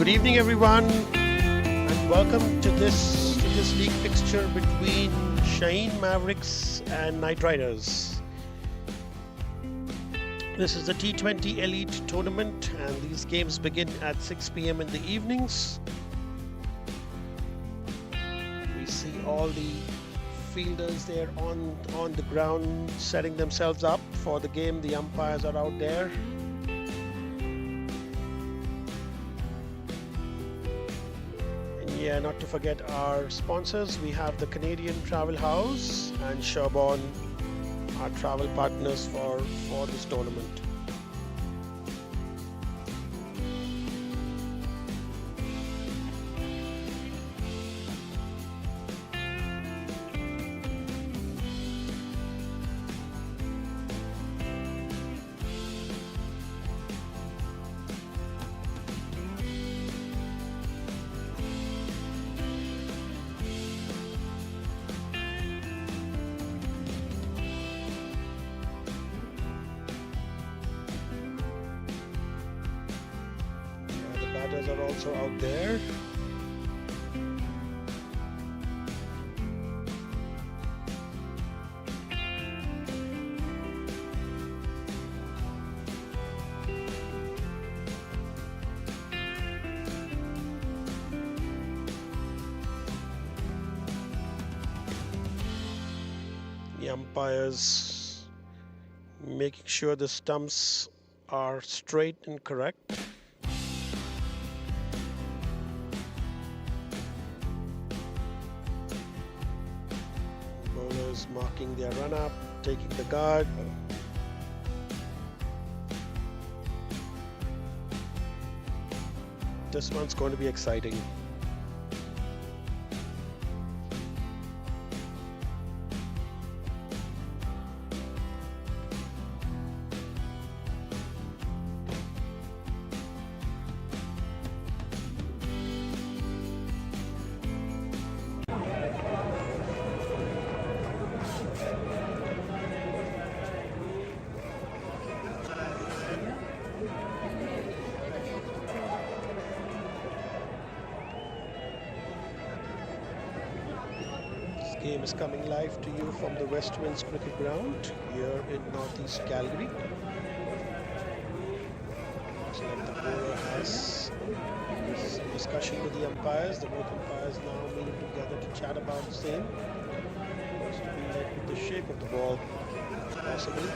Good evening, everyone, and welcome to this league fixture between Shaheen Mavericks and Knight Riders. This is the T20 Elite Tournament, and these games begin at 6 p.m. in the evenings. We see all the fielders there on the ground setting themselves up for the game. The umpires are out there. Yeah, not to forget our sponsors. We have the Canadian Travel House and Sherborne, our travel partners for this tournament. Batters are also out there. The umpires making sure the stumps are straight and correct. Marking their run up, taking the guard. This one's going to be exciting. Game is coming live to you from the West Winds Cricket Ground here in northeast Calgary. Looks like the bowler has some discussion with the umpires. The both umpires now meeting together to chat about the same. Looks to be led with the shape of the ball, possibly.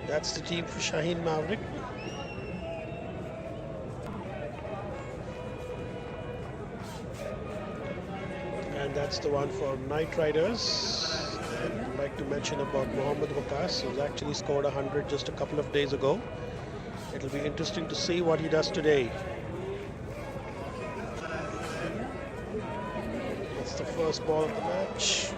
That's the team for Shaheen Mavericks. And that's the one for Knight Riders. And I'd like to mention about Mohammad Waqas, who's actually scored 100 just a couple of days ago. It'll be interesting to see what he does today. That's the first ball of the match.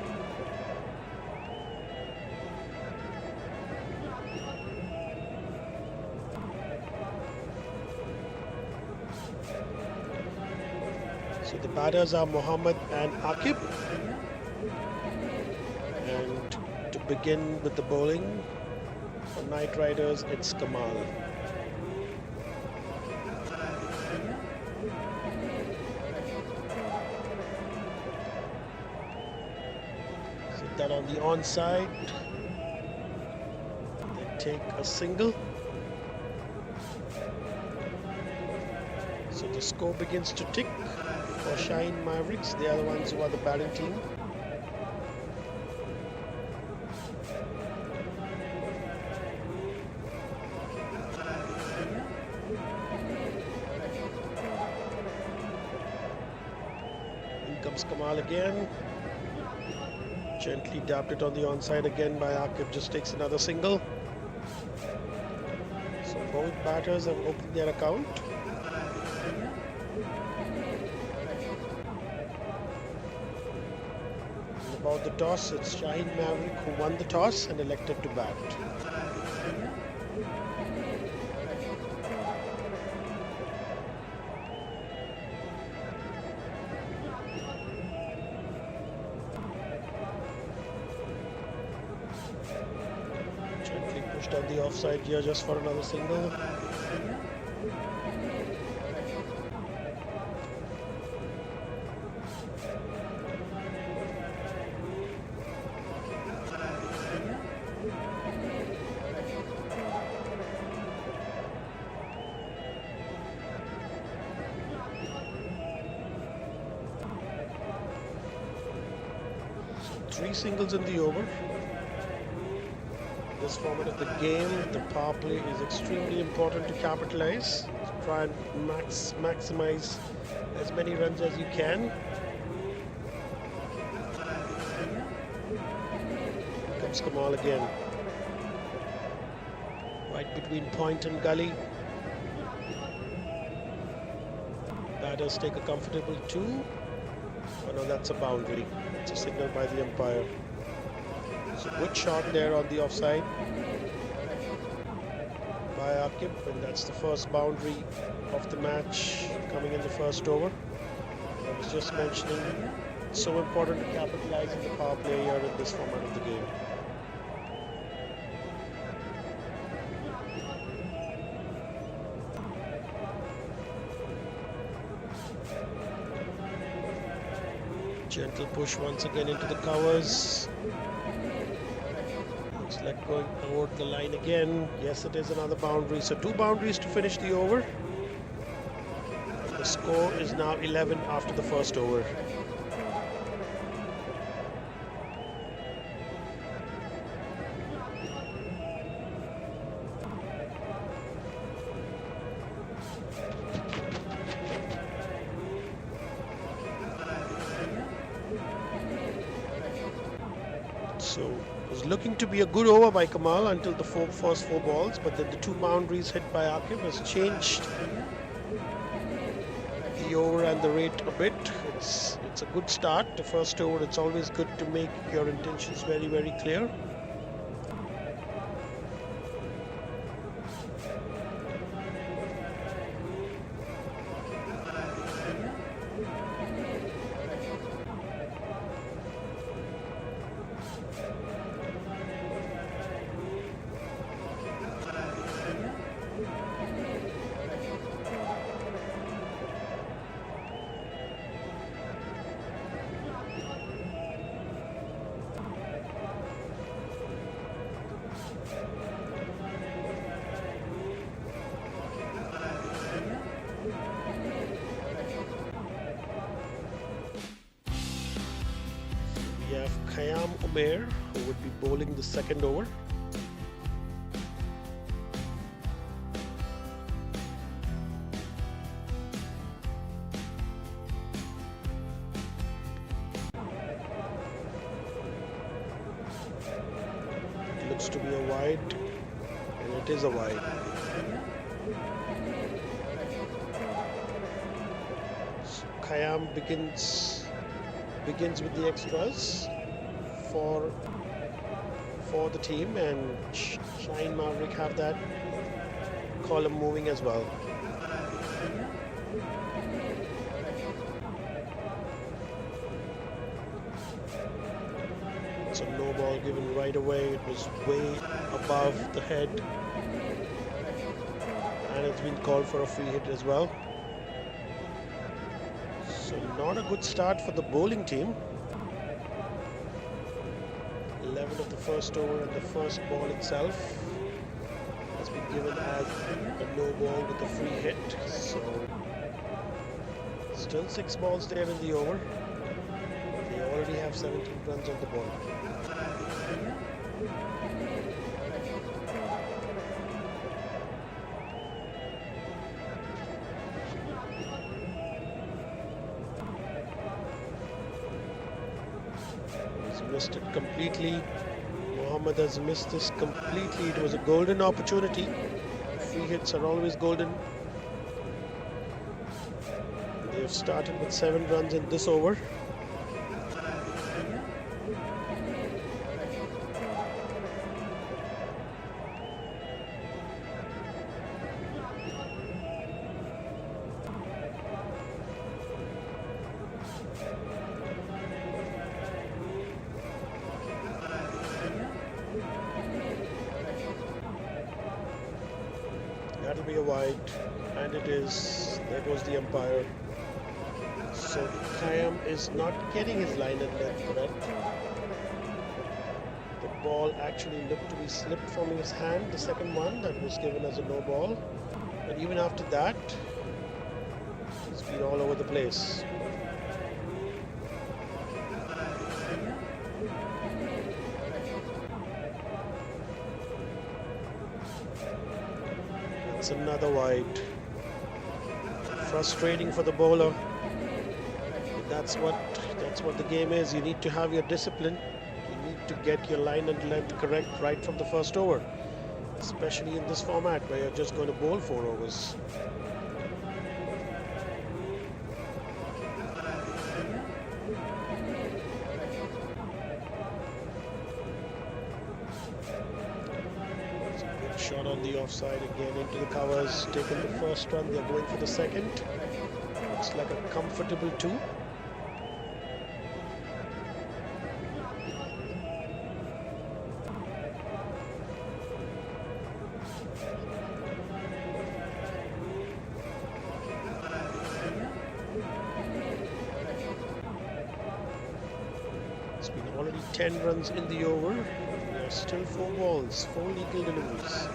So the batters are Mohammad and Akib. And to begin with the bowling, for Knight Riders, it's Kamal. Set that on the onside. They take a single. So the score begins to tick for Shaheen Mavericks. They are the ones who are the batting team. In comes Kamal again. Gently dabbed it on the onside again by Akib, just takes another single. So Both batters have opened their account. And about the toss, it's Shaheen Mavericks who won the toss and elected to bat. Gently pushed on the offside here just for another single. Three singles in the over. This format of the game, the power play is extremely important to capitalize. Try and maximize as many runs as you can. Here comes Kamal again. Right between point and gully. Batters take a comfortable 2. Oh no, that's a boundary. It's a signal by the umpire. It's a good shot there on the offside by Akib, and that's the first boundary of the match coming in the first over. I was just mentioning, it's so important to capitalize on the power play here in this format of the game. Gentle push once again into the covers. Looks like going toward the line again. Yes, it is another boundary. So 2 boundaries to finish the over. And the score is now 11 after the first over. So it was looking to be a good over by Kamal until the first 4 balls, but then the 2 boundaries hit by Akib has changed the over and the rate a bit. It's a good start. The first over, it's always good to make your intentions very, very clear. We have Umair, who would be bowling the second over. It looks to be a wide, and it is a wide. So Khayyam begins with the extras for the team, and Shaheen Mavericks have that column moving as well. So no ball given right away. It was way above the head, and it's been called for a free hit as well. So not a good start for the bowling team. 11 of the first over, and the first ball itself has been given as a no ball with a free hit. So still 6 balls there in the over. They already have 17 runs on the board. Missed it completely. Mohammed has missed this completely. It was a golden opportunity free hits are always golden. They've started with 7 runs in this over. That'll be a wide, and it is. There goes the umpire. So Khayyam is not getting his line and length correct. The ball actually looked to be slipped from his hand, the second one that was given as a no ball. But even after that, he's been all over the place. That's another wide. Frustrating for the bowler. That's what the game is. You need to have your discipline. You need to get your line and length correct right from the first over, especially in this format where you're just going to bowl 4 overs. It's a good shot on the offside again into the covers. Taking the first run, they're going for the second. Looks like a comfortable 2. It's been already 10 runs in the over. There are still 4 balls, 4 legal deliveries.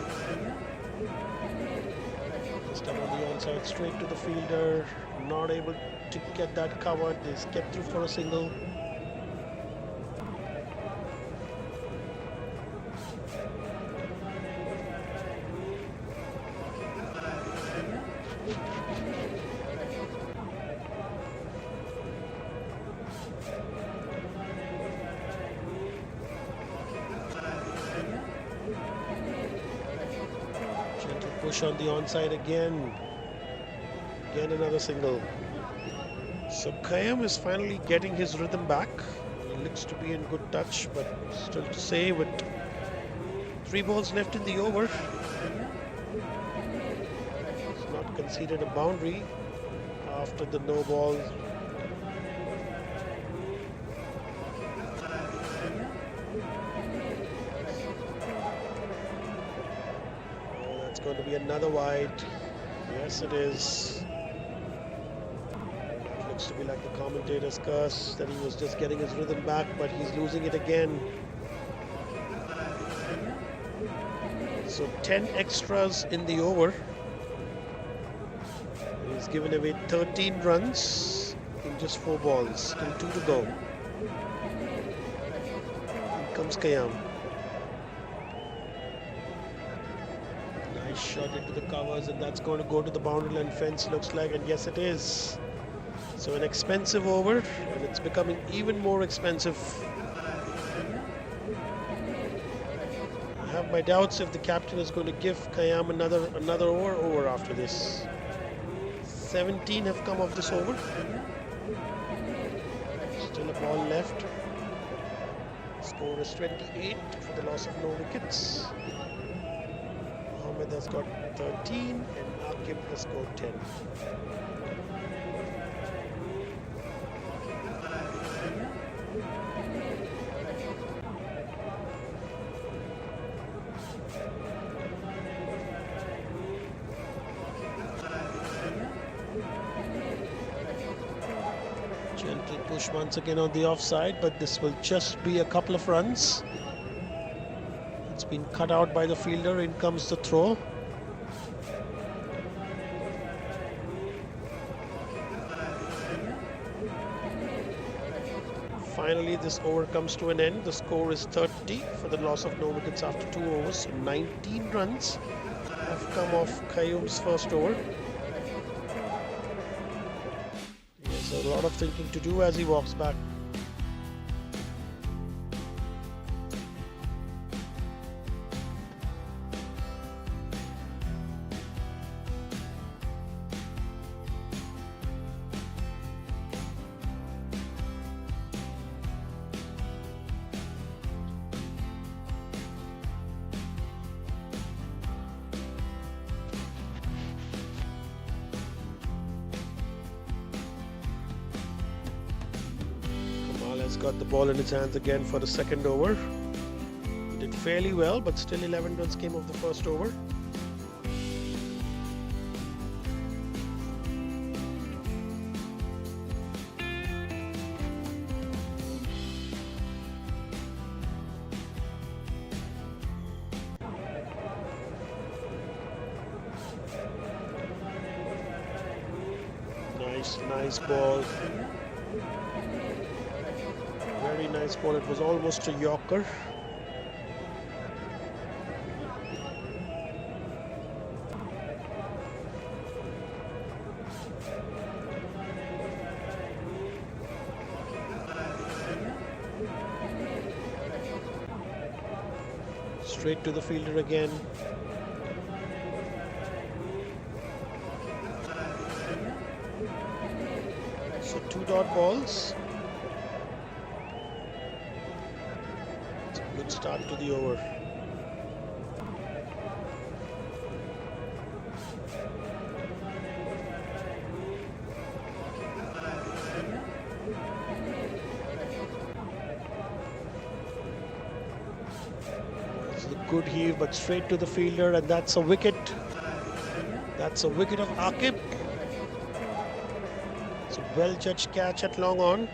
This time on the onside, straight to the fielder. Not able to get that covered. They kept through for a single. Gentle push on the onside again. Again another single. So Khayyam is finally getting his rhythm back. He looks to be in good touch, but still to say, with 3 balls left in the over, he's not conceded a boundary after the no ball. Oh, that's going to be another wide. Yes, it is. That looks to be like the commentator's curse, that he was just getting his rhythm back, but he's losing it again. So 10 extras in the over. He's given away 13 runs in just 4 balls. Still 2 to go. Here comes Khayyam. Nice shot into the covers, and that's going to go to the boundary line fence, looks like, and yes it is. So an expensive over, and it's becoming even more expensive. I have my doubts if the captain is going to give Khayyam another over after this. 17 have come off this over. Still a ball left. Score is 28 for the loss of no wickets. Mohammed has got 13 and Aqib has scored 10. Gentle push once again on the offside, but this will just be a couple of runs. It's been cut out by the fielder. In comes the throw. Finally, this over comes to an end. The score is 30 for the loss of no wickets after 2 overs. 19 runs have come off Khayyam's first over. There's a lot of thinking to do as he walks back. He's got the ball in his hands again for the second over. He did fairly well, but still 11 runs came off the first over. Nice ball. Very nice ball. It was almost a Yorker. Straight to the fielder again. So 2 dot balls. It's a good start to the over. It's a good heave, but straight to the fielder, and that's a wicket. That's a wicket of Aqib. It's a well-judged catch at long on.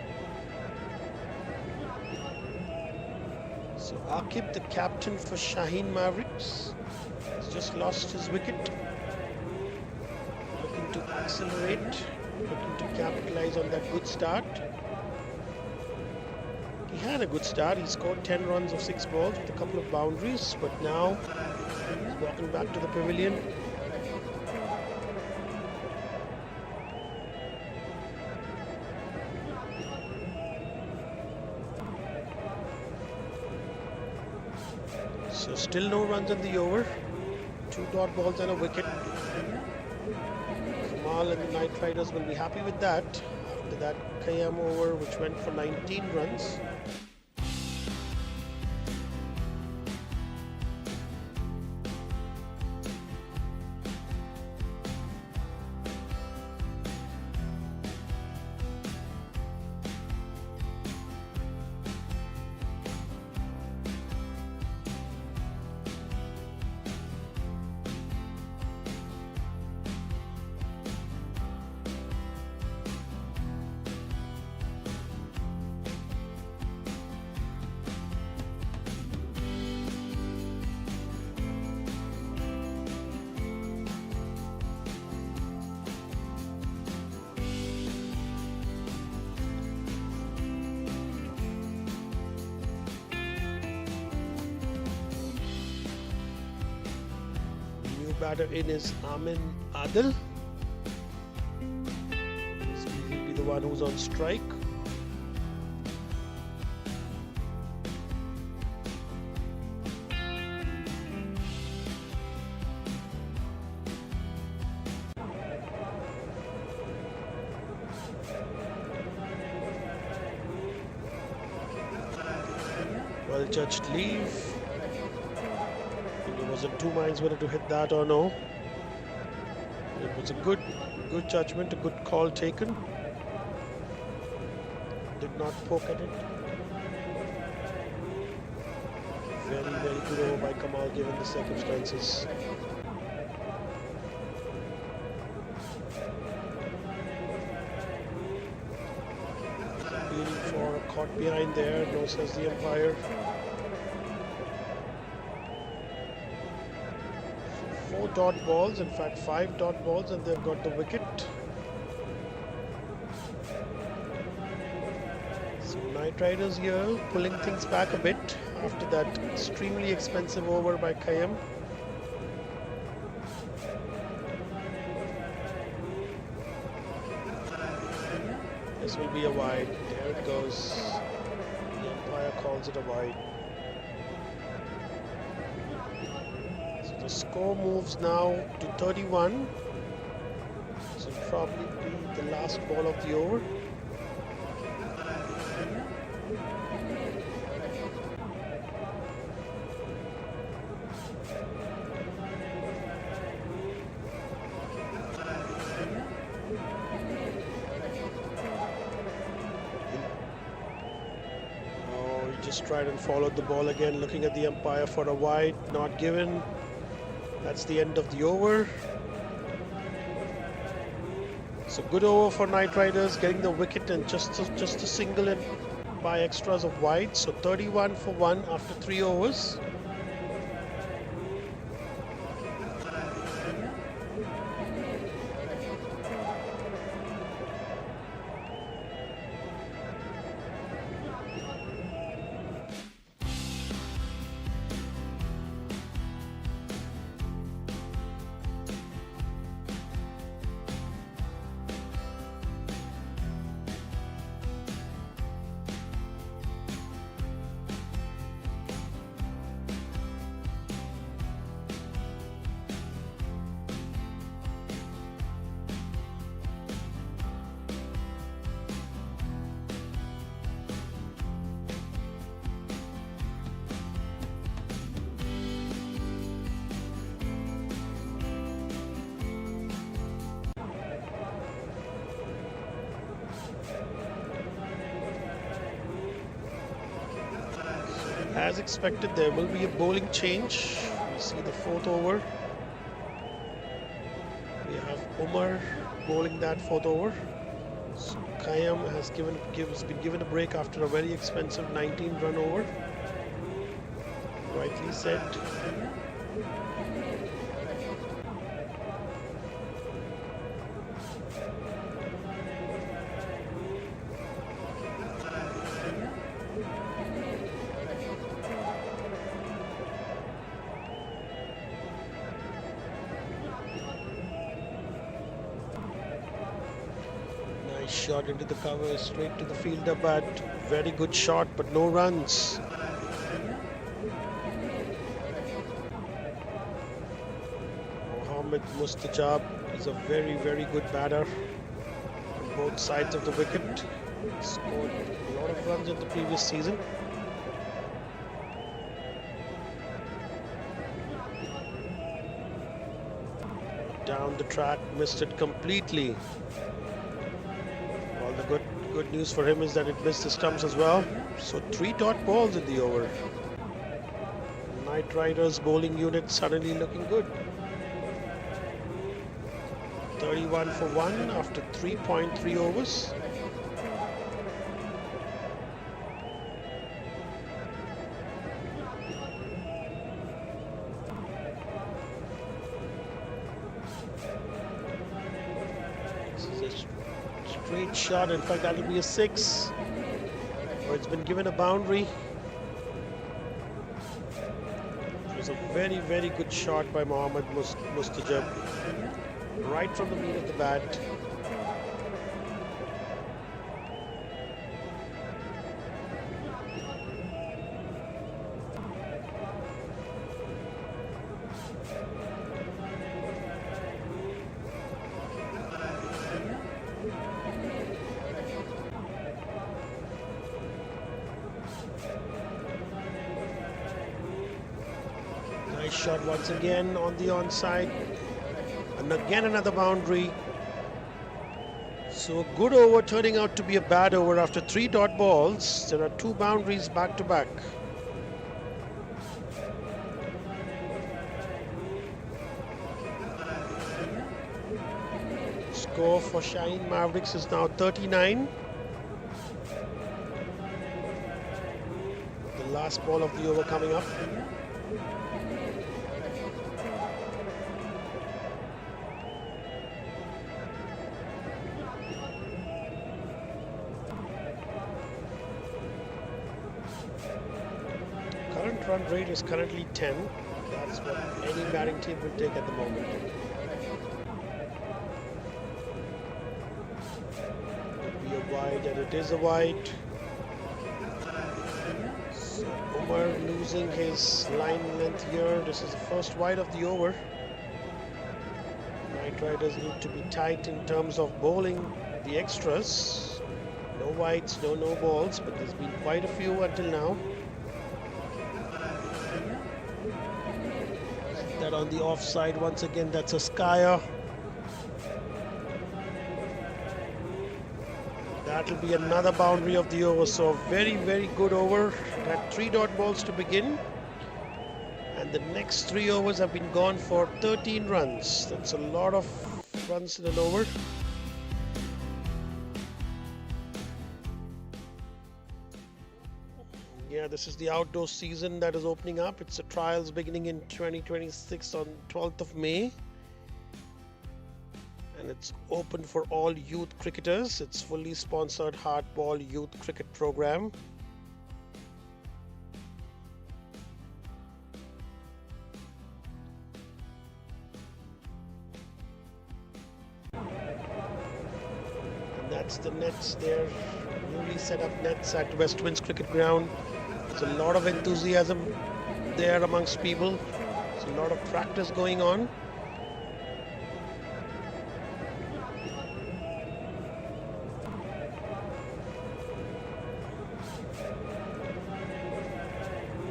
So Aqib, the captain for Shaheen Mavericks, has just lost his wicket. Looking to accelerate, looking to capitalize on that good start. He had a good start. He scored 10 runs of 6 balls with a couple of boundaries, but now he's walking back to the pavilion. So still no runs in the over. 2 dot balls and a wicket. Kamal and the Knight Riders will be happy with that. After that Khayyam over, which went for 19 runs. Batter in is Amin Adil. He'll be the one who's on strike. Well judged leave. Was in 2 minds whether to hit that or no. It was a good judgment, a good call taken. Did not poke at it. Very good over by Kamal given the circumstances. Appealing for a caught behind there, no, says the umpire. 4 dot balls, in fact 5 dot balls, and they've got the wicket. So Knight Riders here pulling things back a bit after that extremely expensive over by Khayyam. This will be a wide. There it goes. The umpire calls it a wide. The score moves now to 31. So it'll probably be the last ball of the over. just tried and followed the ball again, looking at the umpire for a wide, not given. That's the end of the over. It's a good over for Knight Riders, getting the wicket and just a single in by extras of wide. So 31 for 1 after 3 overs. As expected, there will be a bowling change. We see the 4th over. We have Umar bowling that 4th over. So Kayam has been given a break after a very expensive 19-run over. Rightly said. Shot into the cover, straight to the fielder, but very good shot, but no runs. Mohammad Mustajab is a very good batter on both sides of the wicket. Scored a lot of runs in the previous season. Down the track, missed it completely. The good news for him is that it missed the stumps as well. So 3 dot balls in the over. Knight Riders bowling unit suddenly looking good. 31 for 1 after 3.3 overs. Great shot, in fact that will be a 6. Oh, it's been given a boundary. It was a very good shot by Mohammad Mustajab, right from the meat of the bat. Nice shot once again on the onside, and again another boundary. So a good over turning out to be a bad over after 3 dot balls. There are 2 boundaries back to back. Score for Shaheen Mavericks is now 39. The last ball of the over coming up. Current run rate is currently 10. That's what any batting team will take at the moment. Could be a wide, and it is a wide. So Umar losing his line length here. This is the first wide of the over. Knight Riders need to be tight in terms of bowling the extras. No wides, no balls, but there's been quite a few until now. That on the offside once again, that's a skyer. That will be another boundary of the over. So very, very good over. It had 3 dot balls to begin. And the next 3 overs have been gone for 13 runs. That's a lot of runs in an over. Yeah, this is the outdoor season that is opening up. It's the trials beginning in 2026 on 12th of May. And it's open for all youth cricketers. It's fully sponsored hardball youth cricket program. And that's the nets there, newly set up nets at West Winds Cricket Ground. There's a lot of enthusiasm there amongst people. There's a lot of practice going on.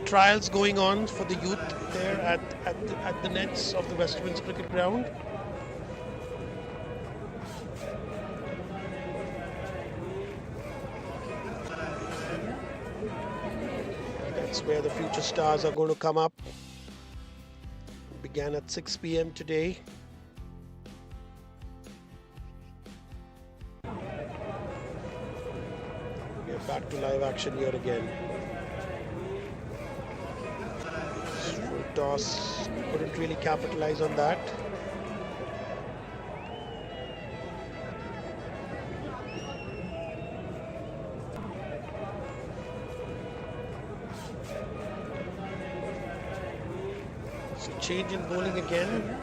Trials going on for the youth there at the nets of the West Winds Cricket Ground. That's where the future stars are going to come up. It began at 6 p.m. today. We are back to live action here again. Full toss, couldn't really capitalize on that. So change in bowling again.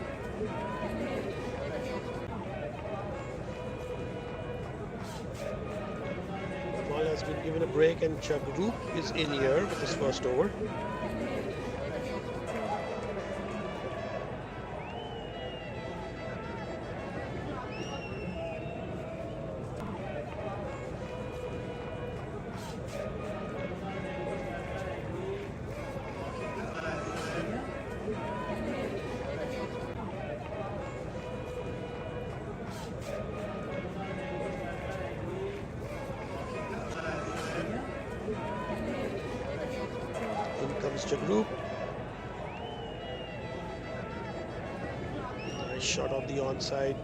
Kamal has been given a break and Jagrup is in here with his first over. Group. Nice shot on the onside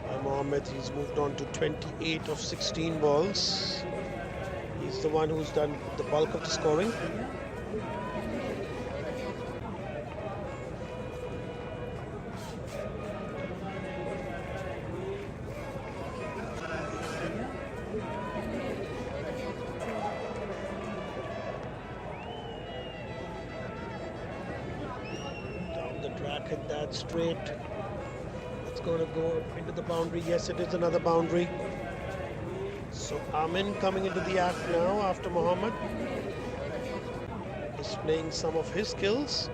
by Mohammed. He's moved on to 28 of 16 balls. He's the one who's done the bulk of the scoring. Hit that straight. It's going to go into the boundary. Yes, it is another boundary. So Amin coming into the act now after Mohammed, displaying some of his skills.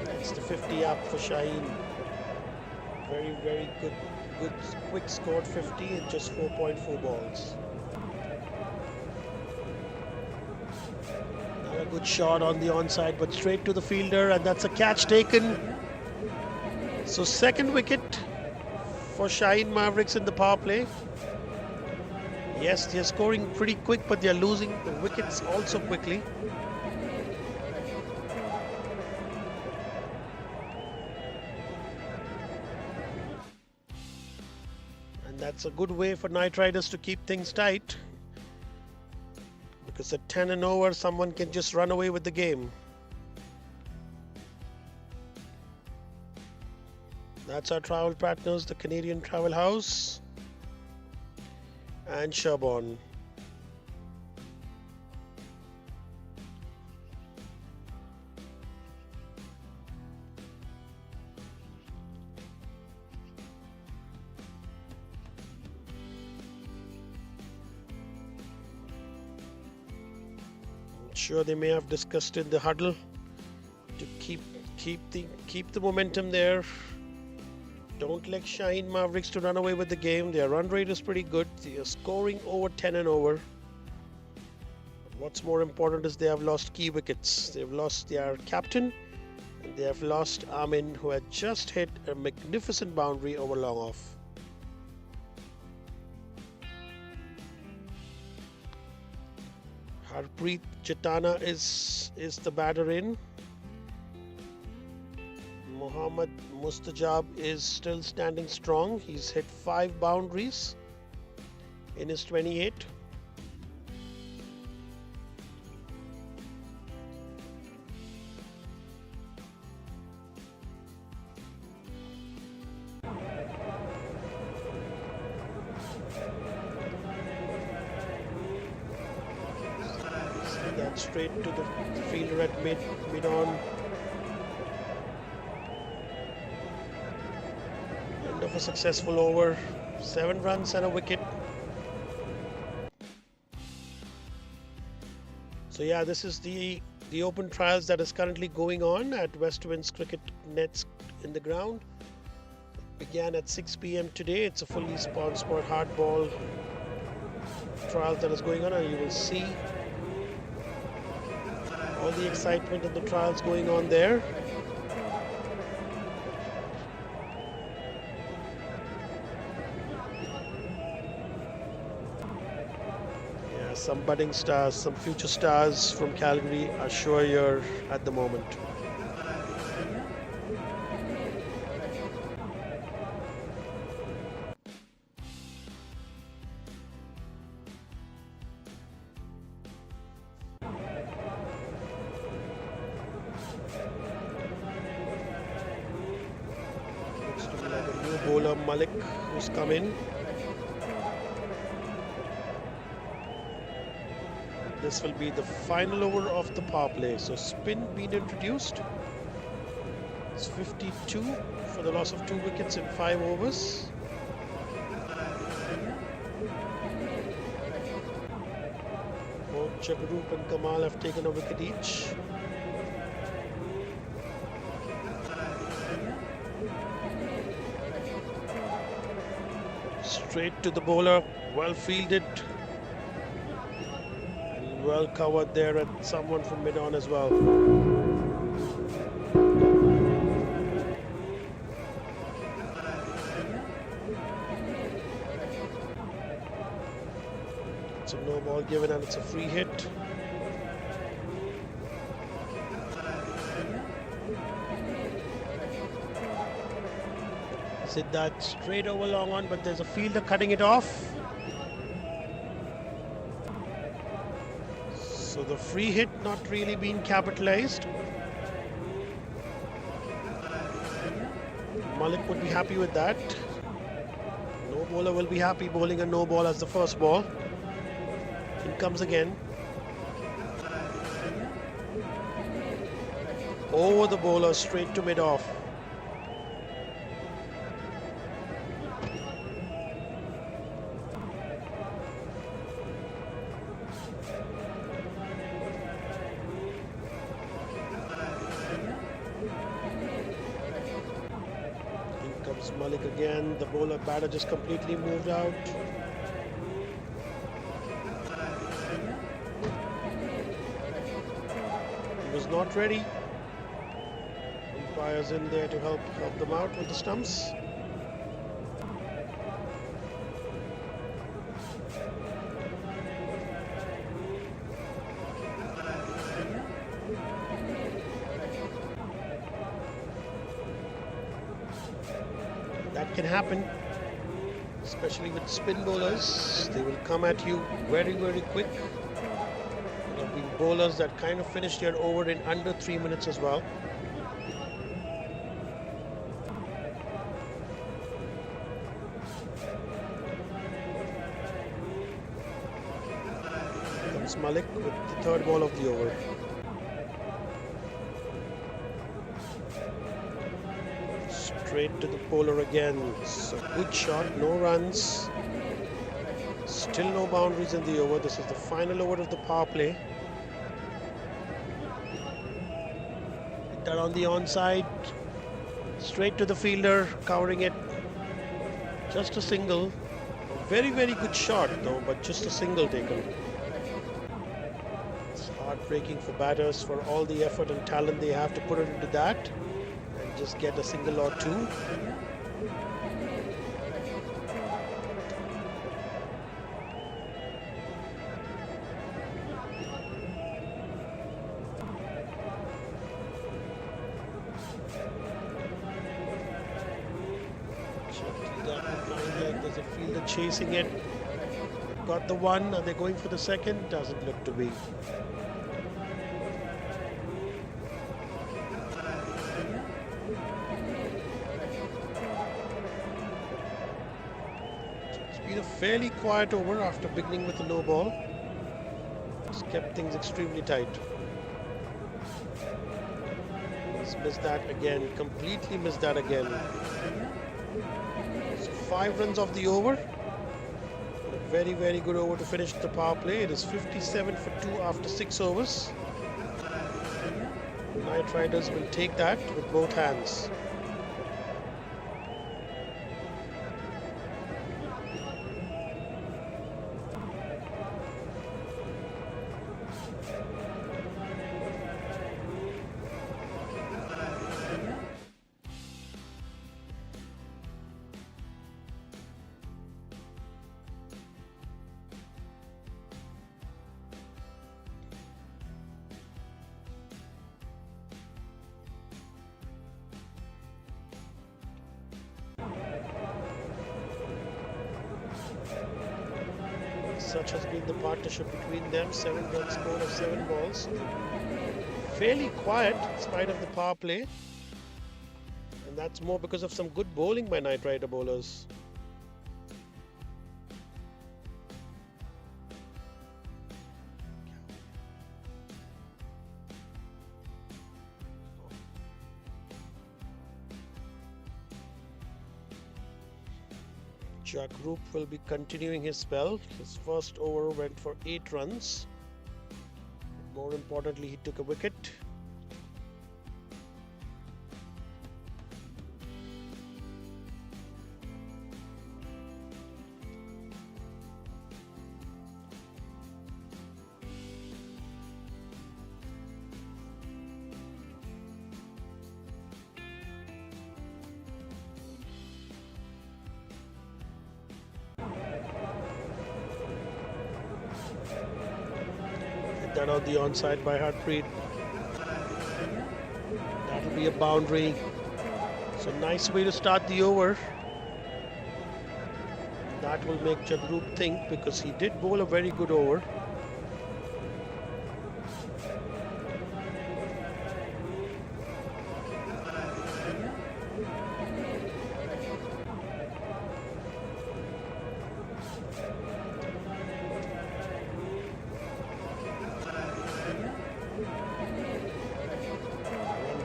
That's the 50 up for Shaheen. Very, very good, quick scored 50 in just 4.4 balls. A good shot on the onside, but straight to the fielder, and that's a catch taken. So second wicket for Shaheen Mavericks in the power play. Yes, they're scoring pretty quick, but they're losing the wickets also quickly. And that's a good way for Knight Riders to keep things tight. Because at 10 and over, someone can just run away with the game. That's our travel partners, the Canadian Travel House and Sherborne. Sure, they may have discussed in the huddle to keep the momentum there. Don't let Shaheen Mavericks to run away with the game. Their run rate is pretty good. They are scoring over 10 and over. What's more important is they have lost key wickets. They've lost their captain And they have lost Amin, who had just hit a magnificent boundary over long off. Harpreet Jatana is the batter in. Mohammad Mustajab is still standing strong. He's hit 5 boundaries in his 28. That straight to the fielder at mid-on. End of a successful over. 7 runs and a wicket. So yeah, this is the open trials that is currently going on at West Winds Cricket Nets in the ground. It began at 6 p.m. today. It's a fully sponsored hardball trial that is going on, and you will see all the excitement of the trials going on there. Yeah, some budding stars, some future stars from Calgary are sure here at the moment. Bowler Malik, who's come in. This will be the final over of the power play. So spin being introduced. It's 52 for the loss of 2 wickets in 5 overs. Both Jagrup and Kamal have taken a wicket each. Straight to the bowler, well fielded and well covered there, at someone from mid-on as well. It's a no ball given and it's a free hit. Siddharth straight over long on, but there's a fielder cutting it off. So the free hit not really being capitalized. Malik would be happy with that. No bowler will be happy bowling a no ball as the first ball. In comes again. Over the bowler, straight to mid-off. Comes Malik again. The bowler batter just completely moved out. He was not ready. Umpires in there to help them out with the stumps. That can happen, especially with spin bowlers. They will come at you very, very quick. There have been bowlers that kind of finished their over in under 3 minutes as well. Here comes Malik with the 3rd ball of the over. Straight to the bowler again. It's a good shot, no runs. Still no boundaries in the over. This is the final over of the power play. Hit that on the onside. Straight to the fielder, covering it. Just a single. A very, very good shot though, but just a single taken. It's hard heartbreaking for batters for all the effort and talent they have to put it into that and just get a single or two. There's a fielder chasing it. Got the one. Are they going for the second? Doesn't look to be. It's been a fairly quiet over after beginning with a low ball. It's kept things extremely tight. He's missed that again. Completely missed that again. 5 runs off the over. A very, very good over to finish the power play. It is 57 for 2 after 6 overs. The Knight Riders will take that with both hands. Such has been the partnership between them. 7 runs scored of 7 balls. Fairly quiet in spite of the power play. And that's more because of some good bowling by Knight Rider bowlers. Jagroop will be continuing his spell. His first over went for 8 runs. More importantly, he took a wicket. That on the onside by Harpreet. That'll be a boundary. So nice way to start the over. That will make Jagroop think because he did bowl a very good over.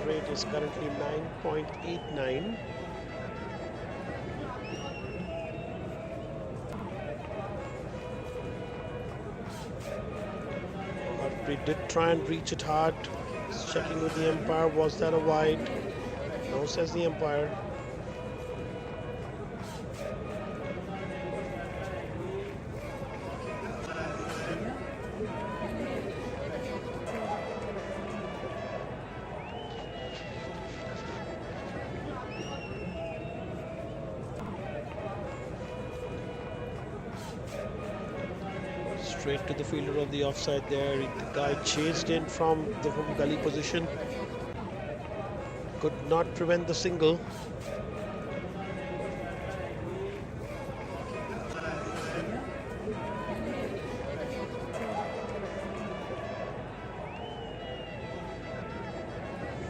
Rate is currently 9.89. Harpreet did try and reach it hard. He's checking with the umpire. Was that a wide? No, says the umpire. Straight to the fielder on the offside there. The guy chased in from the gully position. Could not prevent the single.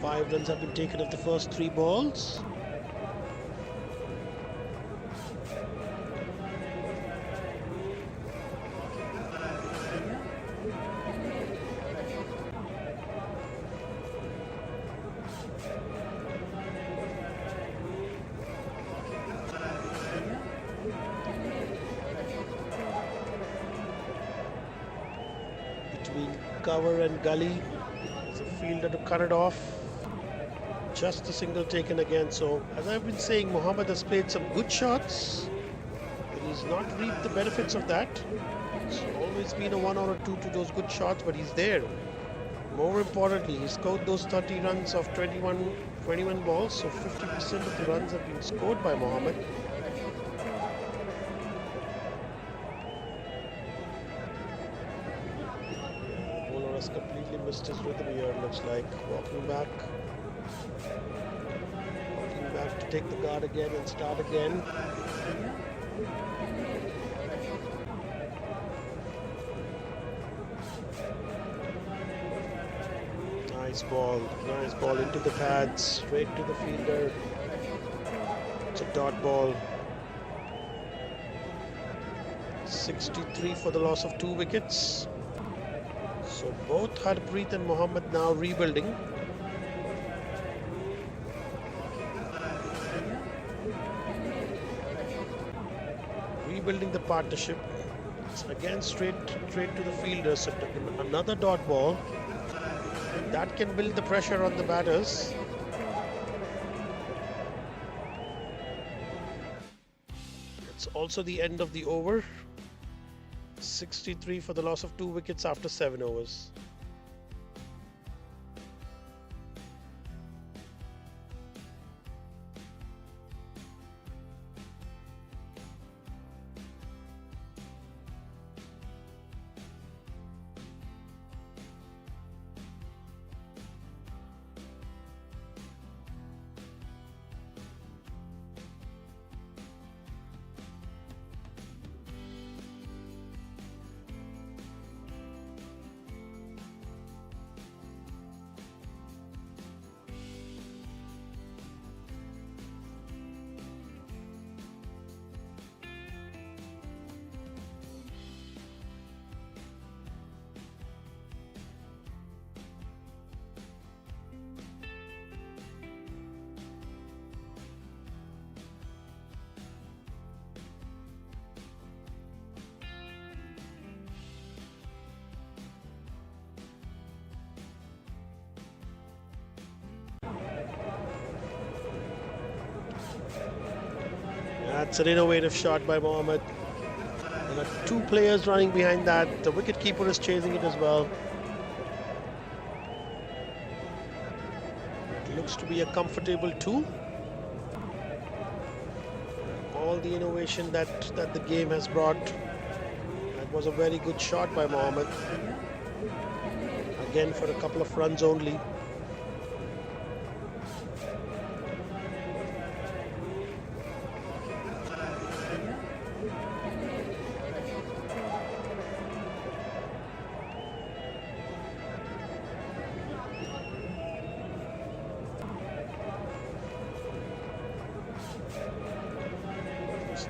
Five runs have been taken of the first 3 balls. Between cover and gully, there's a fielder to cut it off. Just a single taken again. So as I've been saying, Mohammad has played some good shots, but he's not reaped the benefits of that. It's always been a 1 or a 2 to those good shots, but he's there. More importantly, he scored those 30 runs of 21 balls, so 50% of the runs have been scored by Mohammad. The bowler has completely missed his rhythm here, looks like. Walking back to take the guard again and start again. Nice ball into the pads, straight to the fielder. It's a dot ball. 63 for the loss of 2 wickets. So both Harpreet and Mohammad now rebuilding. Rebuilding the partnership. It's again straight to the fielder. So another dot ball. That can build the pressure on the batters. It's also the end of the over. 63 for the loss of 2 wickets after 7 overs. That's an innovative shot by Mohammad. There are 2 players running behind that. The wicketkeeper is chasing it as well. It looks to be a comfortable 2. All the innovation that the game has brought. That was a very good shot by Mohammad. Again for a couple of runs only.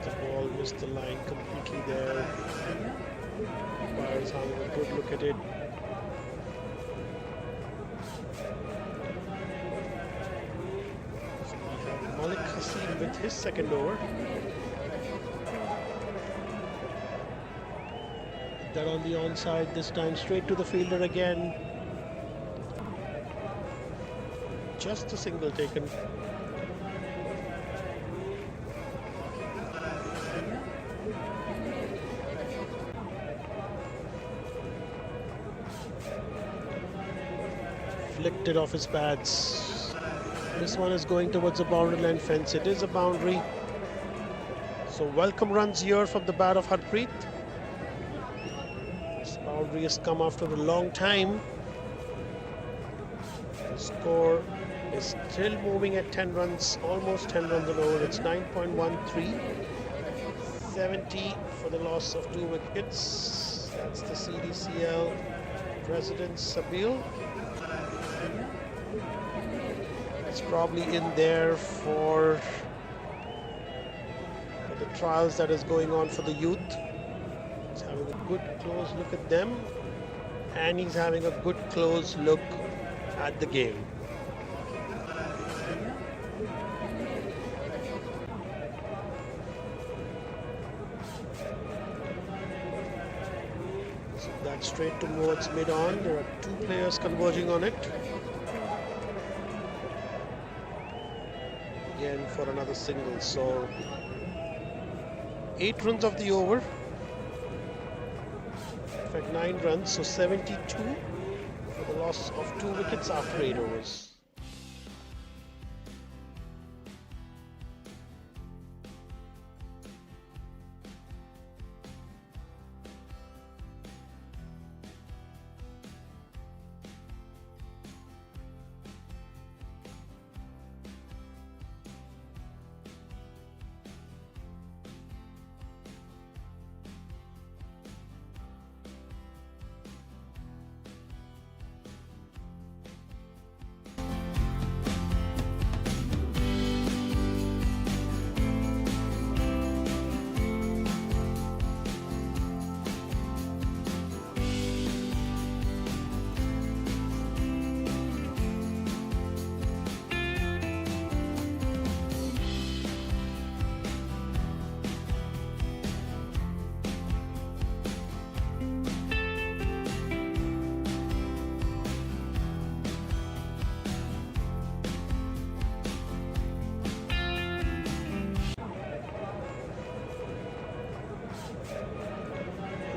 The ball missed the line completely there. Umpires having a good look at it. So we have Malik Hasim with his second over. That on the onside, this time straight to the fielder again. Just a single taken. Flicked it off his pads. This one is going towards the boundary line fence. It is a boundary. So welcome runs here from the bat of Harpreet. This boundary has come after a long time. The score is still moving at 10 runs, almost 10 runs an over. It's 9.13. 70 for the loss of 2 wickets. That's the C&Dcl President Sabil. It's probably in there for the trials that is going on for the youth. He's having a good close look at them, and he's having a good close look at the game. So that's straight towards mid-on. There are 2 players converging on it. Again for another single. So 8 runs of the over. In fact, 9 runs. So 72 for the loss loss of 2 wickets after 8 overs.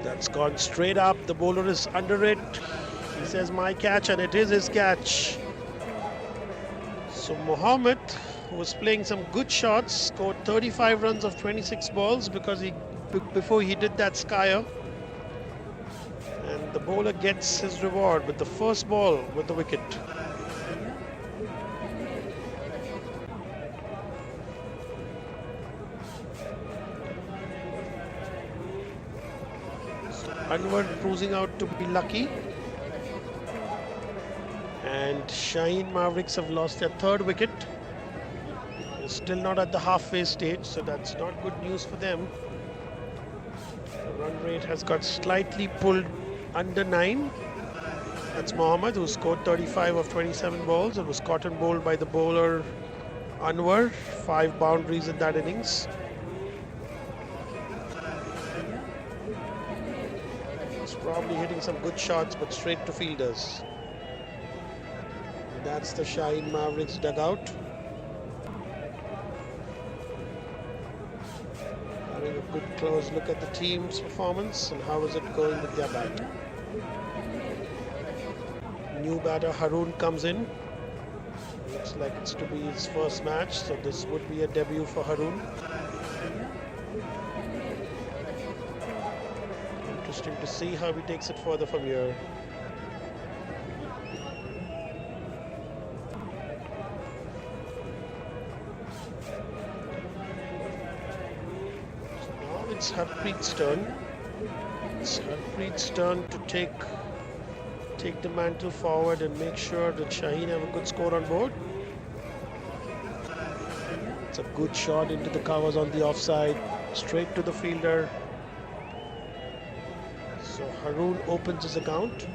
That's gone straight up. The bowler is under it. He says my catch, and it is his catch. So Mohammed, who was playing some good shots, scored 35 runs of 26 balls because before he did that skyer. And the bowler gets his reward with the first ball with the wicket. Anwar cruising out to be lucky, and Shaheen Mavericks have lost their 3rd wicket. They're still not at the halfway stage, so that's not good news for them. The run rate has got slightly pulled under 9. That's Mohammed, who scored 35 of 27 balls. It was caught and bowled by the bowler Anwar, 5 boundaries in that innings. Probably hitting some good shots, but straight to fielders. That's the Shaheen Mavericks dugout. Having a good close look at the team's performance and how is it going with their bat. New batter Haroon comes in. Looks like it's to be his first match, so this would be a debut for Haroon. Interesting to see how he takes it further from here. So now it's Harpreet's turn. It's Harpreet's turn to take the mantle forward and make sure that Shaheen have a good score on board. It's a good shot into the covers on the offside, straight to the fielder. So Haroon opens his account.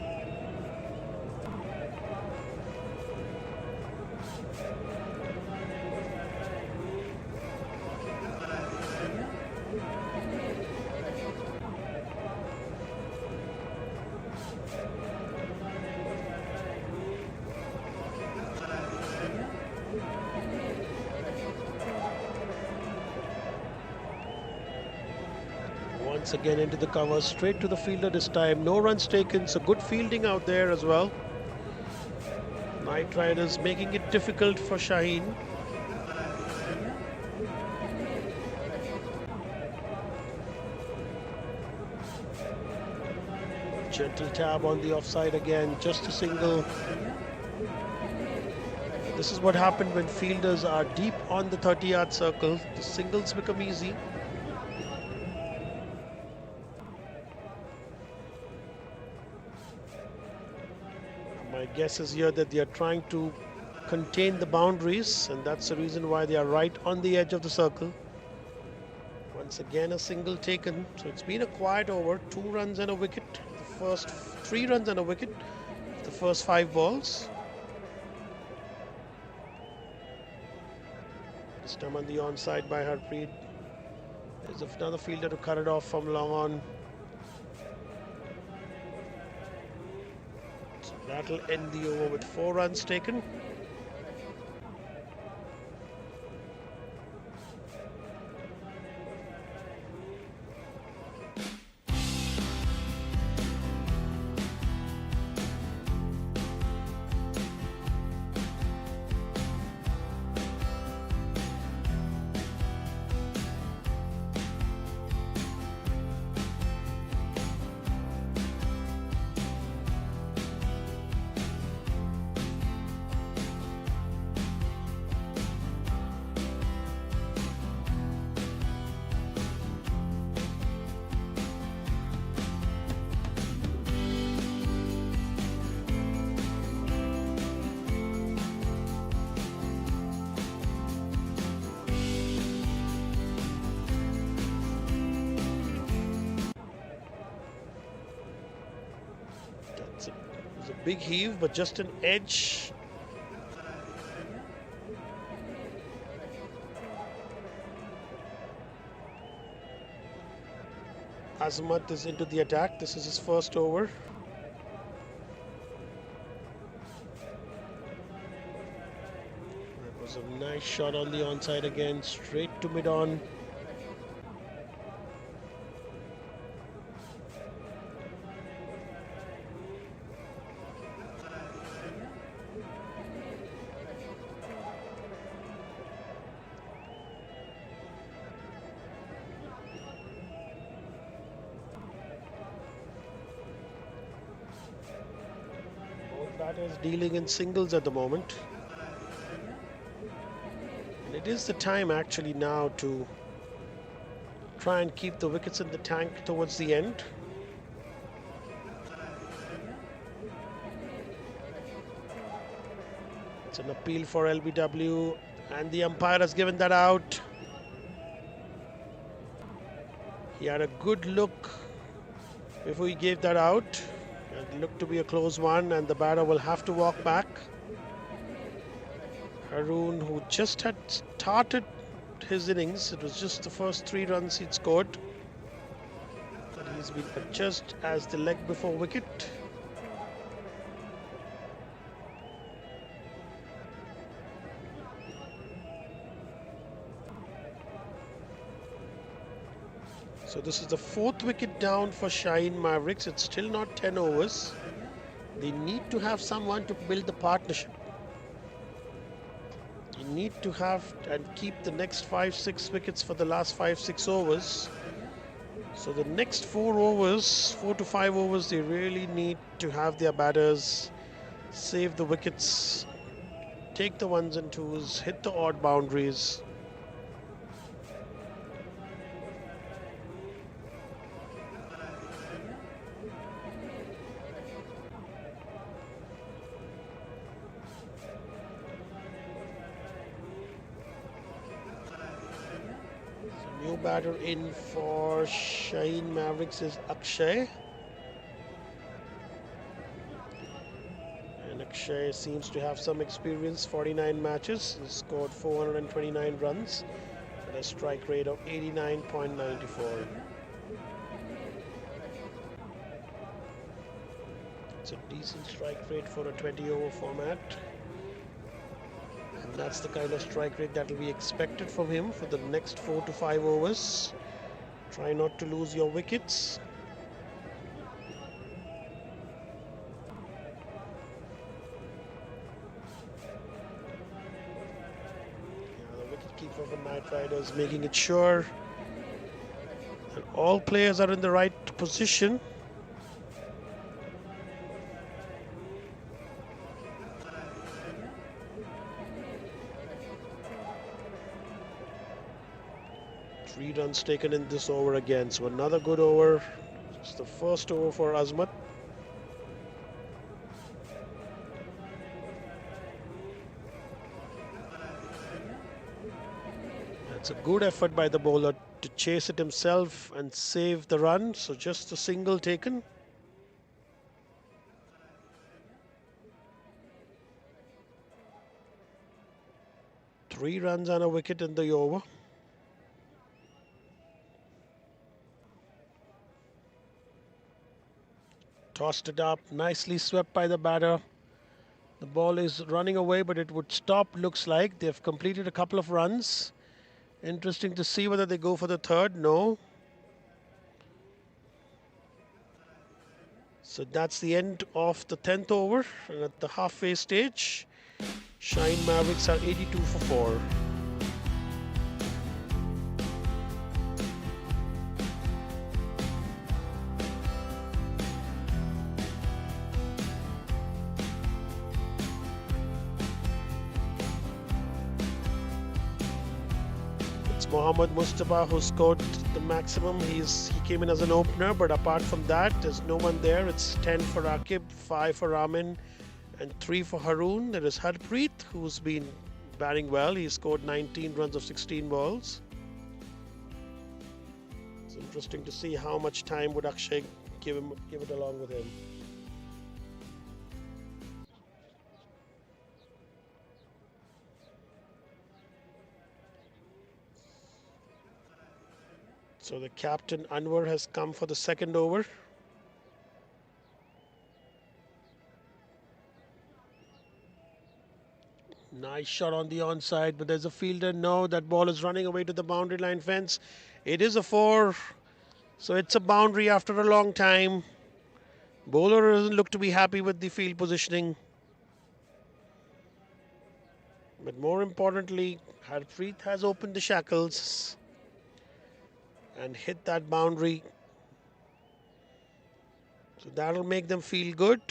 Once again into the cover, straight to the fielder this time. No runs taken, so good fielding out there as well. Knight Riders making it difficult for Shaheen. Gentle tab on the offside again, just a single. This is what happened when fielders are deep on the 30-yard circle. The singles become easy. My guess is here that they are trying to contain the boundaries, and that's the reason why they are right on the edge of the circle. Once again a single taken, so it's been a quiet over. 2 runs and a wicket. The first 3 runs and a wicket. The first 5 balls. This time on the onside by Harpreet. There's another fielder to cut it off from long on. So that'll end the over with 4 runs taken. big heave, but just an edge. Azmat is into the attack. This is his first over. That was a nice shot on the onside again, straight to mid-on. Batters dealing in singles at the moment, and it is the time actually now to try and keep the wickets in the tank towards the end. It's an appeal for LBW, and the umpire has given that out. He had a good look before he gave that out. It looked to be a close one, and the batter will have to walk back. Haroon, who just had started his innings, it was just the first 3 runs he'd scored, but he's been adjusted as the leg before wicket. So this is the 4th wicket down for Shaheen Mavericks. It's still not 10 overs. They need to have someone to build the partnership. You need to have and keep the next 5-6 wickets for the last 5-6 overs. So the next 4 overs, 4 to 5 overs, they really need to have their batters save the wickets, take the 1s and 2s, hit the odd boundaries. New batter in for Shaheen Mavericks is Akshay. And Akshay seems to have some experience, 49 matches, he scored 429 runs at a strike rate of 89.94. It's a decent strike rate for a 20-over format. And that's the kind of strike rate that will be expected from him for the next 4 to 5 overs. Try not to lose your wickets. Yeah, the wicketkeeper for Knight Riders making it sure that all players are in the right position. Three runs taken in this over again, so another good over. It's the first over for Azmat. That's a good effort by the bowler to chase it himself and save the run, so just a single taken. Three runs and a wicket in the over. Tossed it up, nicely swept by the batter. The ball is running away, but it would stop, looks like. They've completed a couple of runs. Interesting to see whether they go for the third. No. So that's the end of the 10th over. And at the halfway stage, Shaheen Mavericks are 82 for 4. Mohammad Mustafa who scored the maximum. He came in as an opener, but apart from that, there's no one there. It's 10 for Akib, 5 for Ramin, and 3 for Haroon. There is Harpreet, who's been batting well. He scored 19 runs of 16 balls. It's interesting to see how much time would Akshay give it along with him. So the captain Anwar has come for the second over. Nice shot on the onside, but there's a fielder. No, that ball is running away to the boundary line fence. It is a 4, so it's a boundary after a long time. Bowler doesn't look to be happy with the field positioning. But more importantly, Harpreet has opened the shackles and hit that boundary. So that'll make them feel good.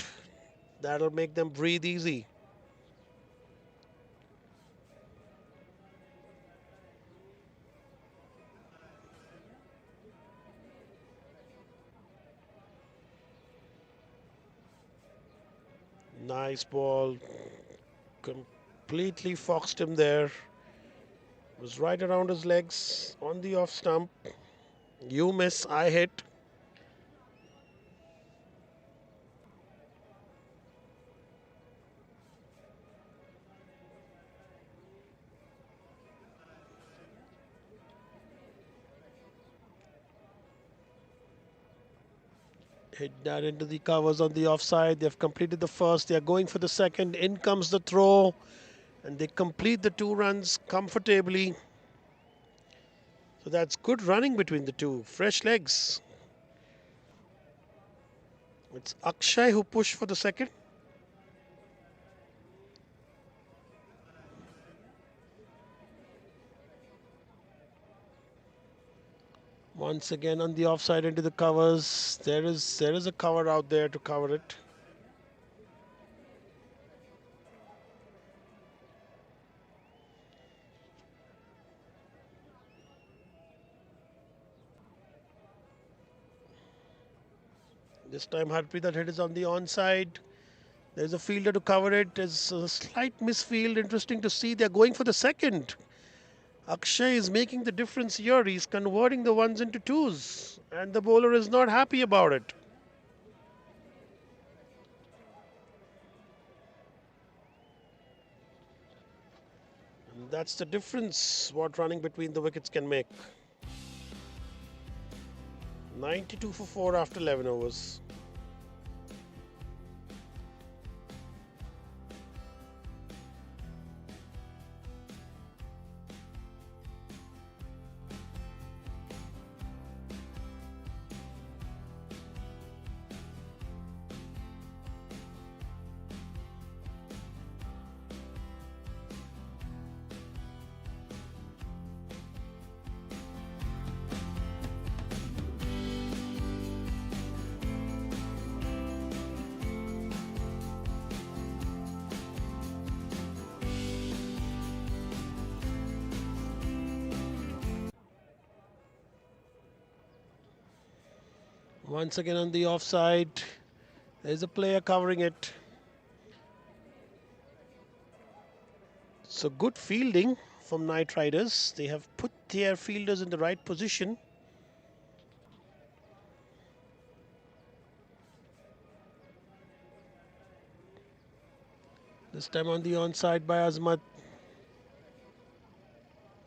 That'll make them breathe easy. Nice ball. Completely foxed him there. Was right around his legs on the off stump. You miss, I hit. Hit that into the covers on the offside. They've completed the first. They are going for the second. In comes the throw. And they complete the 2 runs comfortably. So that's good running between the two. Fresh legs. It's Akshay who pushed for the second. Once again on the offside into the covers. There is a cover out there to cover it. This time Harpreet, that hit is on the onside. There's a fielder to cover it. There's a slight misfield. Interesting to see. They're going for the second. Akshay is making the difference here. He's converting the ones into twos. And the bowler is not happy about it. And that's the difference what running between the wickets can make. 92 for 4 after 11 overs. Once again on the offside. There's a player covering it. So good fielding from Knight Riders. They have put their fielders in the right position. This time on the onside by Azmat.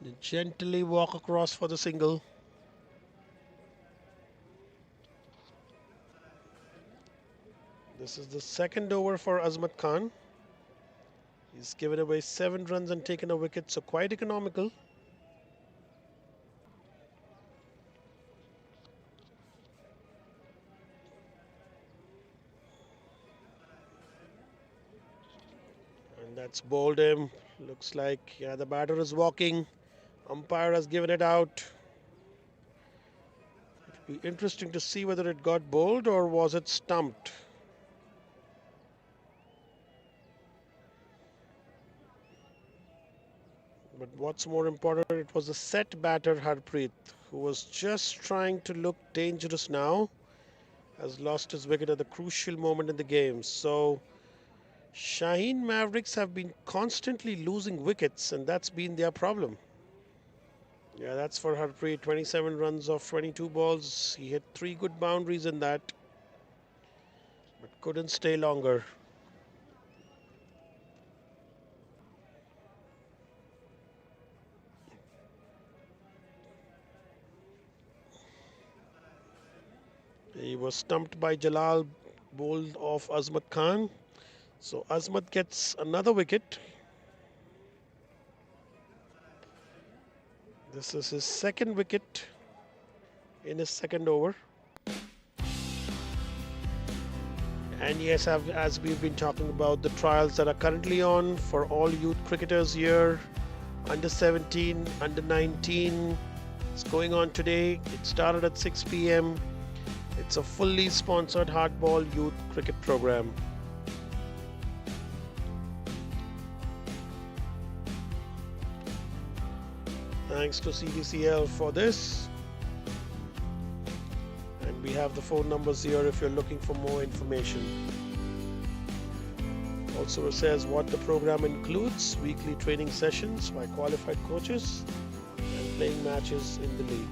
They gently walk across for the single. This is the second over for Azmat Khan. He's given away 7 runs and taken a wicket, so quite economical. And that's bowled him. Looks like, yeah, the batter is walking. Umpire has given it out. It'll be interesting to see whether it got bowled or was it stumped. But what's more important, it was a set batter, Harpreet, who was just trying to look dangerous now, has lost his wicket at the crucial moment in the game. So Shaheen Mavericks have been constantly losing wickets, and that's been their problem. Yeah, that's for Harpreet. 27 runs off 22 balls. He hit 3 good boundaries in that, but couldn't stay longer. He was stumped by Jalal, bowled off Azmat Khan. So Azmat gets another wicket. This is his second wicket in his second over. And yes, as we've been talking about the trials that are currently on for all youth cricketers here, under 17, under 19, it's going on today. It started at 6 p.m. It's a fully sponsored hardball youth cricket program. Thanks to C&Dcl for this. And we have the phone numbers here if you're looking for more information. Also, it says what the program includes: weekly training sessions by qualified coaches and playing matches in the league.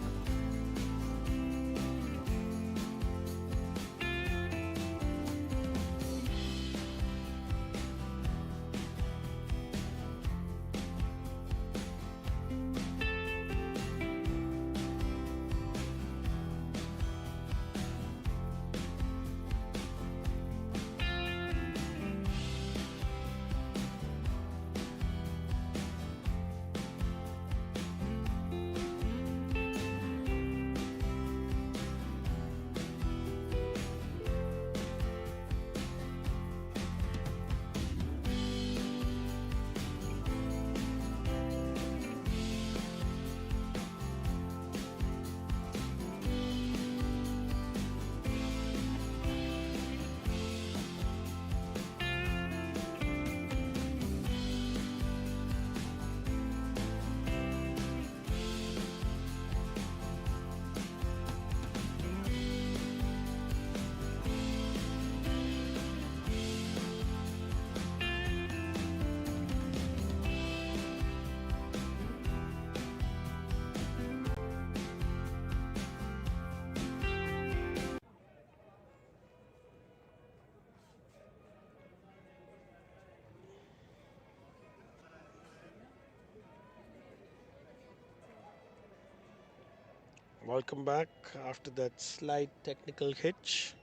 Welcome back after that slight technical hitch.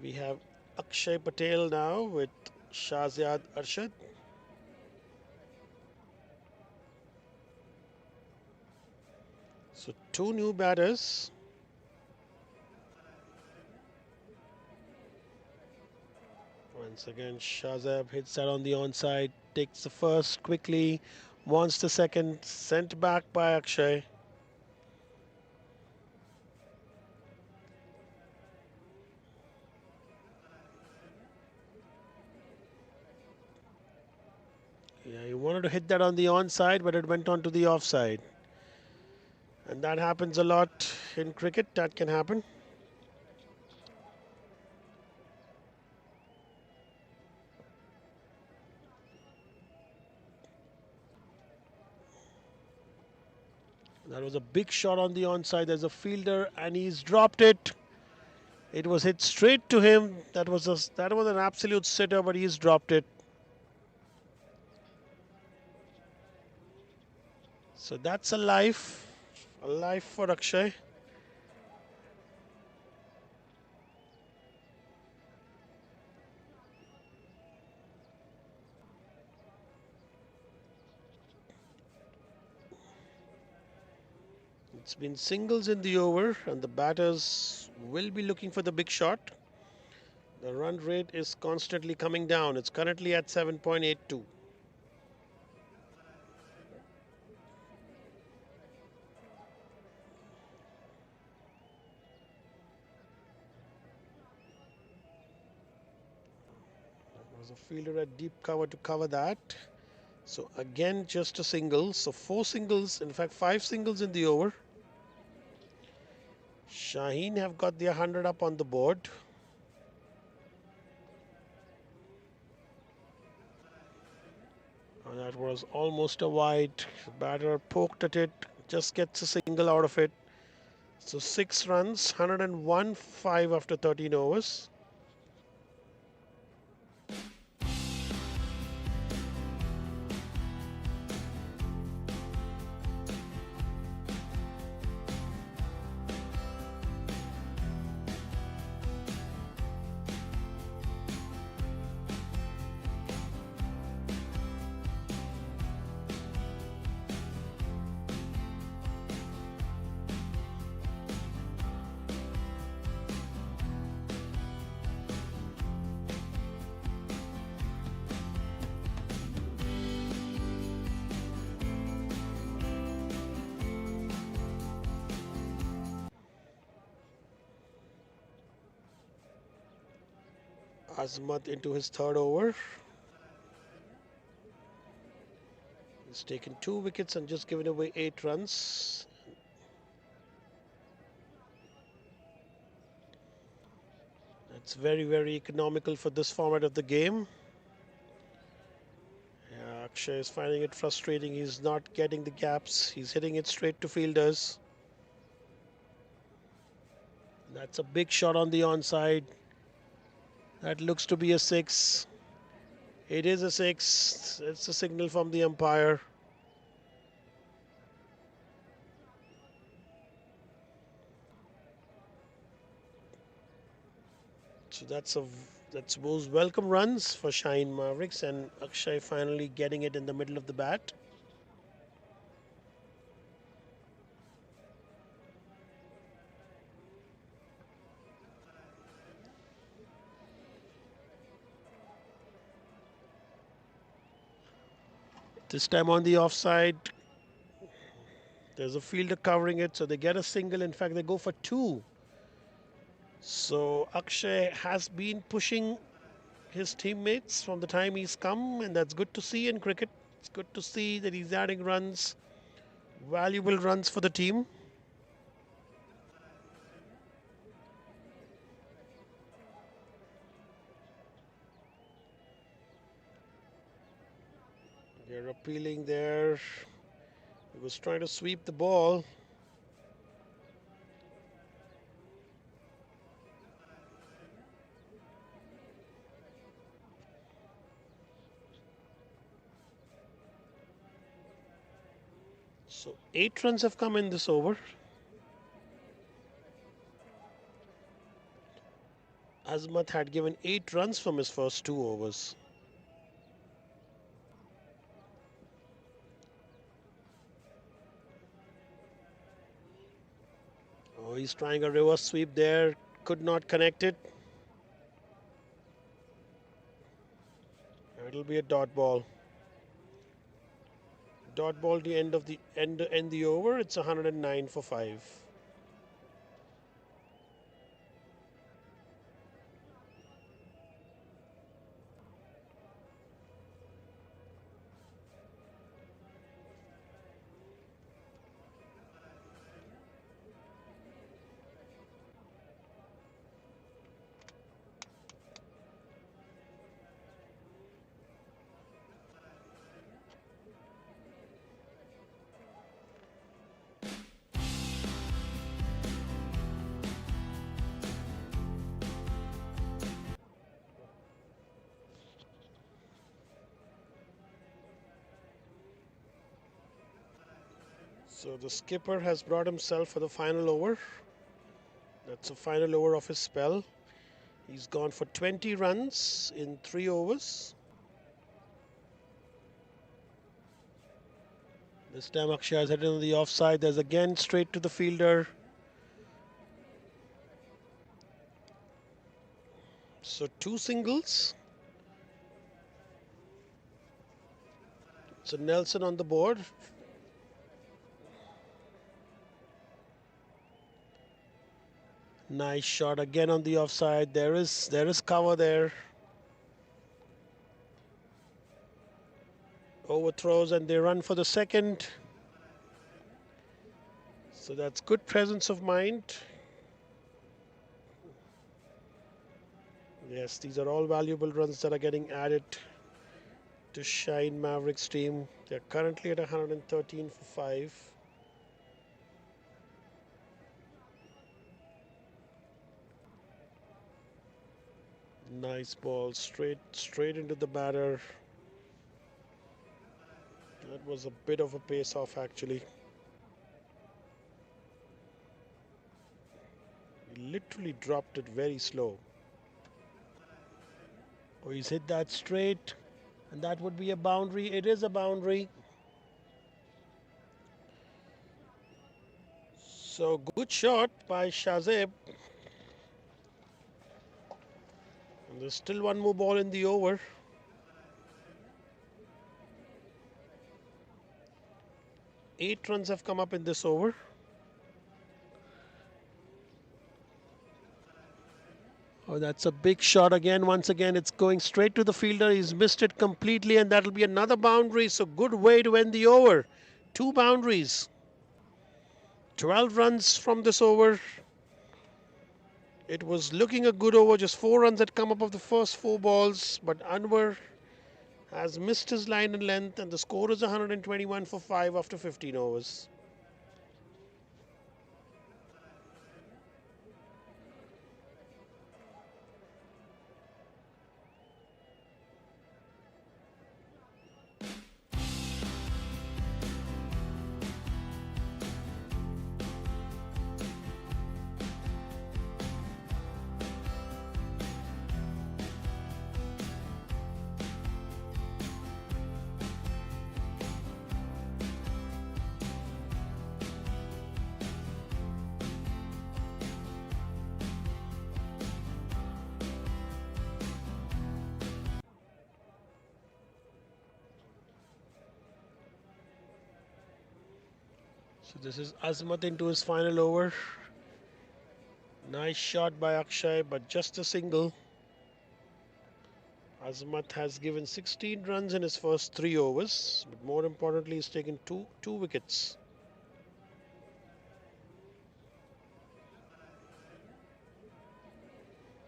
We have Akshay Patel now with Shahzad Arshad. So two new batters. Once again, Shahzad hits that on the onside, takes the first quickly, wants the second, sent back by Akshay. Yeah, he wanted to hit that on the onside, but it went on to the offside. And that happens a lot in cricket, that can happen. That was a big shot on the onside. There's a fielder and he's dropped it. It was hit straight to him. That was an absolute sitter, but he's dropped it. So that's a life for Akshay. It's been singles in the over, and the batters will be looking for the big shot. The run rate is constantly coming down. It's currently at 7.82. There was a fielder at deep cover to cover that. So again, just a single. So four singles, in fact, five singles in the over. Shaheen have got their 100 up on the board. And that was almost a wide. Batter poked at it, just gets a single out of it. So 6 runs, 101, 5 after 13 overs. Azmat into his third over. He's taken 2 wickets and just given away 8 runs. That's very, very economical for this format of the game. Yeah, Akshay is finding it frustrating. He's not getting the gaps. He's hitting it straight to fielders. That's a big shot on the onside. That looks to be a 6. It is a 6. It's a signal from the umpire. So that's those welcome runs for Shaheen Mavericks, and Akshay finally getting it in the middle of the bat. This time on the offside, there's a fielder covering it, so they get a single. In fact, they go for 2. So Akshay has been pushing his teammates from the time he's come, and that's good to see in cricket. It's good to see that he's adding runs, valuable runs for the team. They're appealing there. He was trying to sweep the ball. So 8 runs have come in this over. Azmat had given 8 runs from his first 2 overs. Oh, he's trying a reverse sweep there. Could not connect it. It'll be a dot ball. Dot ball to end the over. It's 109 for 5. So the skipper has brought himself for the final over. That's the final over of his spell. He's gone for 20 runs in 3 overs. This time Akshay has headed on the offside. There's again straight to the fielder. So 2 singles. So Nelson on the board. Nice shot again on the offside. There is cover there. Overthrows and they run for the second. So that's good presence of mind. Yes, these are all valuable runs that are getting added to Shaheen Mavericks team. They're currently at 113 for 5. Nice ball, straight into the batter. That was a bit of a pace off actually. He literally dropped it very slow. Oh, he's hit that straight, and that would be a boundary. It is a boundary. So good shot by Shazib. And there's still one more ball in the over. Eight runs have come up in this over. Oh, that's a big shot again. Once again, it's going straight to the fielder. He's missed it completely, and that'll be another boundary. So, good way to end the over. 2 boundaries. 12 runs from this over. It was looking a good over. Just 4 runs had come up of the first 4 balls, but Anwar has missed his line and length, and the score is 121 for 5 after 15 overs. So this is Azmat into his final over. Nice shot by Akshay, but just a single. Azmat has given 16 runs in his first 3 overs, but more importantly, he's taken two wickets.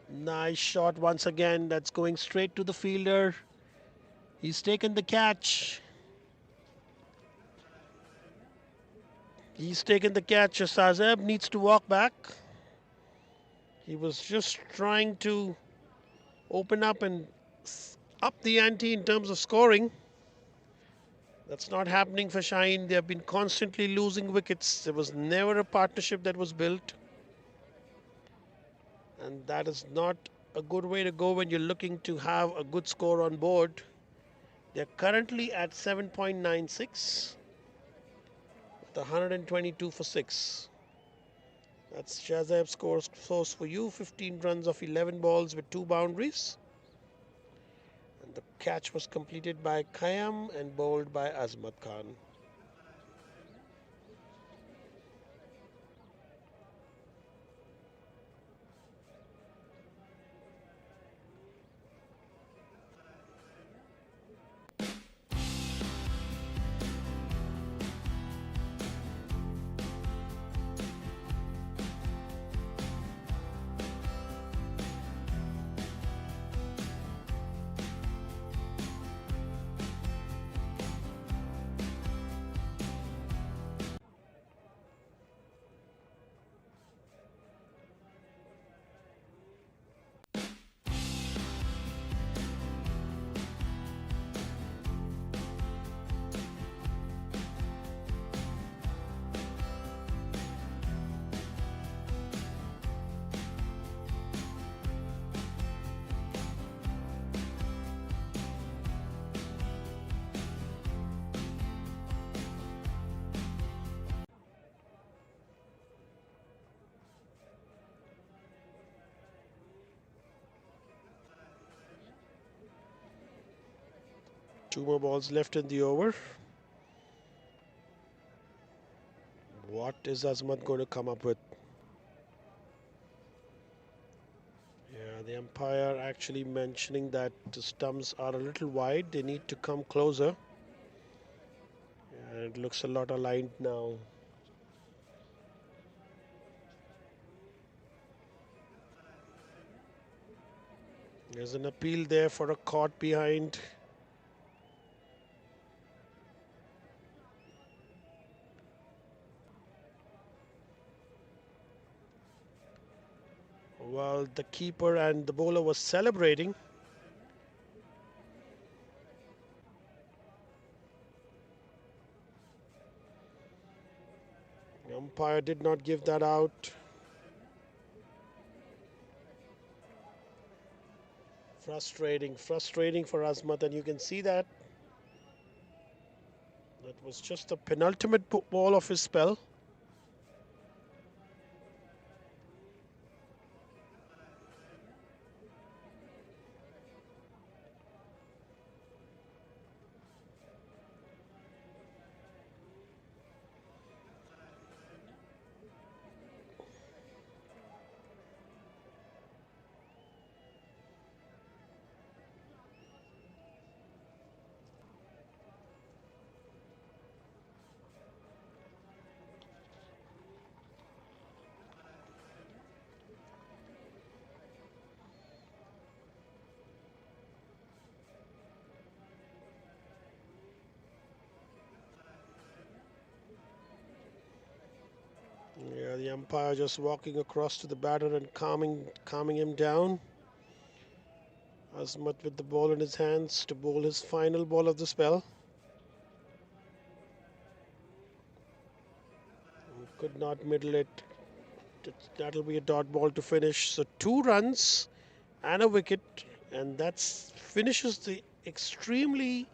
Nice shot once again. That's going straight to the fielder. He's taken the catch. Shahzeb needs to walk back. He was just trying to open up and up the ante in terms of scoring. That's not happening for Shaheen. They have been constantly losing wickets. There was never a partnership that was built. And that is not a good way to go when you're looking to have a good score on board. They're currently at 7.96. The 122 for 6. That's Shahzeb scores for you. 15 runs of 11 balls with 2 boundaries. And the catch was completed by Khayyam and bowled by Azmat Khan. Two more balls left in the over. What is Azmat going to come up with? Yeah, the umpire actually mentioning that the stumps are a little wide. They need to come closer. Yeah, it looks a lot aligned now. There's an appeal there for a caught behind. Well, the keeper and the bowler was celebrating. The umpire did not give that out. Frustrating for Azmat, and you can see that. That was just the penultimate ball of his spell. umpire just walking across to the batter and calming him down. Azmat with the ball in his hands to bowl his final ball of the spell. Could not middle it. That'll be a dot ball to finish. So 2 runs and a wicket, and that finishes the extremely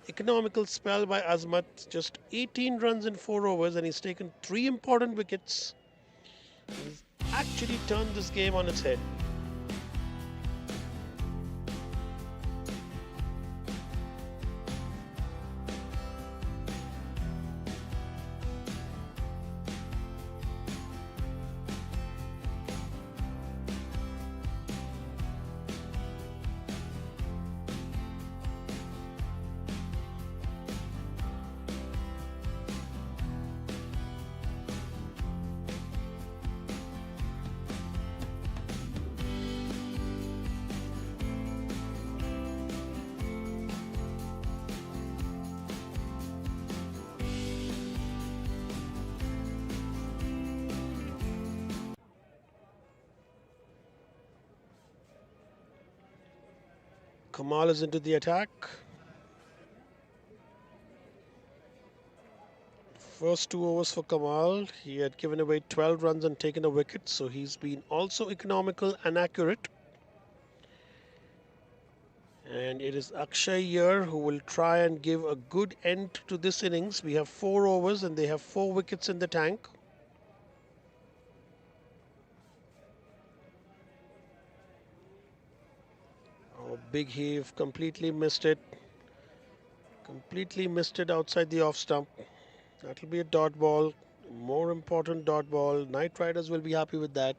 economical spell by Azmat. Just 18 runs in 4 overs, and he's taken 3 important wickets. He's actually turned this game on its head. Kamal is into the attack. First 2 overs for Kamal. He had given away 12 runs and taken a wicket, so he's been also economical and accurate. And it is Akshay here who will try and give a good end to this innings. We have 4 overs and they have 4 wickets in the tank. Oh, big heave, completely missed it. Completely missed it outside the off stump. That'll be a dot ball. More important dot ball. Knight Riders will be happy with that.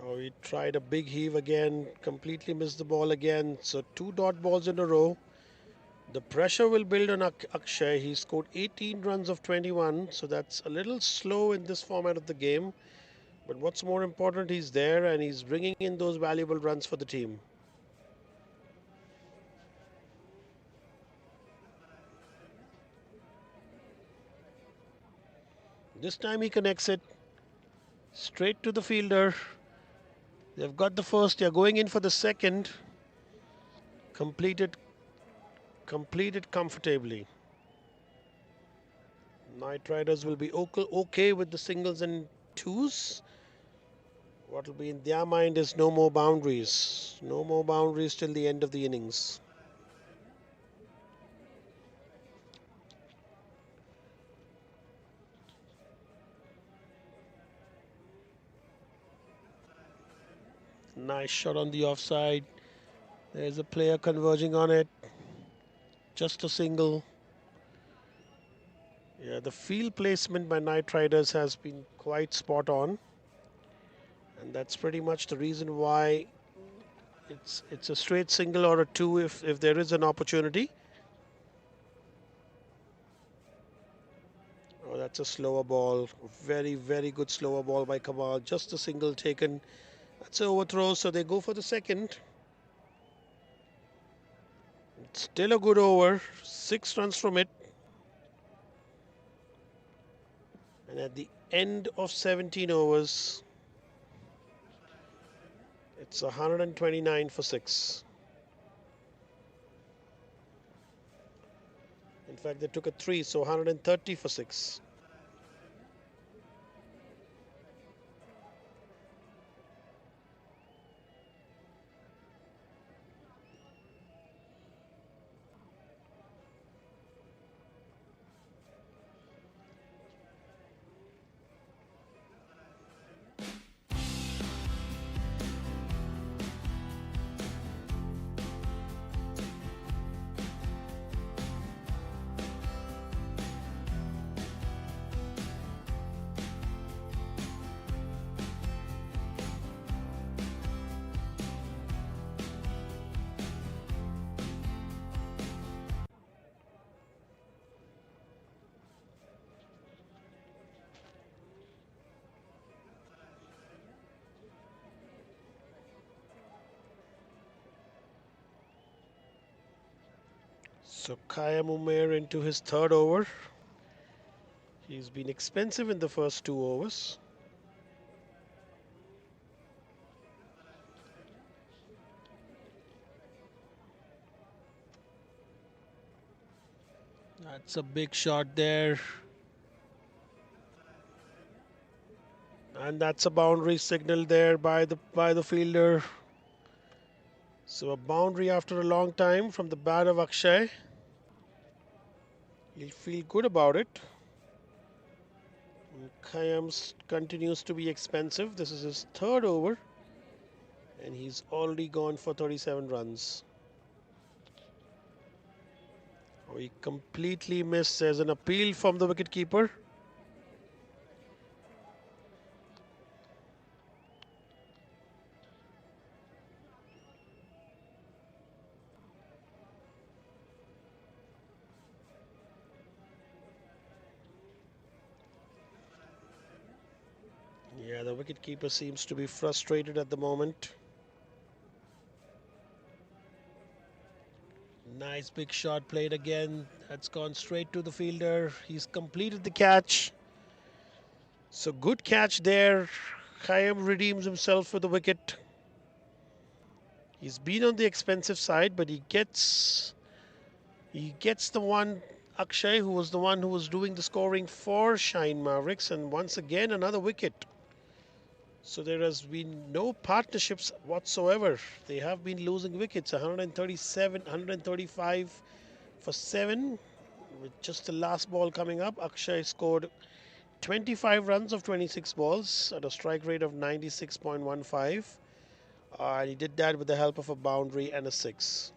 Oh, he tried a big heave again. Completely missed the ball again. So 2 dot balls in a row. The pressure will build on Akshay. He scored 18 runs of 21, so that's a little slow in this format of the game. But what's more important, he's there and he's bringing in those valuable runs for the team. This time he connects it straight to the fielder. They've got the first, they're going in for the second. Completed comfortably. Knight Riders will be okay with the singles and twos. What will be in their mind is no more boundaries. No more boundaries till the end of the innings. Nice shot on the offside. There's a player converging on it. Just a single. Yeah, the field placement by Knight Riders has been quite spot on. And that's pretty much the reason why it's a straight single or a two if there is an opportunity. Oh, that's a slower ball. Very, very good slower ball by Kamal. Just a single taken. That's an overthrow, so they go for the second. It's still a good over. 6 runs from it. And at the end of 17 overs, it's 129 for 6. In fact, they took a 3, so 130 for 6. So Kayam Umair into his third over. He's been expensive in the first 2 overs. That's a big shot there. And that's a boundary signal there by the fielder. So a boundary after a long time from the bat of Akshay. He'll feel good about it. Khayyam continues to be expensive. This is his third over, and he's already gone for 37 runs. Oh, he completely missed. There's an appeal from the wicketkeeper. Yeah, the wicketkeeper seems to be frustrated at the moment. Nice big shot played again. That's gone straight to the fielder. He's completed the catch. So good catch there. Khayyam redeems himself with the wicket. He's been on the expensive side, but he gets the one. Akshay, who was the one who was doing the scoring for Shaheen Mavericks, and once again another wicket. So there has been no partnerships whatsoever. They have been losing wickets. 137, 135 for 7. With just the last ball coming up, Akshay scored 25 runs of 26 balls at a strike rate of 96.15. And he did that with the help of a boundary and a 6.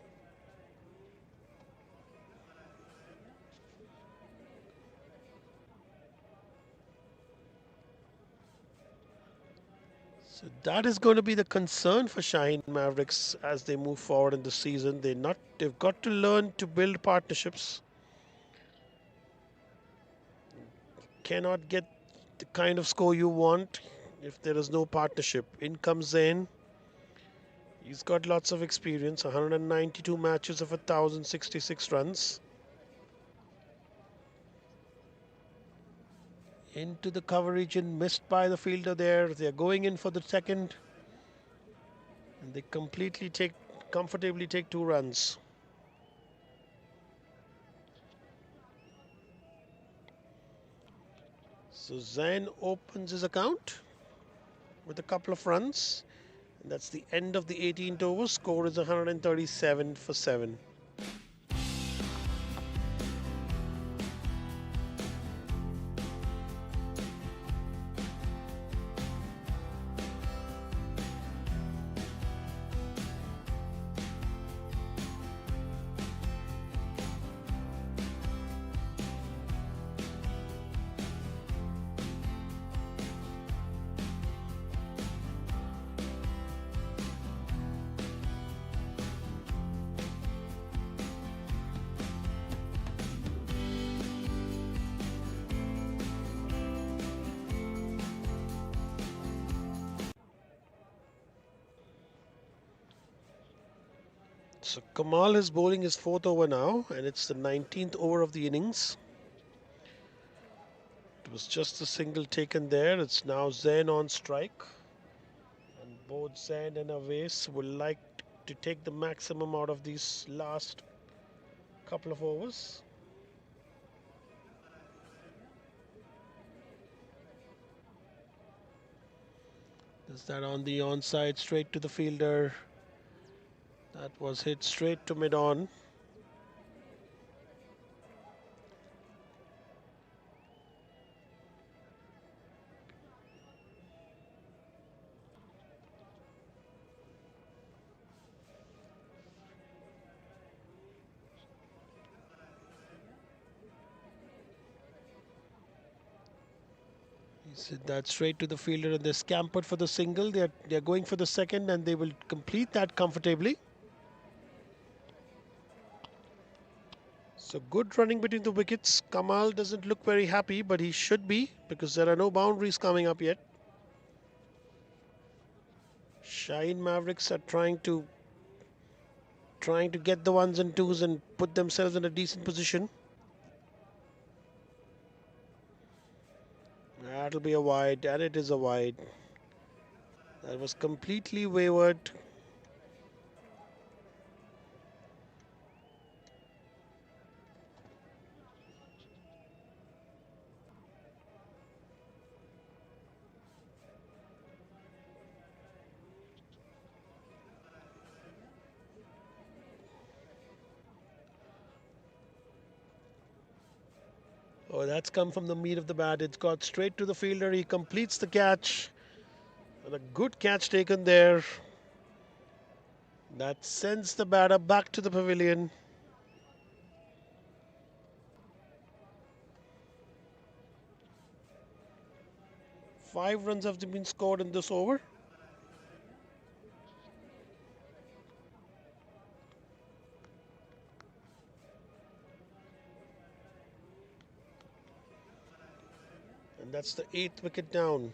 So that is going to be the concern for Shaheen Mavericks as they move forward in the season. They've got to learn to build partnerships. Cannot get the kind of score you want if there is no partnership. In comes Zain. He's got lots of experience. 192 matches of 1,066 runs. Into the cover region, missed by the fielder there. They're going in for the second. And they comfortably take 2 runs. So Zain opens his account with a couple of runs. And that's the end of the 18th over. Score is 137 for 7. So Kamal is bowling his 4th over now, and it's the 19th over of the innings. It was just a single taken there. It's now Zain on strike. And both Zain and Awais would like to take the maximum out of these last couple of overs. Is that on the onside, straight to the fielder? That was hit straight to mid-on. He said that straight to the fielder, and they scampered for the single. They're going for the second, and they will complete that comfortably. So good running between the wickets. Kamal doesn't look very happy, but he should be because there are no boundaries coming up yet. Shaheen Mavericks are trying to trying to get the ones and twos and put themselves in a decent position. That'll be a wide, and it is a wide. That was completely wayward. Oh, that's come from the meat of the bat. It's got straight to the fielder. He completes the catch. And a good catch taken there. That sends the batter back to the pavilion. 5 runs have been scored in this over. And that's the 8th wicket down.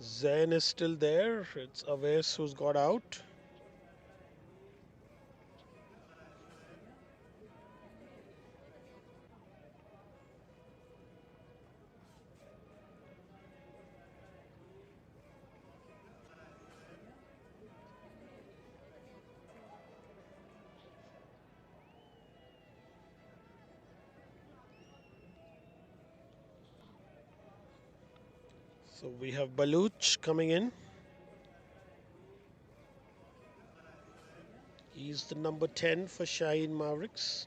Zain is still there. It's Aves who's got out. So we have Baluch coming in. He's the number 10 for Shaheen Mavericks.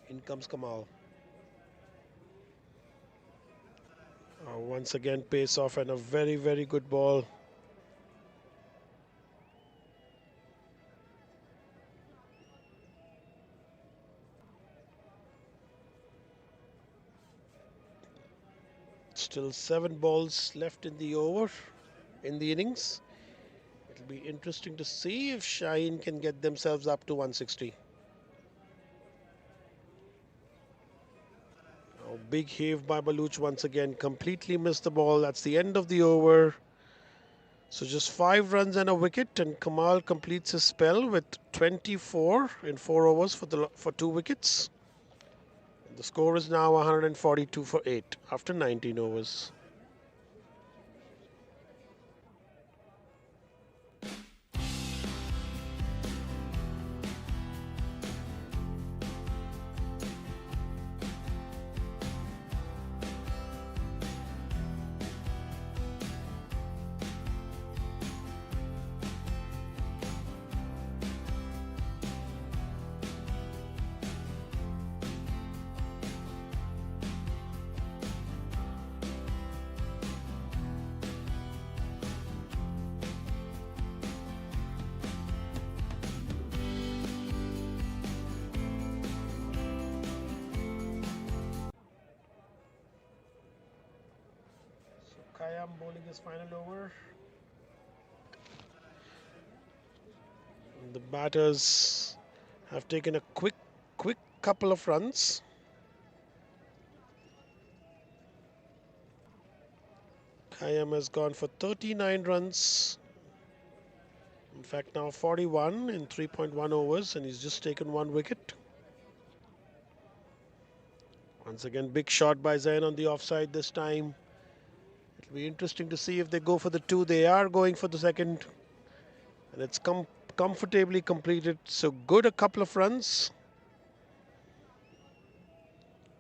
In comes Kamal. Once again, pace off and a very, very good ball. Still 7 balls left in the over, in the innings. It'll be interesting to see if Shaheen can get themselves up to 160. Oh, big heave by Baluch once again. Completely missed the ball. That's the end of the over. So just 5 runs and a wicket, and Kamal completes his spell with 24 in 4 overs for 2 wickets. The score is now 142 for 8 after 19 overs. Kayam bowling his final over. The batters have taken a quick couple of runs. Kayam has gone for 39 runs. In fact, now 41 in 3.1 overs, and he's just taken 1 wicket. Once again, big shot by Zain on the offside this time. It'll be interesting to see if they go for the 2. They are going for the second, and it's comfortably completed. So good, a couple of runs.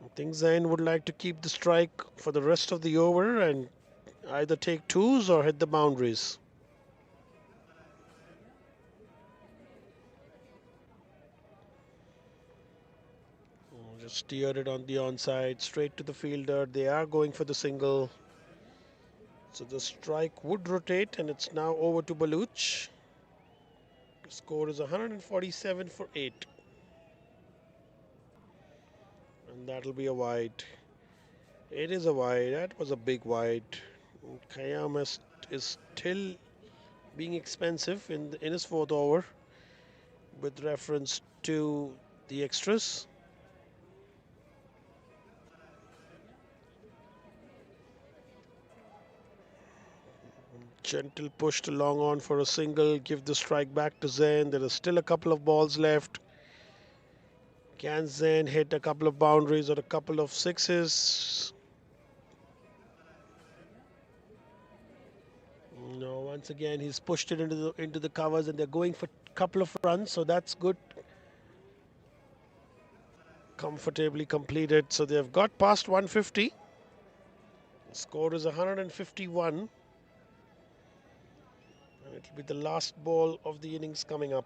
I think Zain would like to keep the strike for the rest of the over and either take 2s or hit the boundaries. Just steered it on the onside, straight to the fielder. They are going for the single. So the strike would rotate, and it's now over to Baluch. The score is 147 for 8. And that'll be a wide. It is a wide. That was a big wide. Kayam is still being expensive in his 4th over with reference to the extras. Gentle push to long on for a single. Give the strike back to Zain. There is still a couple of balls left. Can Zain hit a couple of boundaries or a couple of sixes? No, once again he's pushed it into the covers, and they're going for a couple of runs, so that's good. Comfortably completed, so they've got past 150. The score is 151, and it'll be the last ball of the innings coming up.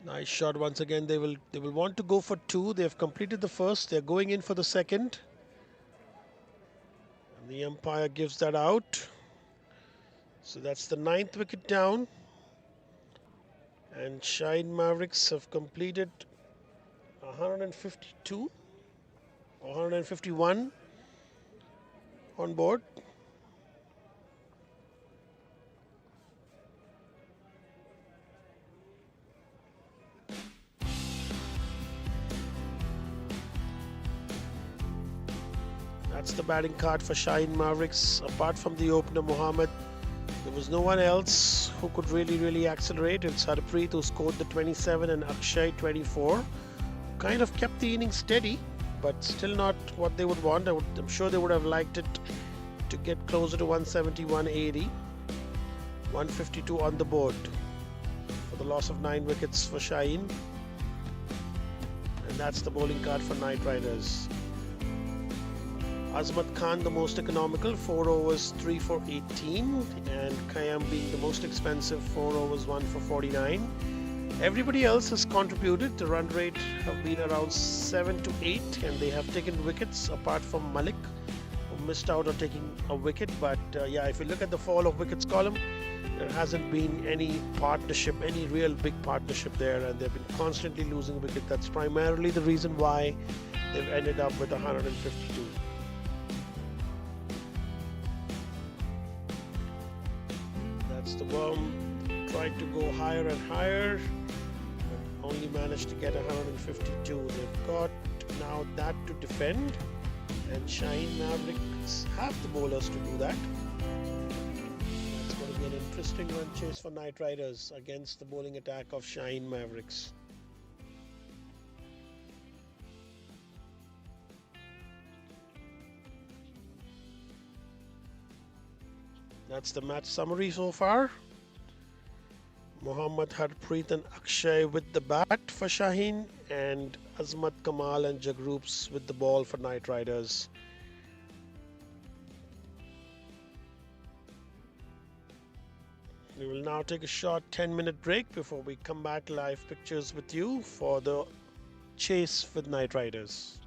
Nice shot once again. They will want to go for two. They have completed the first. They're going in for the second. And the umpire gives that out. So that's the 9th wicket down. And Shaheen Mavericks have completed 152 or 151 on board. That's the batting card for Shaheen Mavericks. Apart from the opener Mohammed, there was no one else who could really accelerate. It's Harpreet who scored the 27 and Akshay 24. Kind of kept the innings steady, but still not what they would want. I'm sure they would have liked it to get closer to 170, 180. 152 on the board for the loss of 9 wickets for Shaheen. And that's the bowling card for Knight Riders. Azmat Khan, the most economical, 4 overs, 3 for 18, and Khayyam being the most expensive, 4 overs, 1 for 49. Everybody else has contributed. The run rate have been around 7 to 8, and they have taken wickets apart from Malik, who missed out on taking a wicket. But yeah, if you look at the fall of wickets column, there hasn't been any partnership, any real big partnership there, and they've been constantly losing wicket. That's primarily the reason why they've ended up with 152. The worm tried to go higher and higher, but only managed to get 152. They've got now that to defend, and Shaheen Mavericks have the bowlers to do that. That's going to be an interesting run chase for Knight Riders against the bowling attack of Shaheen Mavericks. That's the match summary so far. Mohammad Harpreet and Akshay with the bat for Shaheen, and Azmat Kamal and Jagroops with the ball for Knight Riders. We will now take a short 10-minute break before we come back live pictures with you for the chase with Knight Riders.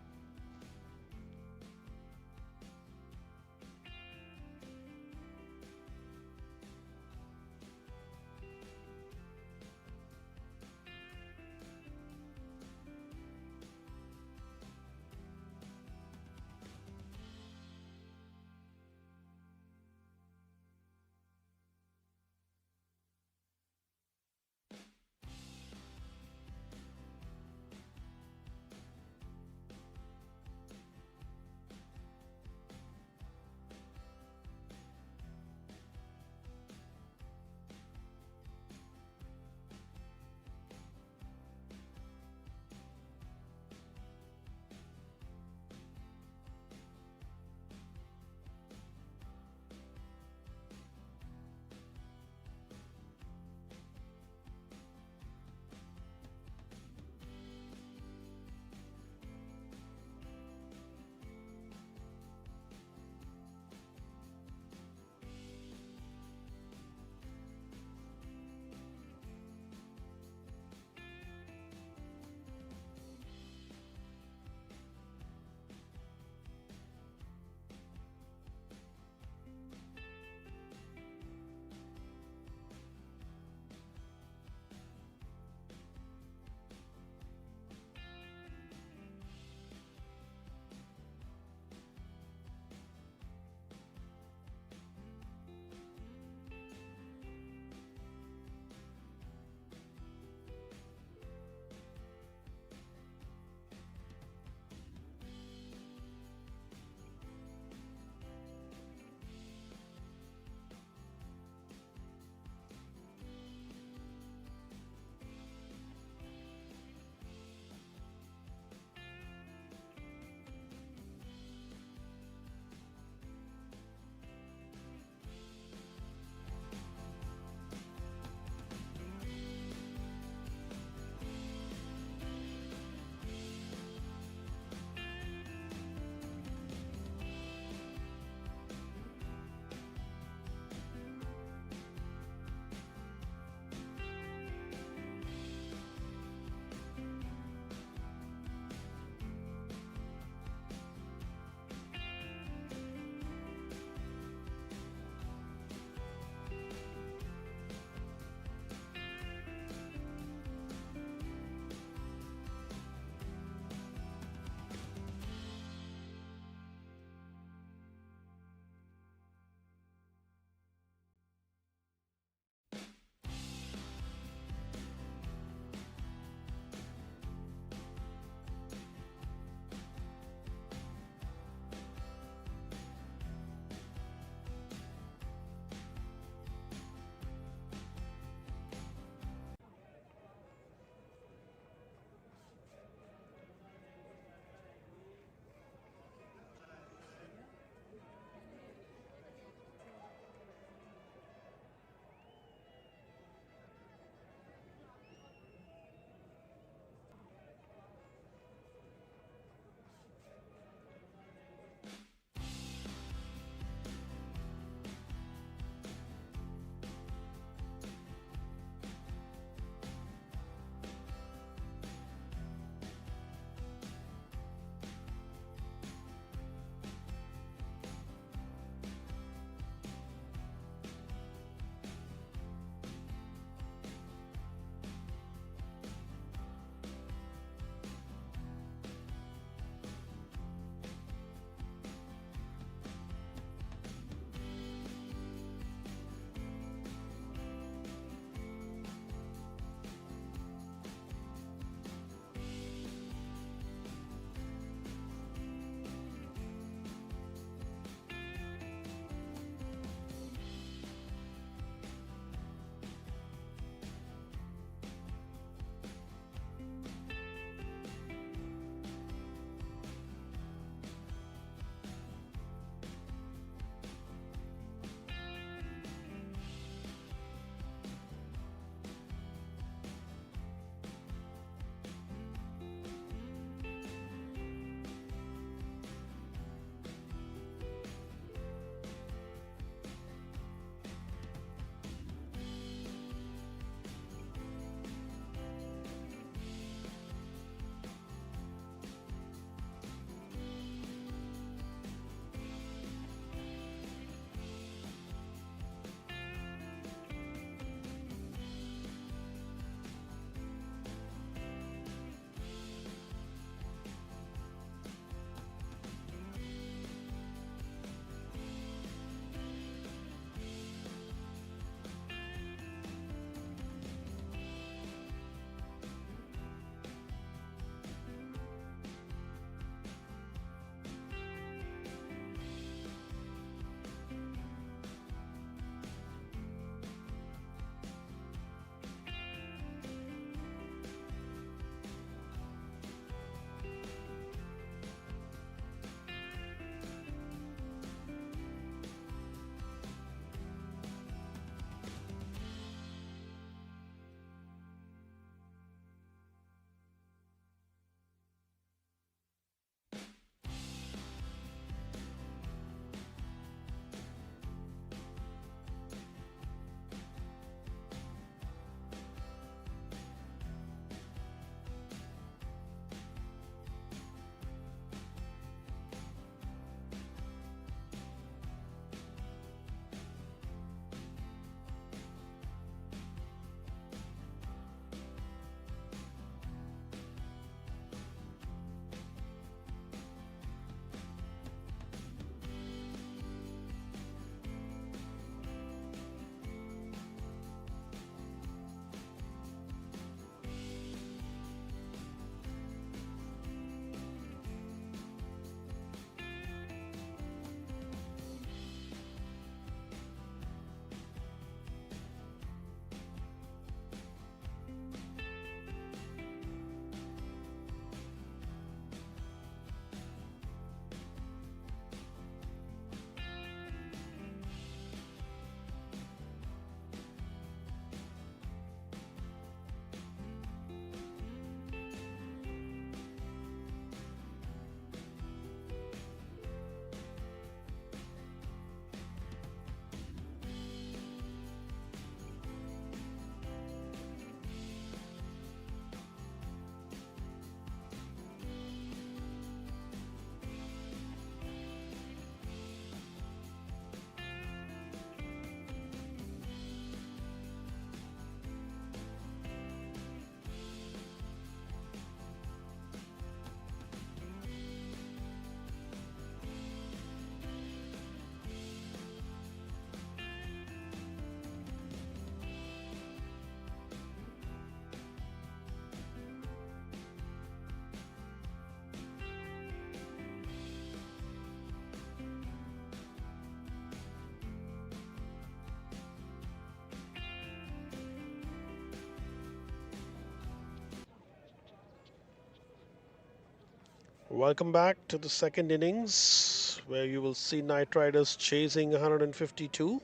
Welcome back to the second innings, where you will see Knight Riders chasing 152.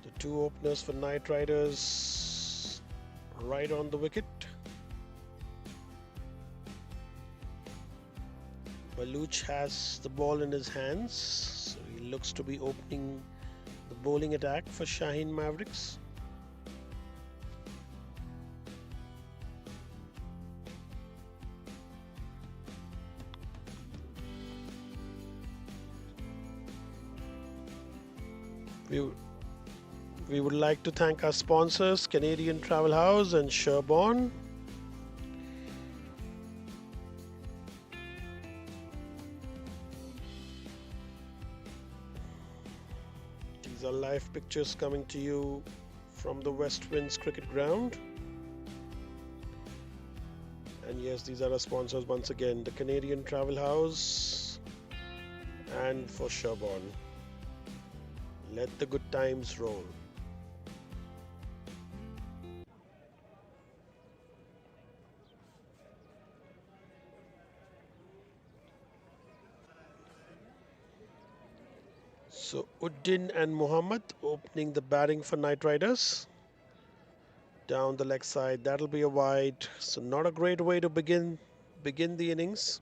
The two openers for Knight Riders right on the wicket. Baluch has the ball in his hands, so he looks to be opening the bowling attack for Shaheen Mavericks. We would like to thank our sponsors, Canadian Travel House and Sherborne. These are live pictures coming to you from the West Winds Cricket Ground. And yes, these are our sponsors once again, the Canadian Travel House and for Sherborne. Let the good times roll. So Uddin and Muhammad opening the batting for Knight Riders. Down the leg side, that'll be a wide. So not a great way to begin the innings.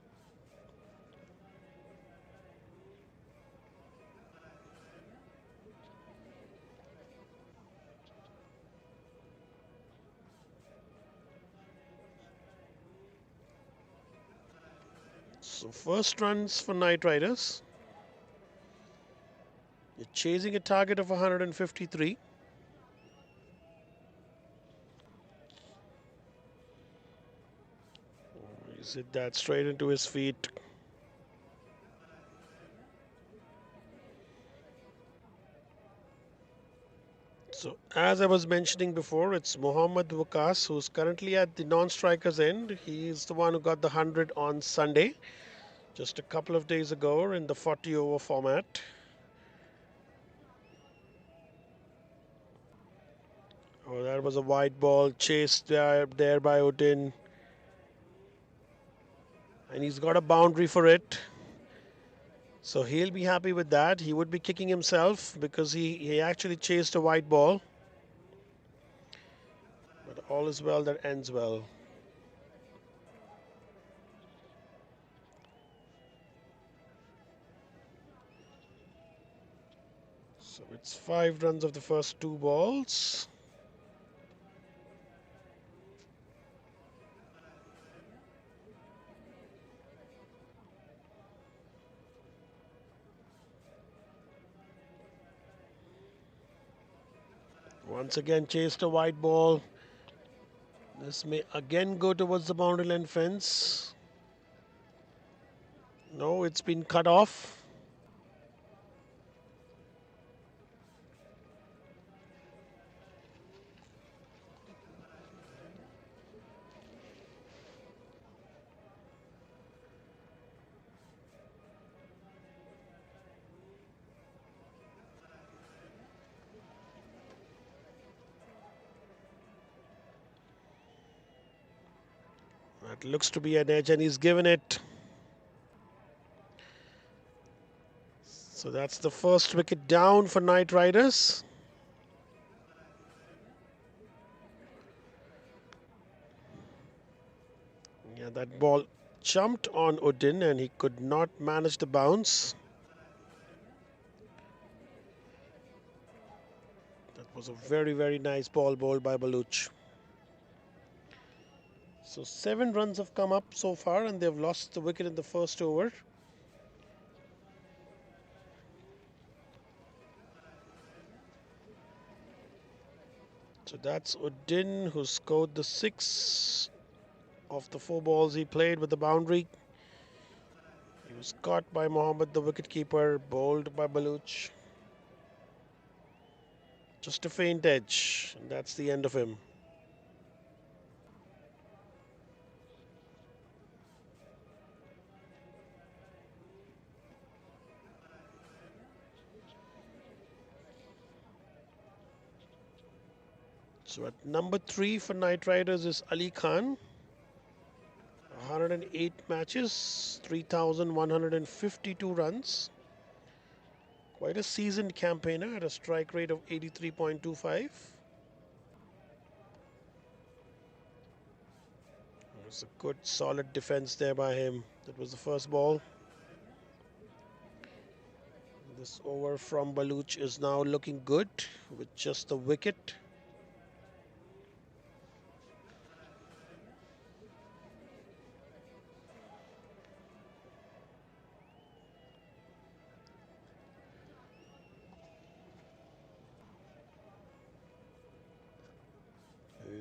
So first runs for Knight Riders. You're chasing a target of 153. He's hit that straight into his feet. So as I was mentioning before, it's Mohammad Wakas who's currently at the non-strikers end. He's the one who got the 100 on Sunday, just a couple of days ago in the 40 over format. Oh, that was a wide ball chased there by Uddin. And he's got a boundary for it. So he'll be happy with that. He would be kicking himself because he actually chased a wide ball. But all is well that ends well. So it's 5 runs of the first 2 balls. Once again chased a wide ball. This may again go towards the boundary line fence. No, it's been cut off. That looks to be an edge and he's given it. So that's the first wicket down for Knight Riders. Yeah, that ball jumped on Uddin and he could not manage the bounce. That was a very, very nice ball bowled by Baluch. So 7 runs have come up so far and they've lost the wicket in the first over. So that's Uddin who scored the 6 of the 4 balls he played with the boundary. He was caught by Mohammad, the wicketkeeper, bowled by Baluch. Just a faint edge, and that's the end of him. So at number 3 for Knight Riders is Ali Khan. 108 matches, 3,152 runs. Quite a seasoned campaigner at a strike rate of 83.25. It was a good solid defense there by him. That was the first ball. This over from Baluch is now looking good with just the wicket.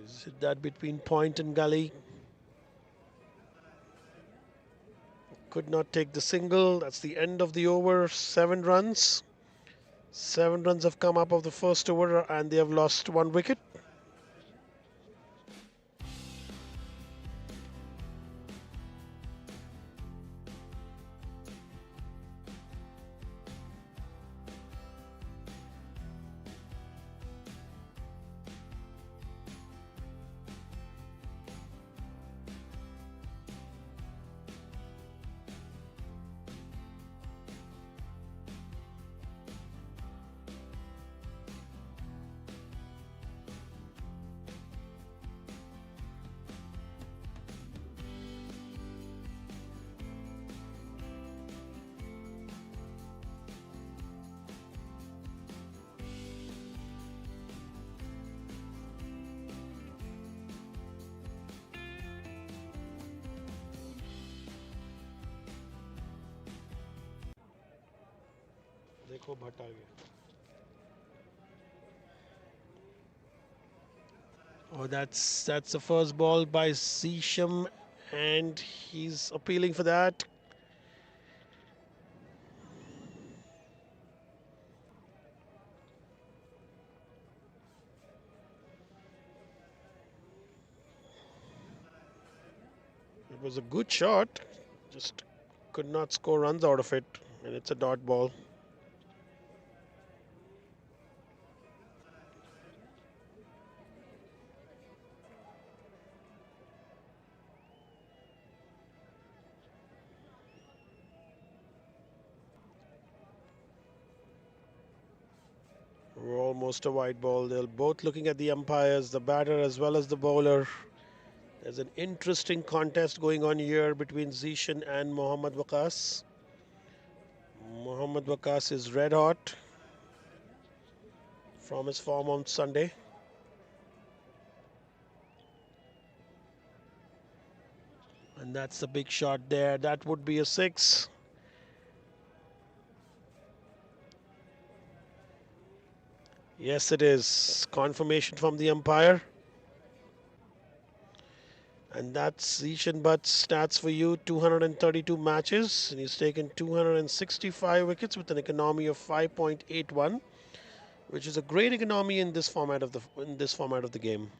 He's hit that between point and gully. Could not take the single. That's the end of the over. 7 runs. 7 runs have come up of the first over and they have lost 1 wicket. देखो भट्ट आ गया. Oh, that's the first ball by Zisham, and he's appealing for that. It was a good shot, just could not score runs out of it, and it's a dot ball. Almost a white ball. They're both looking at the umpires, the batter as well as the bowler. There's an interesting contest going on here between Zishan and Mohammad Waqas. Mohammad Waqas is red hot from his form on Sunday. And that's the big shot there. That would be a 6. Yes, it is. Confirmation from the umpire. And that's Zishan Butt's stats for you. 232 matches. And he's taken 265 wickets with an economy of 5.81, which is a great economy in this format of the game.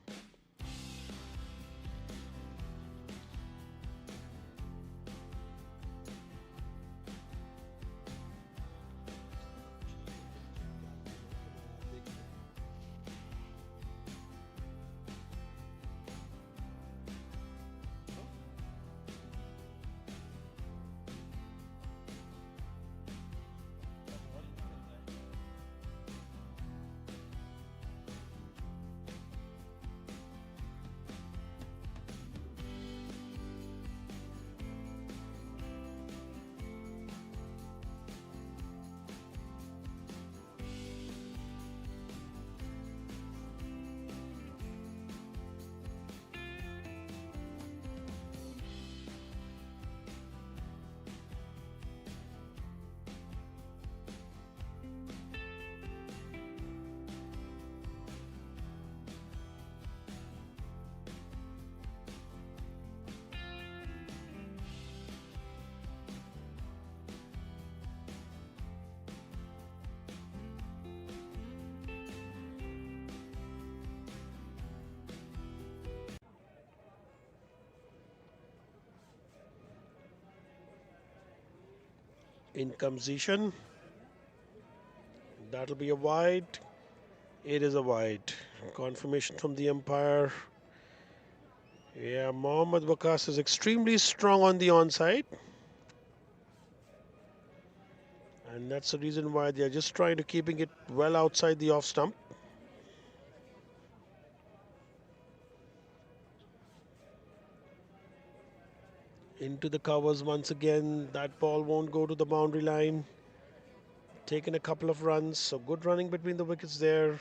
In comes Zishan. That'll be a wide. It is a wide. Confirmation from the umpire. Yeah, Mohammad Waqas is extremely strong on the onside. And that's the reason why they're just trying to keeping it well outside the off stump. Into the covers once again. That ball won't go to the boundary line. Taken a couple of runs, so good running between the wickets there.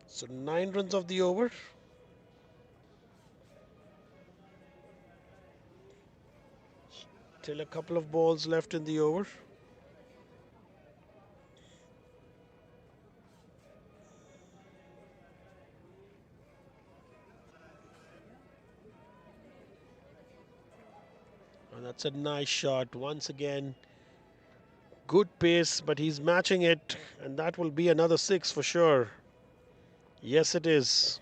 So 9 runs of the over. Still a couple of balls left in the over. And that's a nice shot once again. Good pace, but he's matching it, and that will be another six for sure. Yes, it is.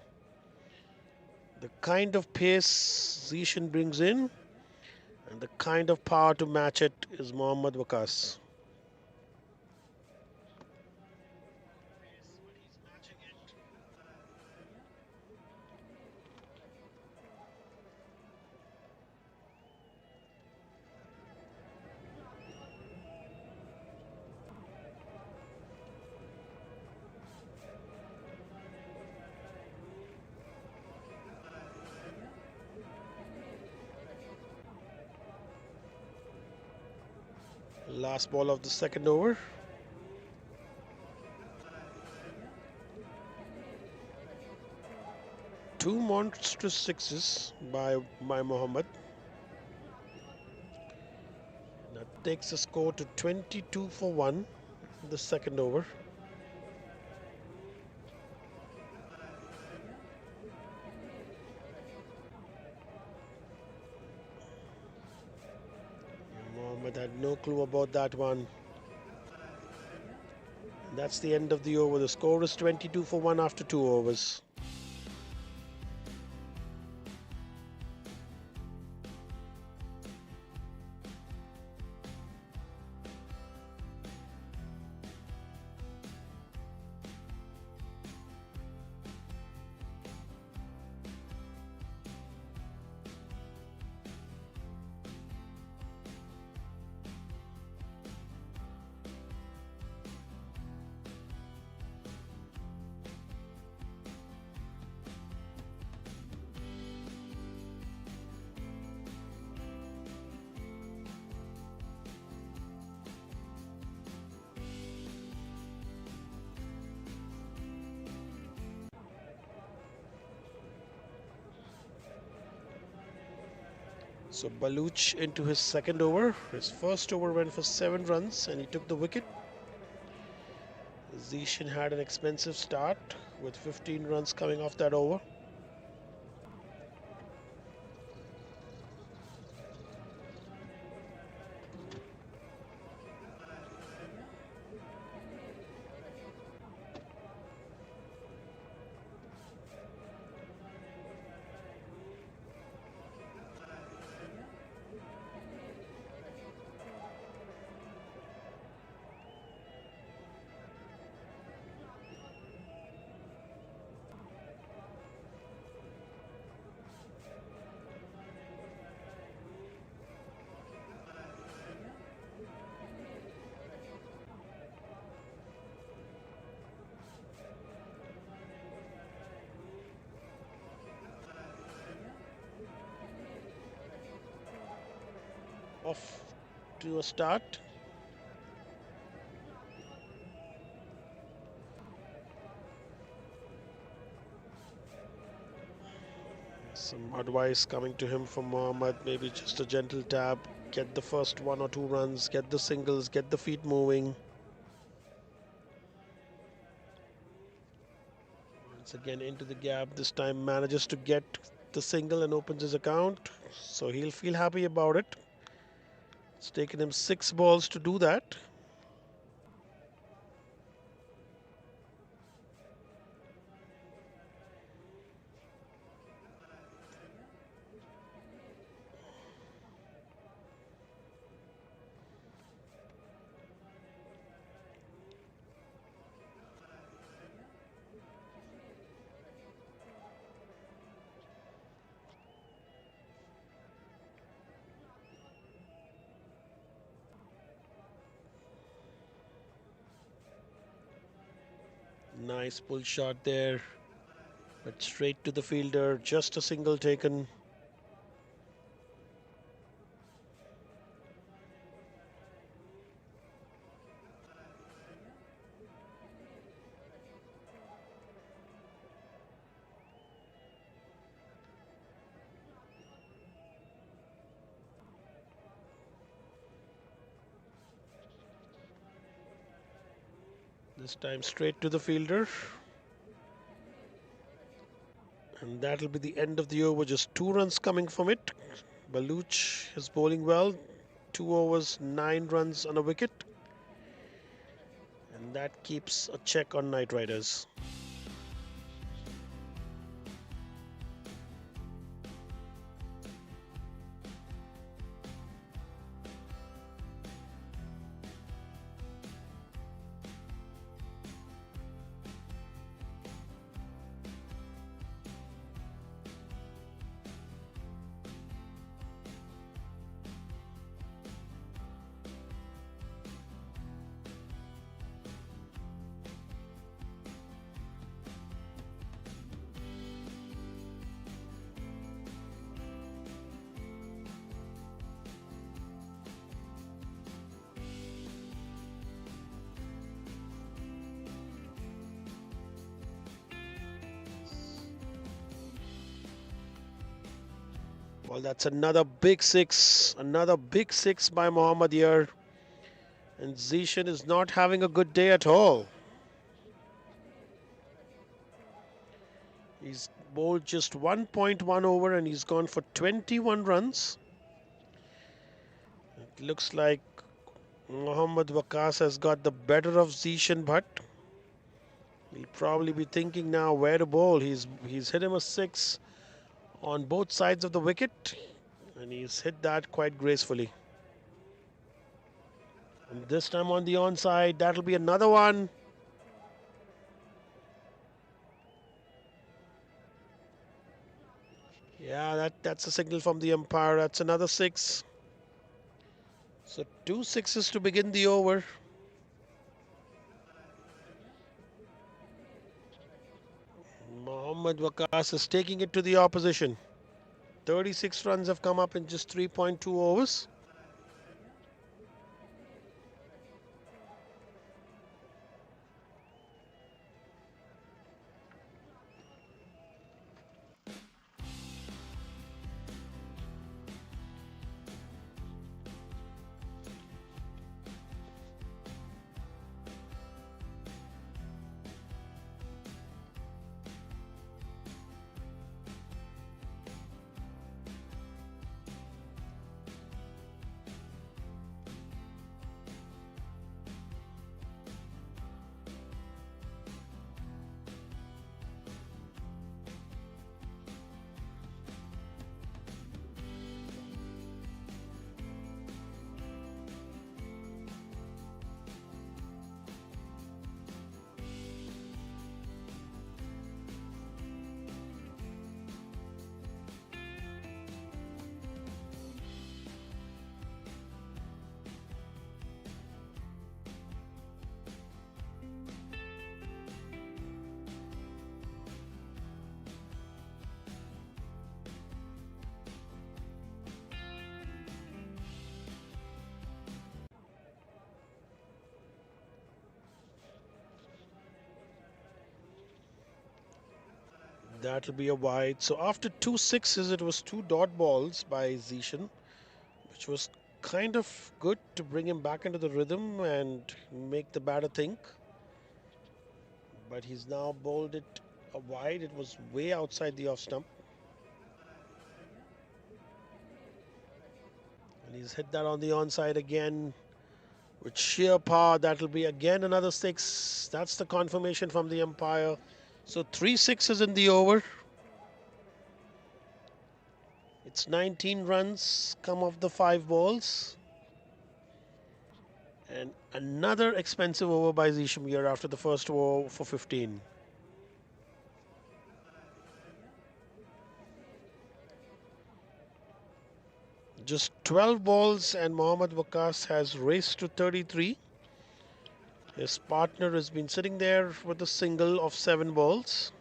The kind of pace Zishan brings in and the kind of power to match it is Mohammad Waqas. Last ball of the second over. Two monstrous sixes by Mohammad. That takes the score to 22 for 1 in the second over. Mohammad had no clue about that one. That's the end of the over. The score is 22 for 1 after 2 overs. So Baluch into his second over. His first over went for 7 runs and he took the wicket. Zishan had an expensive start with 15 runs coming off that over. Off to a start. Some advice coming to him from Mohammad, maybe just a gentle tap, get the first 1 or 2 runs, get the singles, get the feet moving. Once again into the gap, this time manages to get the single and opens his account, so he'll feel happy about it. It's taken him 6 balls to do that. Nice pull shot there, but straight to the fielder. Just a single taken. This time straight to the fielder. And that'll be the end of the over. Just 2 runs coming from it. Baluch is bowling well. 2 overs, 9 runs on a wicket. And that keeps a check on Knight Riders. Well, that's another big six. Another big six by Mohammad here. And Zishan is not having a good day at all. He's bowled just 1.1 over and he's gone for 21 runs. It looks like Mohammad Waqas has got the better of Zishan Bhatt. He'll probably be thinking now where to bowl. He's hit him a six on both sides of the wicket, and he's hit that quite gracefully. And this time on the onside, that'll be another one. Yeah, that's a signal from the umpire. That's another six. So 2 sixes to begin the over. Mohammad Waqas is taking it to the opposition. 36 runs have come up in just 3.2 overs. That'll be a wide. So after 2 sixes, it was 2 dot balls by Zishan, which was kind of good to bring him back into the rhythm and make the batter think. But he's now bowled it a wide. It was way outside the off stump. And he's hit that on the onside again with sheer power. That'll be again another six. That's the confirmation from the umpire. So 3 sixes in the over. It's 19 runs come off the 5 balls. And another expensive over by Zishan here after the first over for 15. Just 12 balls and Mohammad Waqas has raced to 33. His partner has been sitting there with a single of 7 balls.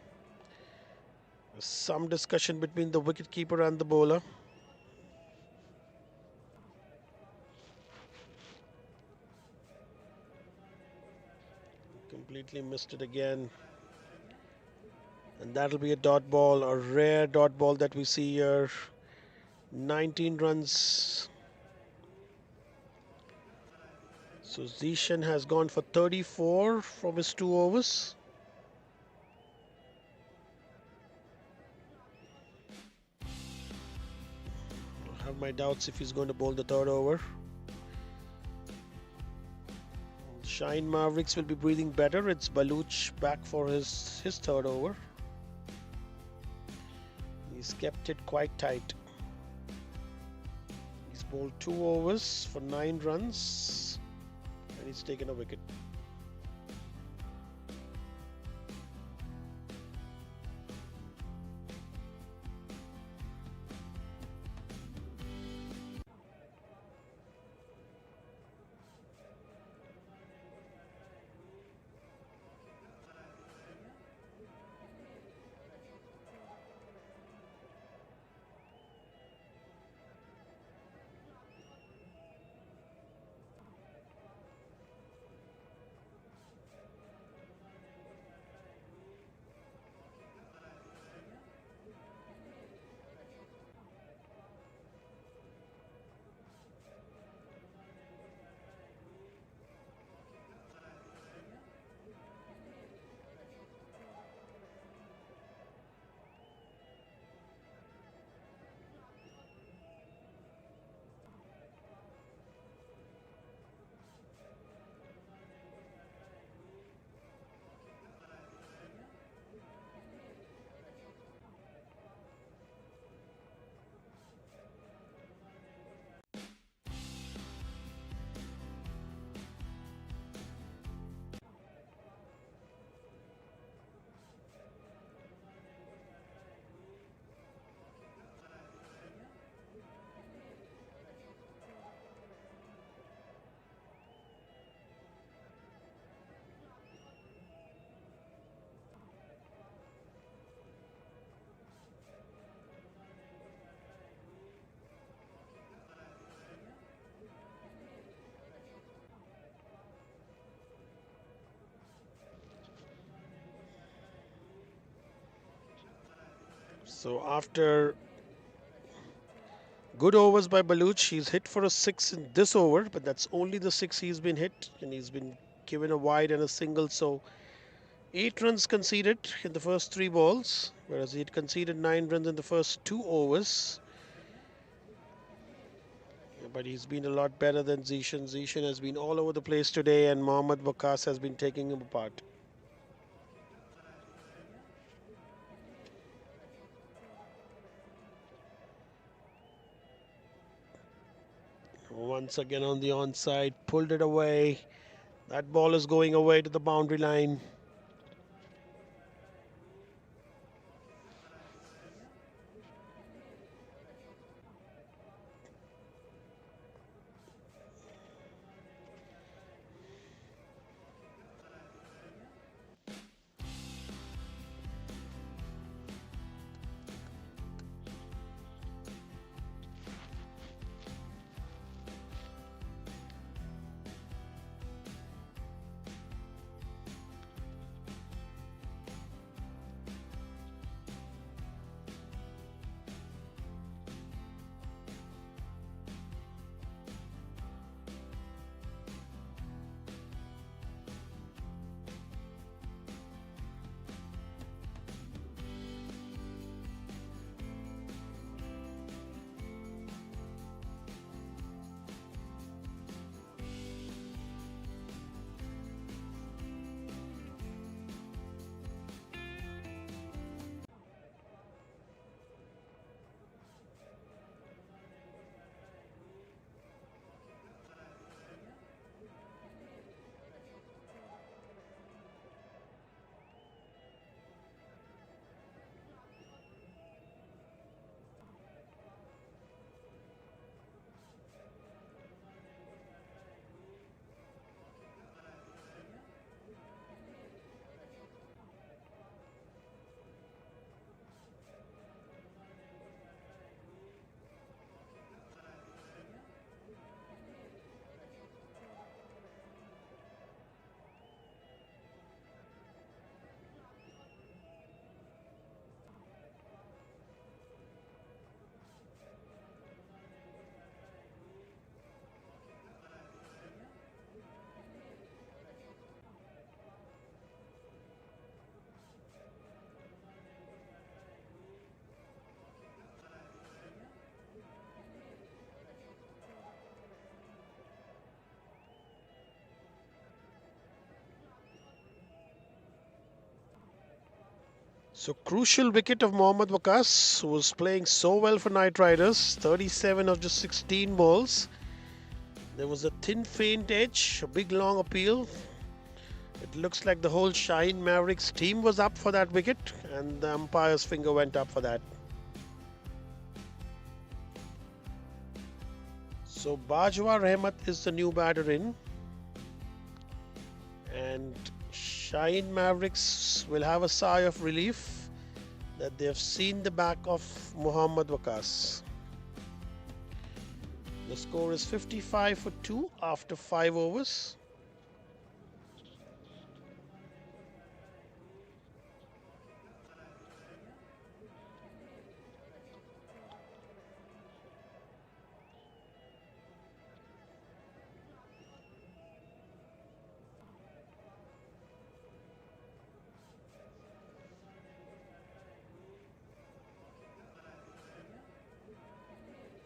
Some discussion between the wicketkeeper and the bowler. Completely missed it again. And that'll be a dot ball, a rare dot ball that we see here. 19 runs. So Zishan has gone for 34 from his 2 overs. I have my doubts if he's going to bowl the 3rd over. Shaheen Mavericks will be breathing better. It's Baluch back for his 3rd over. He's kept it quite tight. He's bowled 2 overs for 9 runs and he's taken a wicket. So after good overs by Baluch, he's hit for a 6 in this over, but that's only the 6 he's been hit, and he's been given a wide and a single. So 8 runs conceded in the first 3 balls, whereas he had conceded 9 runs in the first 2 overs. But he's been a lot better than Zishan. Zishan has been all over the place today, and Mohammad Waqas has been taking him apart. Once again on the onside, pulled it away. That ball is going away to the boundary line. So crucial wicket of Mohammad Waqas, who was playing so well for Knight Riders, 37 of just 16 balls. There was a thin faint edge, a big long appeal. It looks like the whole Shaheen Mavericks team was up for that wicket, and the umpire's finger went up for that. So Bajwa Rahmat is the new batter in, and Shaheen Mavericks will have a sigh of relief that they have seen the back of Mohammad Waqas. The score is 55 for 2 after 5 overs.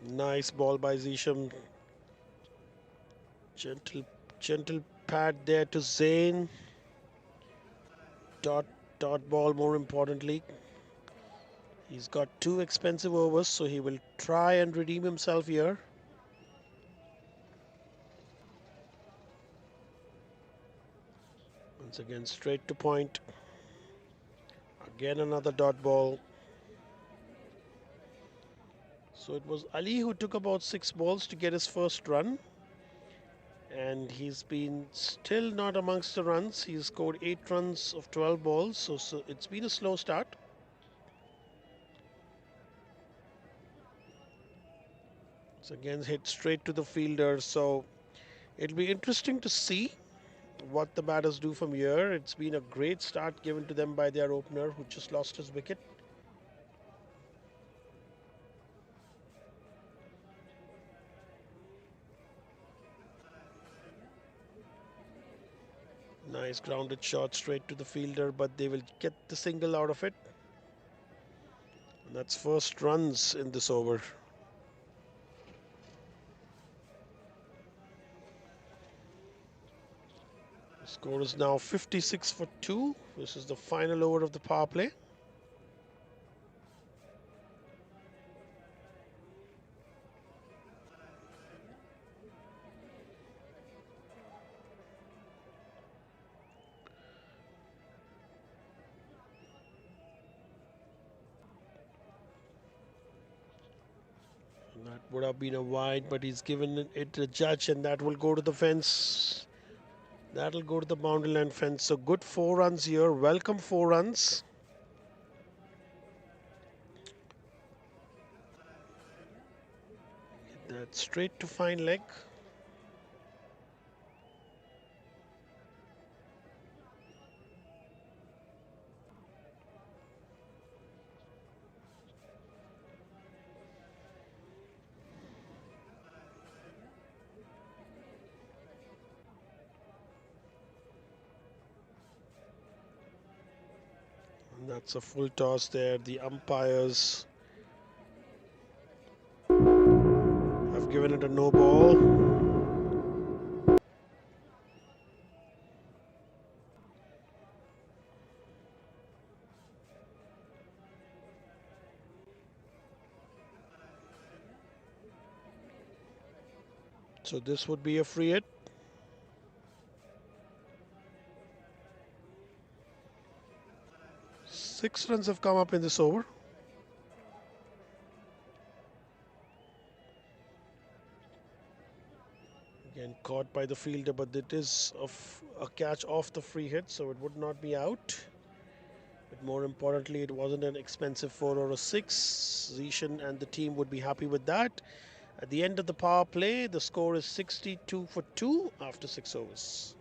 Nice ball by Zisham. Gentle pad there to Zain. Dot ball more importantly. He's got 2 expensive overs, so he will try and redeem himself here. Once again, straight to point. Again, another dot ball. So it was Ali who took about 6 balls to get his first run. And he's been still not amongst the runs. He's scored 8 runs of 12 balls. So it's been a slow start. So again, hit straight to the fielder. So it'll be interesting to see what the batters do from here. It's been a great start given to them by their opener, who just lost his wicket. Nice grounded shot straight to the fielder, but they will get the single out of it. And that's first runs in this over. The score is now 56 for 2. This is the final over of the power play. That would have been a wide, but he's given it a judge, and that will go to the fence. That'll go to the boundary line fence. So good 4 runs here. Welcome 4 runs. Get that straight to fine leg. That's a full toss there. The umpires have given it a no ball. So this would be a free hit. Six runs have come up in this over. Again, caught by the fielder, but it is a catch off the free hit, so it would not be out. But more importantly, it wasn't an expensive 4 or a 6. Zishan and the team would be happy with that. At the end of the power play, the score is 62 for 2 after 6 overs.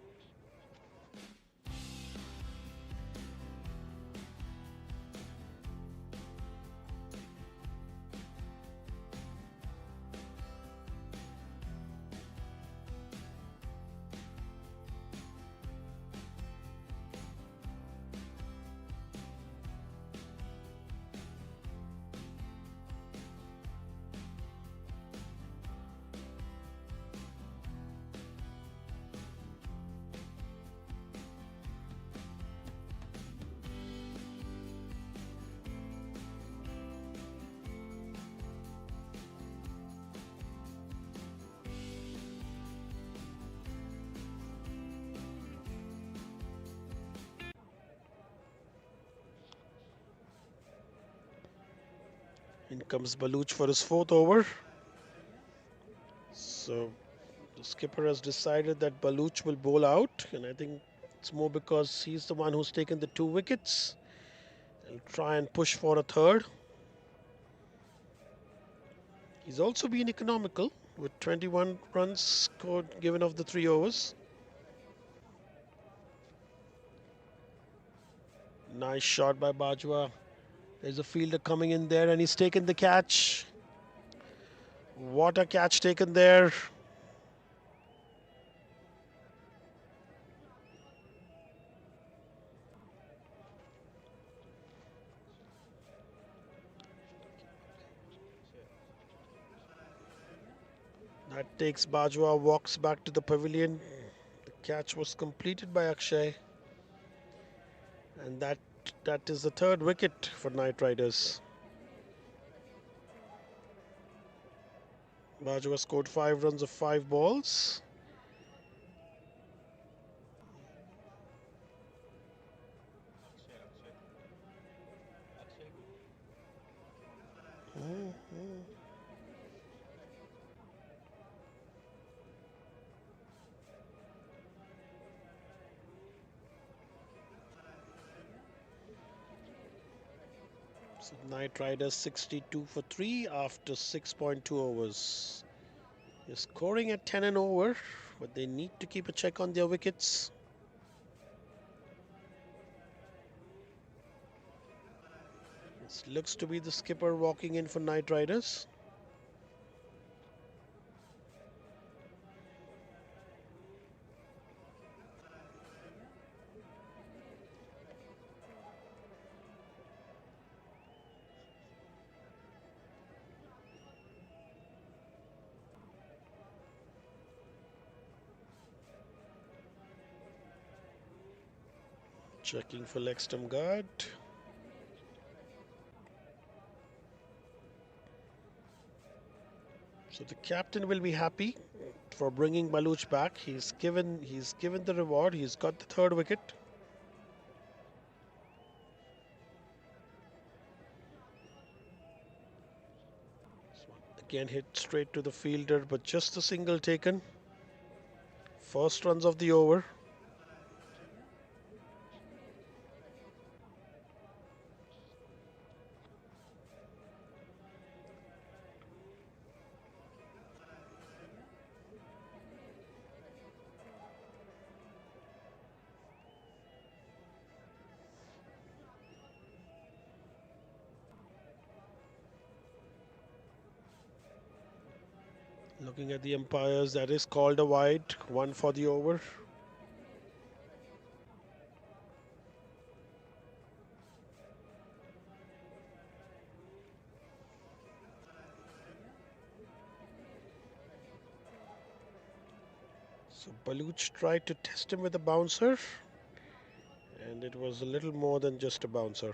In comes Baluch for his 4th over. So the skipper has decided that Baluch will bowl out, and I think it's more because he's the one who's taken the 2 wickets. He'll try and push for a 3rd. He's also been economical with 21 runs scored given off the 3 overs. Nice shot by Bajwa. There's a fielder coming in there and he's taken the catch. What a catch taken there. That takes Bajwa, walks back to the pavilion. The catch was completed by Akshay. And that is the 3rd wicket for Knight Riders. Bajwa scored 5 runs of 5 balls. So Knight Riders 62 for 3 after 6.2 overs. They're scoring at 10 and over, but they need to keep a check on their wickets. This looks to be the skipper walking in for Knight Riders. Checking for leg stump guard. So the captain will be happy for bringing Baluch back. He's given the reward. He's got the 3rd wicket. Again hit straight to the fielder, but just a single taken. First runs of the over. Looking at the umpires, that is called a wide, 1 for the over. So Baluch tried to test him with a bouncer, and it was a little more than just a bouncer.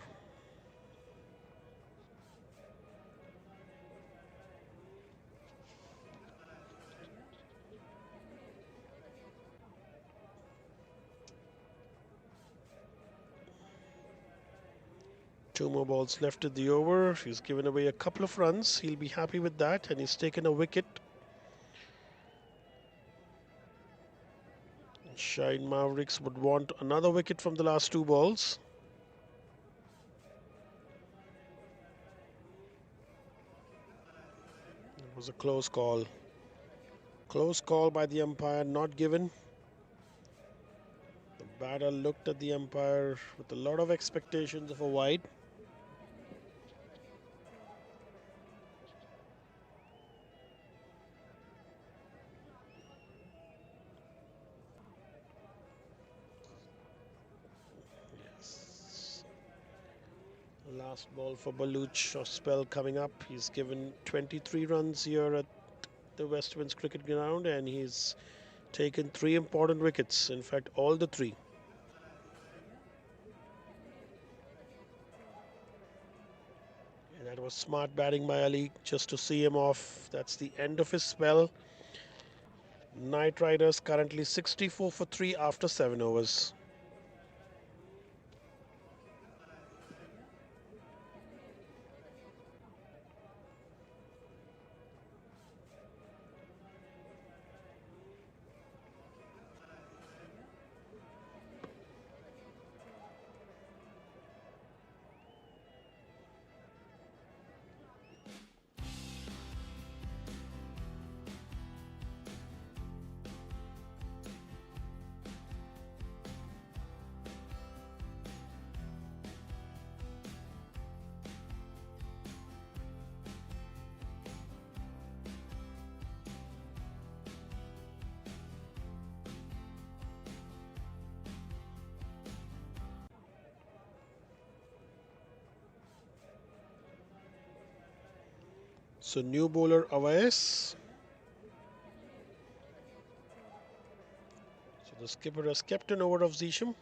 Two more balls left in the over. He's given away a couple of runs. He'll be happy with that, and he's taken a wicket. Shaheen Mavericks would want another wicket from the last 2 balls. It was a close call. Close call by the umpire, not given. The batter looked at the umpire with a lot of expectations of a wide. Last ball for Baluch, a spell coming up. He's given 23 runs here at the West Winds Cricket Ground, and he's taken 3 important wickets. In fact, all the 3. And that was smart batting by Ali just to see him off. That's the end of his spell. Knight Riders currently 64 for 3 after 7 overs. So new bowler Awais. So the skipper has kept an over of Zisham.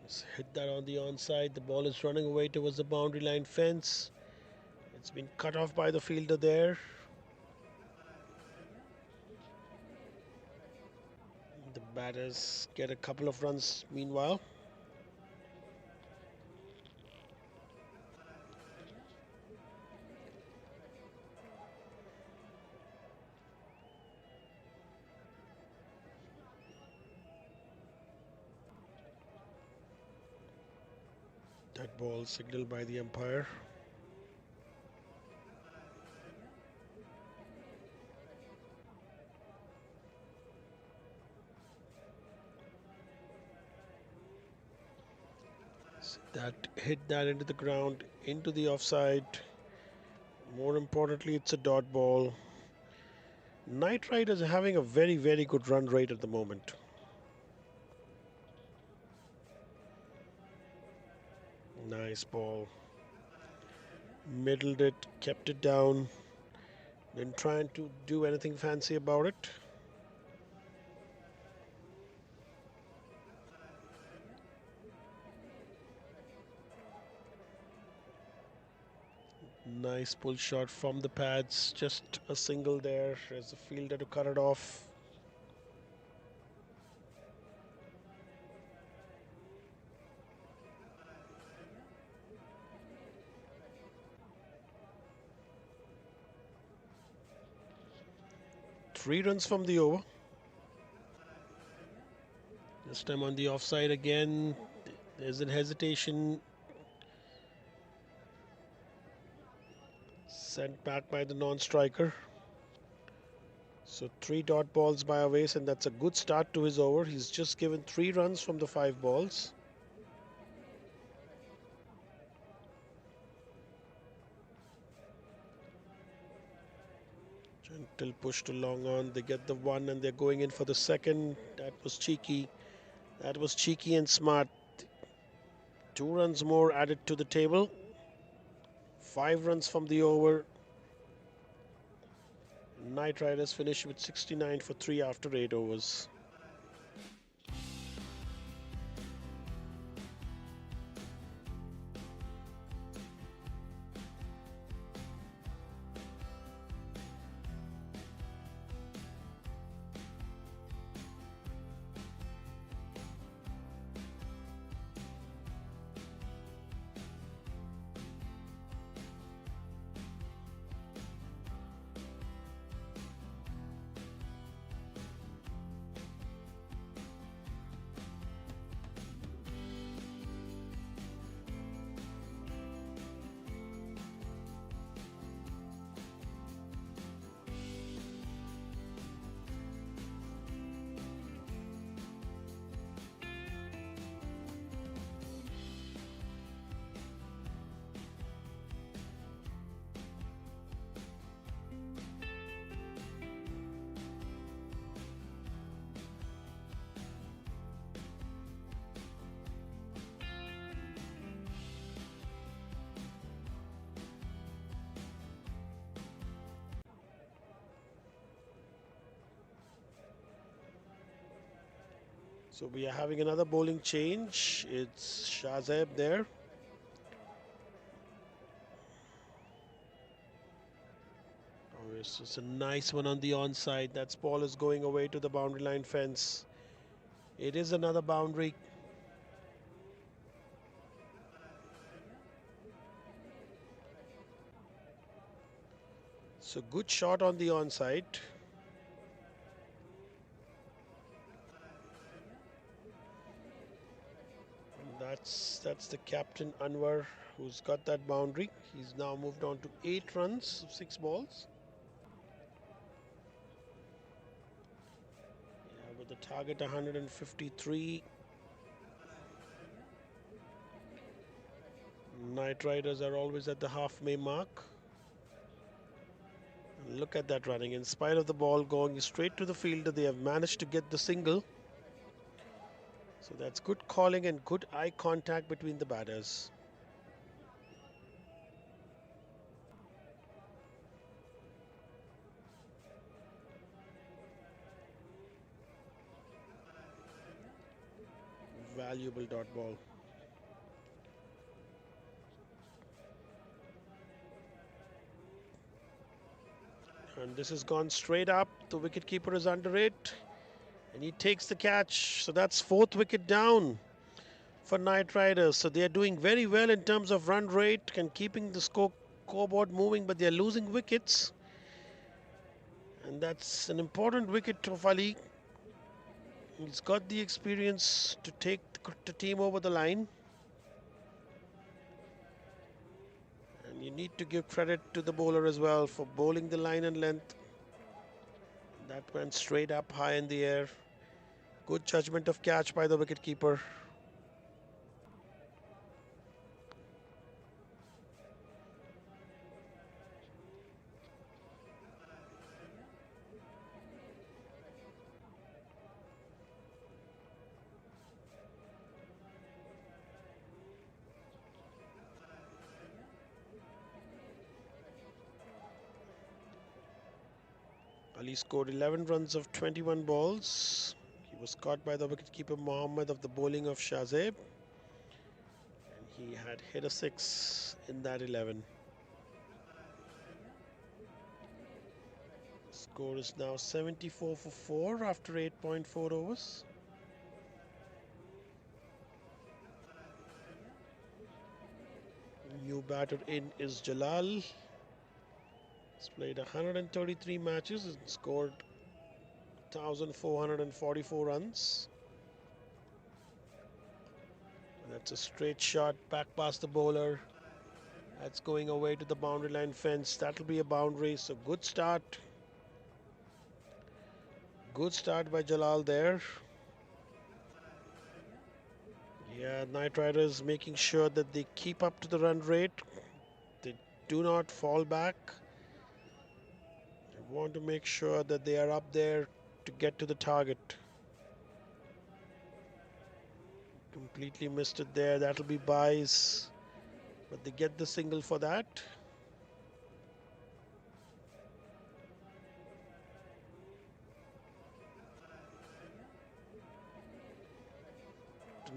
He's hit that on the onside. The ball is running away towards the boundary line fence. It's been cut off by the fielder there. The batters get a couple of runs meanwhile. That ball signaled by the umpire. So that hit that into the ground, into the offside. More importantly, it's a dot ball. Knight Riders are having a very, very good run rate at the moment. Nice ball. Middled it, kept it down. Didn't trying to do anything fancy about it. Nice pull shot from the pads. Just a single there as the fielder to cut it off. Three runs from the over. This time on the offside again. There's an hesitation. Sent back by the non-striker. So 3 dot balls by Awais, and that's a good start to his over. He's just given 3 runs from the 5 balls. Gentle push to long on. They get the 1 and they're going in for the second. That was cheeky. That was cheeky and smart. 2 runs more added to the table. 5 runs from the over. Knight Riders finish with 69 for 3 after 8 overs. So we are having another bowling change. It's Shahzeb there. Oh, yes, it's a nice one on the onside. That ball is going away to the boundary line fence. It is another boundary. So good shot on the onside. That's the captain Anwar who's got that boundary. He's now moved on to 8 runs of 6 balls. Yeah, with the target 153. Knight Riders are always at the halfway mark. And look at that running. In spite of the ball going straight to the fielder, they have managed to get the single. So that's good calling and good eye contact between the batters. Valuable dot ball. And this has gone straight up. The wicketkeeper is under it. And he takes the catch. So that's fourth wicket down for Knight Riders. So they are doing very well in terms of run rate and keeping the scoreboard moving, but they are losing wickets. And that's an important wicket of Ali. He's got the experience to take the team over the line. And you need to give credit to the bowler as well for bowling the line and length. That went straight up high in the air. Good judgment of catch by the wicketkeeper. Ali scored 11 runs of 21 balls. He was caught by the wicketkeeper Mohammed of the bowling of Shahzeb. And he had hit a 6 in that 11. Score is now 74 for 4 after 8.4 overs. New batter in is Jalal. He's played 133 matches and scored 1,444 runs. And that's a straight shot back past the bowler. That's going away to the boundary line fence. That'll be a boundary. So good start. Good start by Jalal there. Yeah, Knight Riders making sure that they keep up to the run rate. They do not fall back. They want to make sure that they are up there to get to the target. Completely missed it there. That'll be buys. But they get the single for that.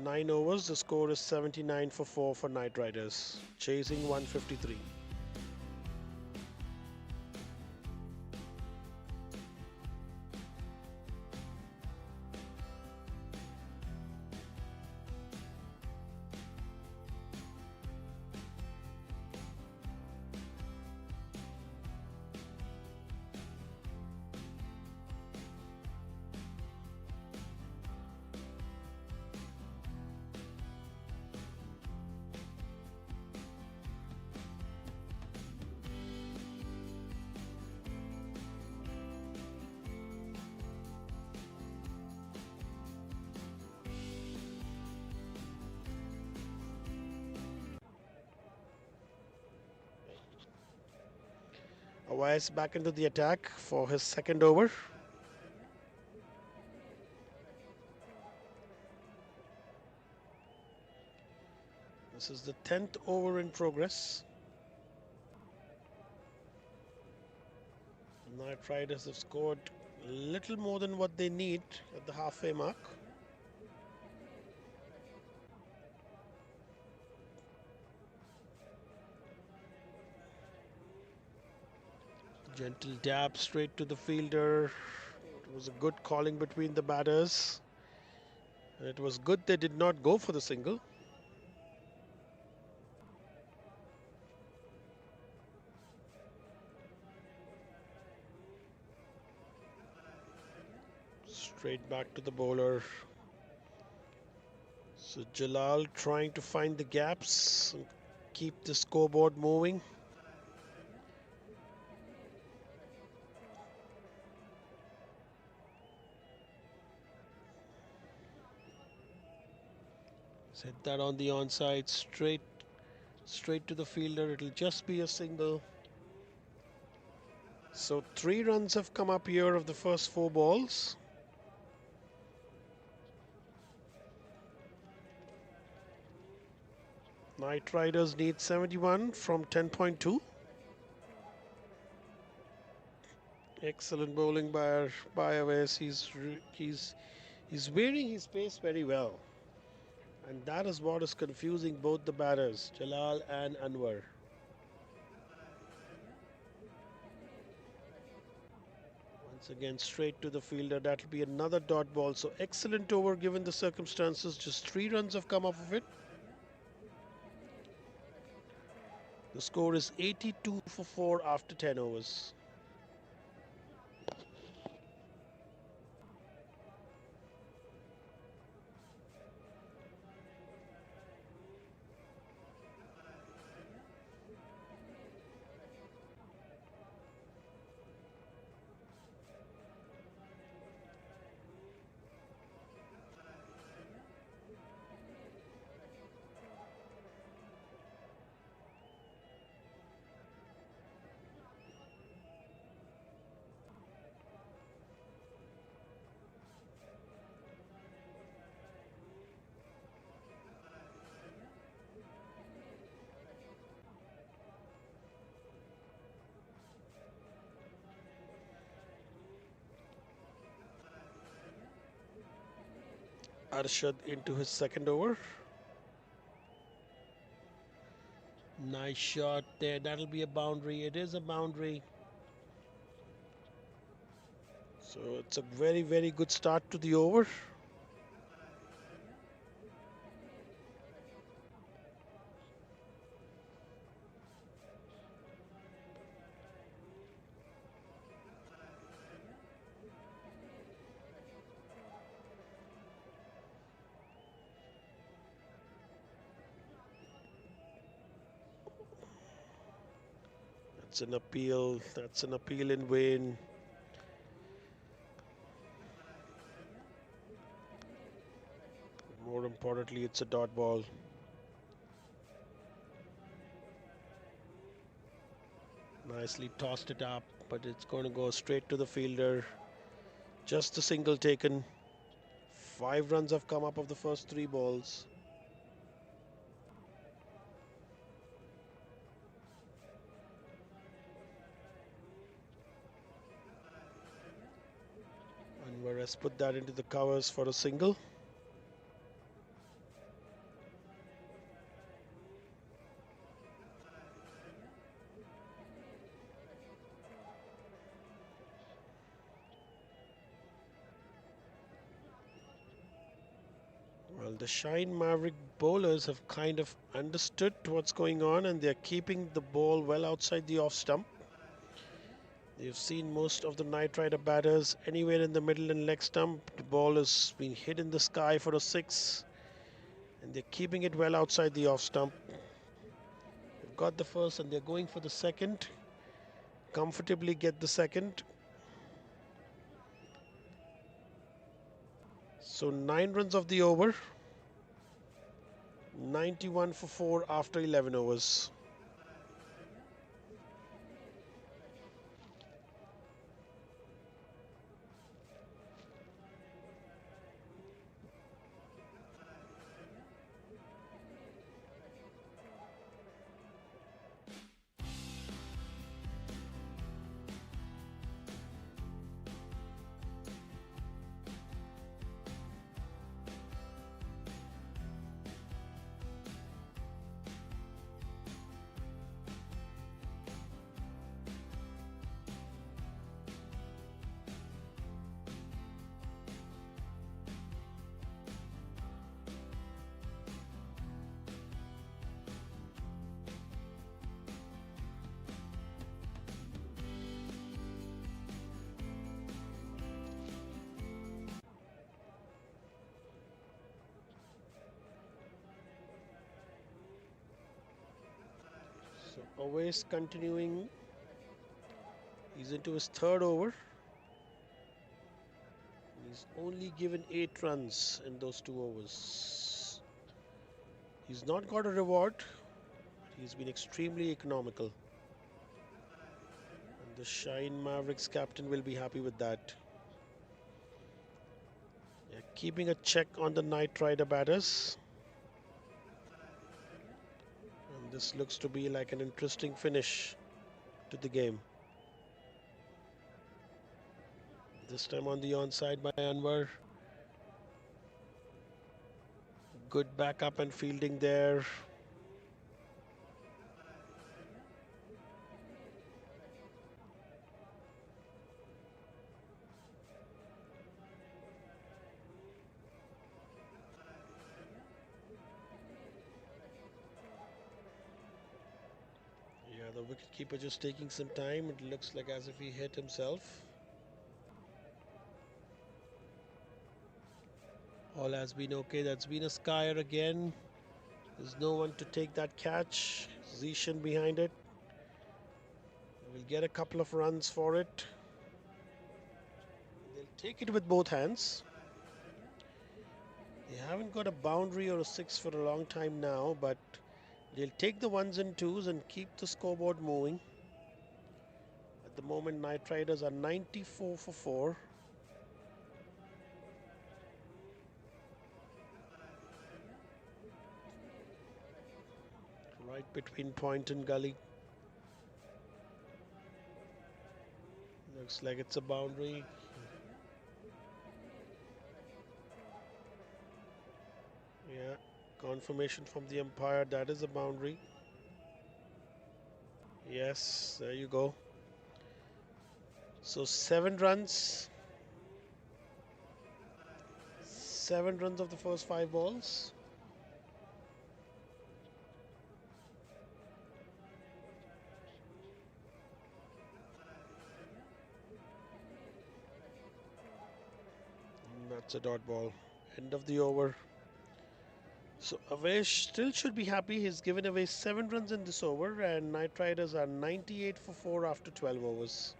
9 overs, the score is 79 for 4 for Knight Riders, chasing 153. Awais back into the attack for his second over. This is the 10th over in progress. Knight Riders have scored a little more than what they need at the halfway mark. Gentle dab straight to the fielder. It was a good calling between the batters. And it was good they did not go for the single. Straight back to the bowler. So Jalal trying to find the gaps and keep the scoreboard moving. Set that on the onside, straight to the fielder. It'll just be a single. So 3 runs have come up here of the first 4 balls. Knight Riders need 71 from 10.2. Excellent bowling by Awais. He's varying his pace very well. And that is what is confusing both the batters, Jalal and Anwar. Once again, straight to the fielder. That'll be another dot ball. So excellent over given the circumstances. Just 3 runs have come off of it. The score is 82 for 4 after 10 overs. Arshad into his second over. Nice shot there. That'll be a boundary. It is a boundary. So it's a very, very good start to the over. That's an appeal. That's an appeal in vain. More importantly, it's a dot ball. Nicely tossed it up, but it's going to go straight to the fielder. Just a single taken. 5 runs have come up of the first 3 balls. Anwar has put that into the covers for a single. Well, the Shaheen Maverick bowlers have kind of understood what's going on and they're keeping the ball well outside the off stump. They've seen most of the Knight Rider batters anywhere in the middle and leg stump. The ball has been hit in the sky for a 6 and they're keeping it well outside the off stump. They've got the first and they're going for the second. Comfortably get the second. So 9 runs of the over. 91 for 4 after 11 overs. So always continuing. He's into his third over. He's only given 8 runs in those 2 overs. He's not got a reward. He's been extremely economical. And the Shaheen Mavericks captain will be happy with that. Yeah, keeping a check on the Knight Rider batters. And this looks to be like an interesting finish to the game. This time on the onside by Anwar. Good backup and fielding there. Yeah, the wicketkeeper just taking some time. It looks like as if he hit himself. All has been okay. That's been a skyer again. There's no one to take that catch. Zishan behind it. They will get a couple of runs for it. They'll take it with both hands. They haven't got a boundary or a six for a long time now, but they'll take the ones and twos and keep the scoreboard moving. At the moment, Knight Riders are 94 for 4. Right between point and gully. Looks like it's a boundary. Yeah, confirmation from the umpire. That is a boundary. Yes, there you go. So 7 runs. 7 runs of the first 5 balls. That's a dot ball. End of the over. So Avesh still should be happy. He's given away 7 runs in this over, and Knight Riders are 98 for 4 after 12 overs.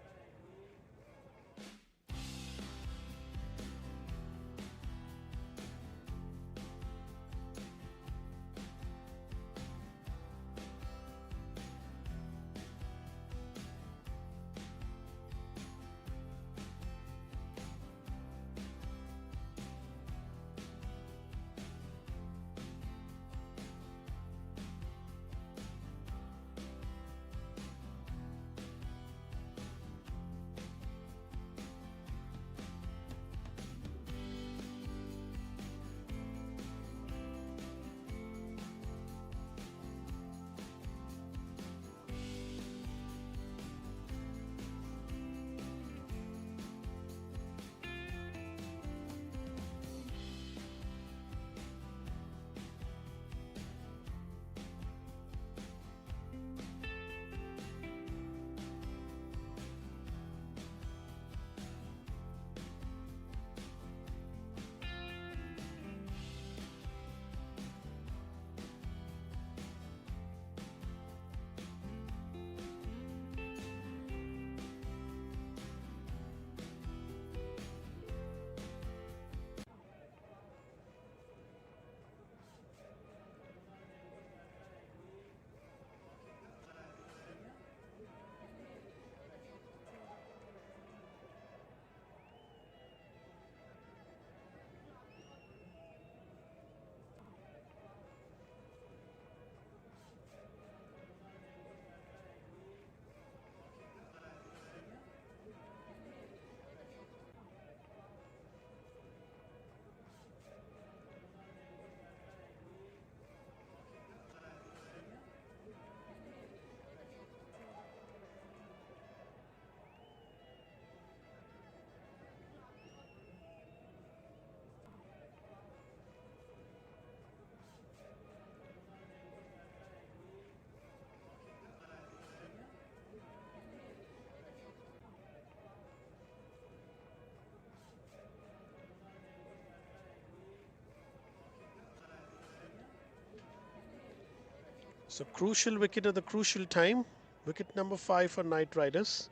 So crucial wicket at the crucial time. Wicket number 5 for Knight Riders.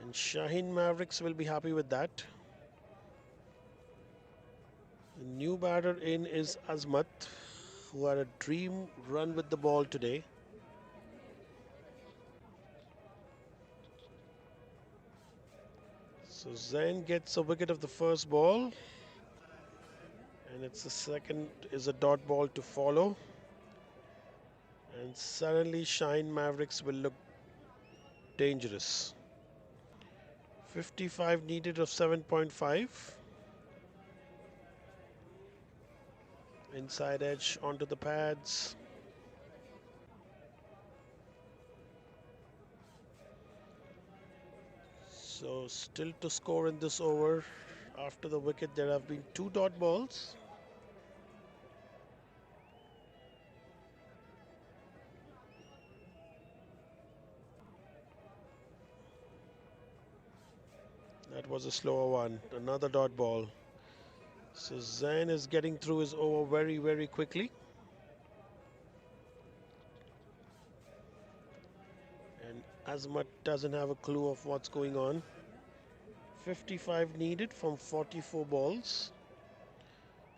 And Shaheen Mavericks will be happy with that. The new batter in is Azmat, who had a dream run with the ball today. So Zain gets a wicket of the first ball. And it's the second is a dot ball to follow. And suddenly Shaheen Mavericks will look dangerous. 55 needed of 7.5. Inside edge onto the pads. So still to score in this over. After the wicket, there have been 2 dot balls. That was a slower one. Another dot ball. So Zain is getting through his over very, very quickly. And Azmat doesn't have a clue of what's going on. 55 needed from 44 balls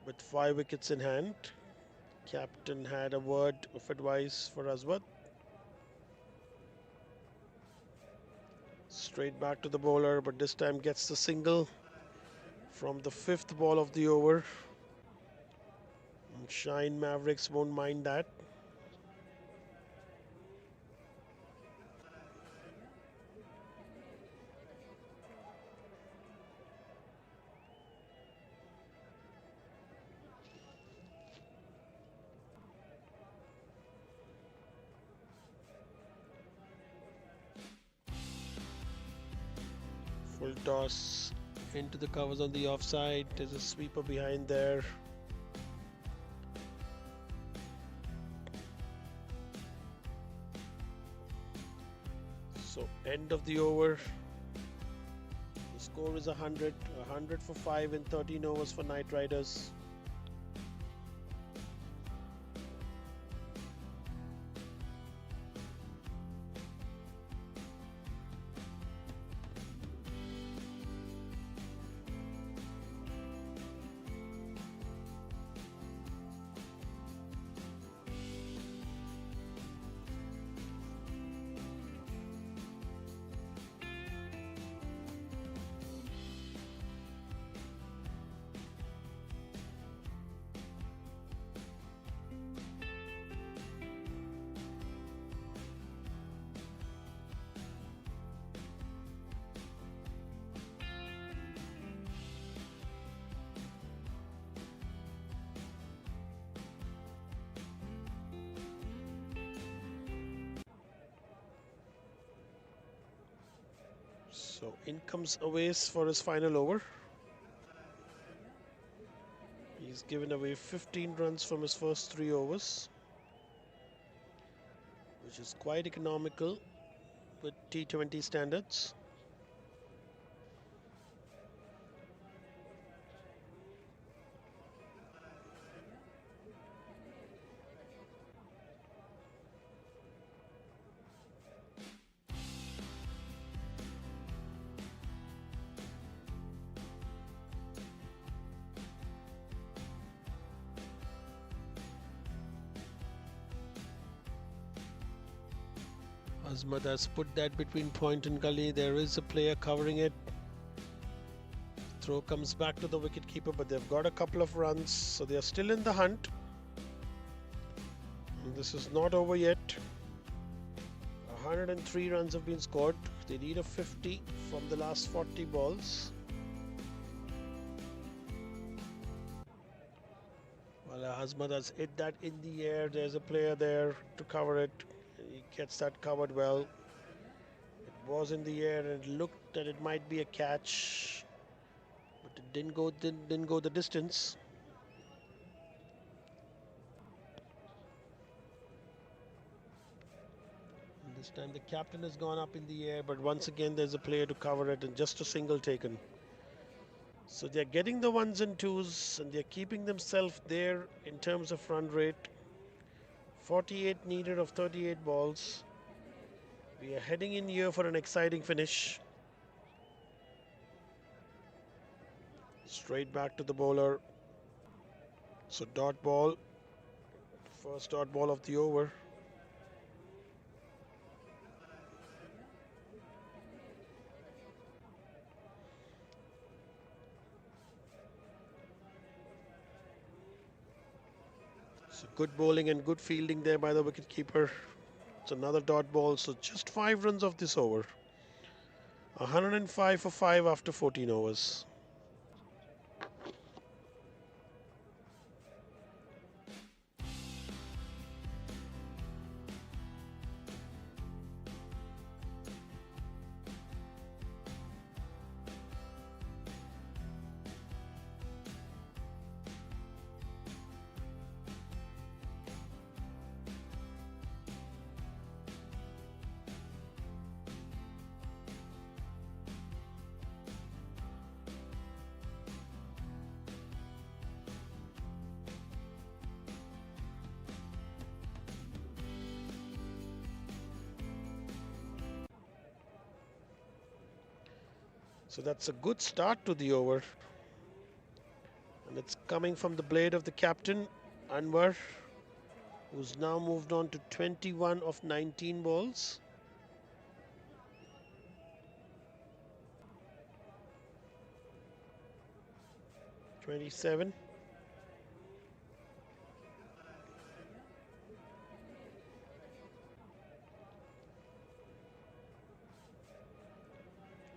with 5 wickets in hand. Captain had a word of advice for Azmat. Straight back to the bowler, but this time gets the single from the 5th ball of the over. Shaheen Mavericks won't mind that. Full toss into the covers on the offside. There's a sweeper behind there. So end of the over. The score is 100. 100 for 5 in 13 overs for Knight Riders. So in comes Awais for his final over. He's given away 15 runs from his first 3 overs, which is quite economical with T20 standards. Azmat has put that between point and gully. There is a player covering it. Throw comes back to the wicketkeeper, but they've got a couple of runs, so they are still in the hunt. And this is not over yet. 103 runs have been scored. They need a 50 from the last 40 balls. Well, Azmat has hit that in the air. There's a player there to cover it. He gets that covered well. It was in the air and it looked that it might be a catch, but it didn't go the distance. And this time the captain has gone up in the air, but once again there's a player to cover it and just a single taken. So they're getting the ones and twos and they're keeping themselves there in terms of run rate. 48 needed of 38 balls. We are heading in here for an exciting finish. Straight back to the bowler. So dot ball. First dot ball of the over. So good bowling and good fielding there by the wicketkeeper. It's another dot ball. So just 5 runs of this over. 105 for 5 after 14 overs. So that's a good start to the over. And it's coming from the blade of the captain, Anwar, who's now moved on to 21 of 19 balls. '27.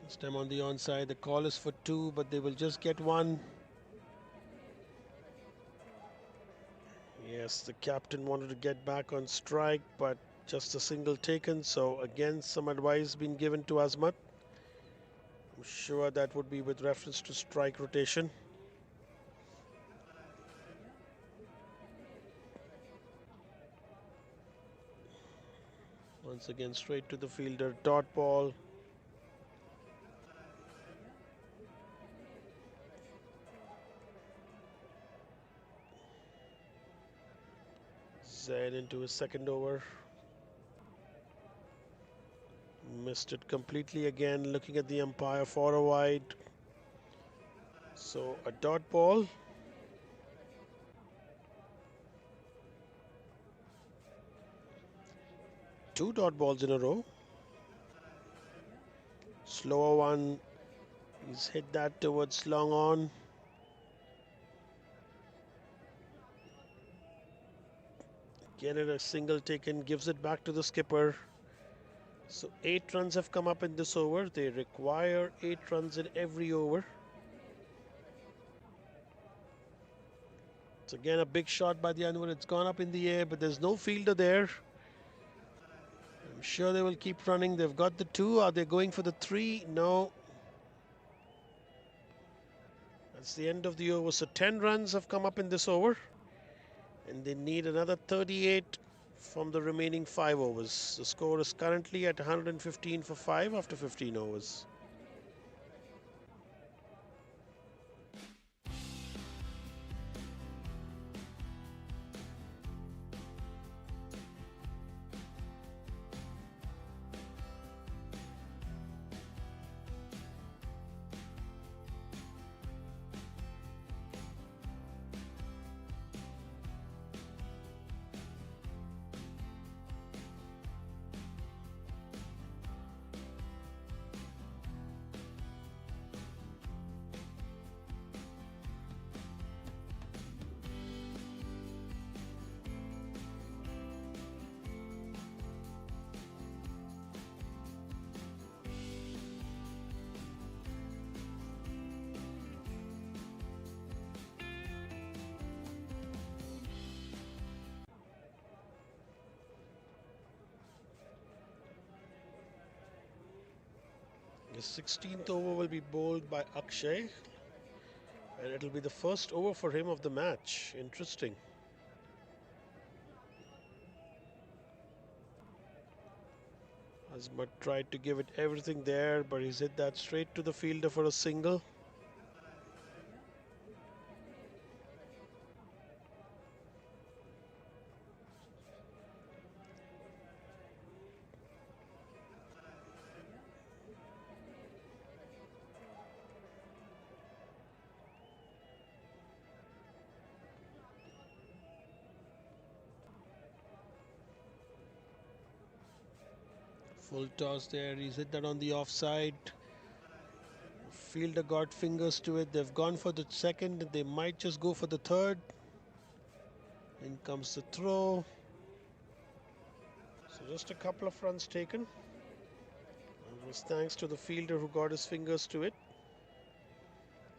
This time on the onside, the call is for 2, but they will just get 1. Yes, the captain wanted to get back on strike, but just a single taken. So again, some advice being given to Azmat. I'm sure that would be with reference to strike rotation. Once again, straight to the fielder, dot ball. Zaid into his second over. Missed it completely again, looking at the umpire for a wide. So a dot ball. Two dot balls in a row. Slower one. He's hit that towards long on. Get it a single taken, gives it back to the skipper. So 8 runs have come up in this over. They require 8 runs in every over. It's again a big shot by the Anwar. It's gone up in the air, but there's no fielder there. I'm sure they will keep running. They've got the 2. Are they going for the 3? No. That's the end of the over. So 10 runs have come up in this over. And they need another 38 from the remaining 5 overs. The score is currently at 115 for 5 after 15 overs. The 16th over will be bowled by Akshay, and it'll be the first over for him of the match. Interesting. Azmat tried to give it everything there, but he's hit that straight to the fielder for a single. Full toss there. He's hit that on the offside. Fielder got fingers to it. They've gone for the second. They might just go for the third. In comes the throw. So just a couple of runs taken. And it was thanks to the fielder who got his fingers to it.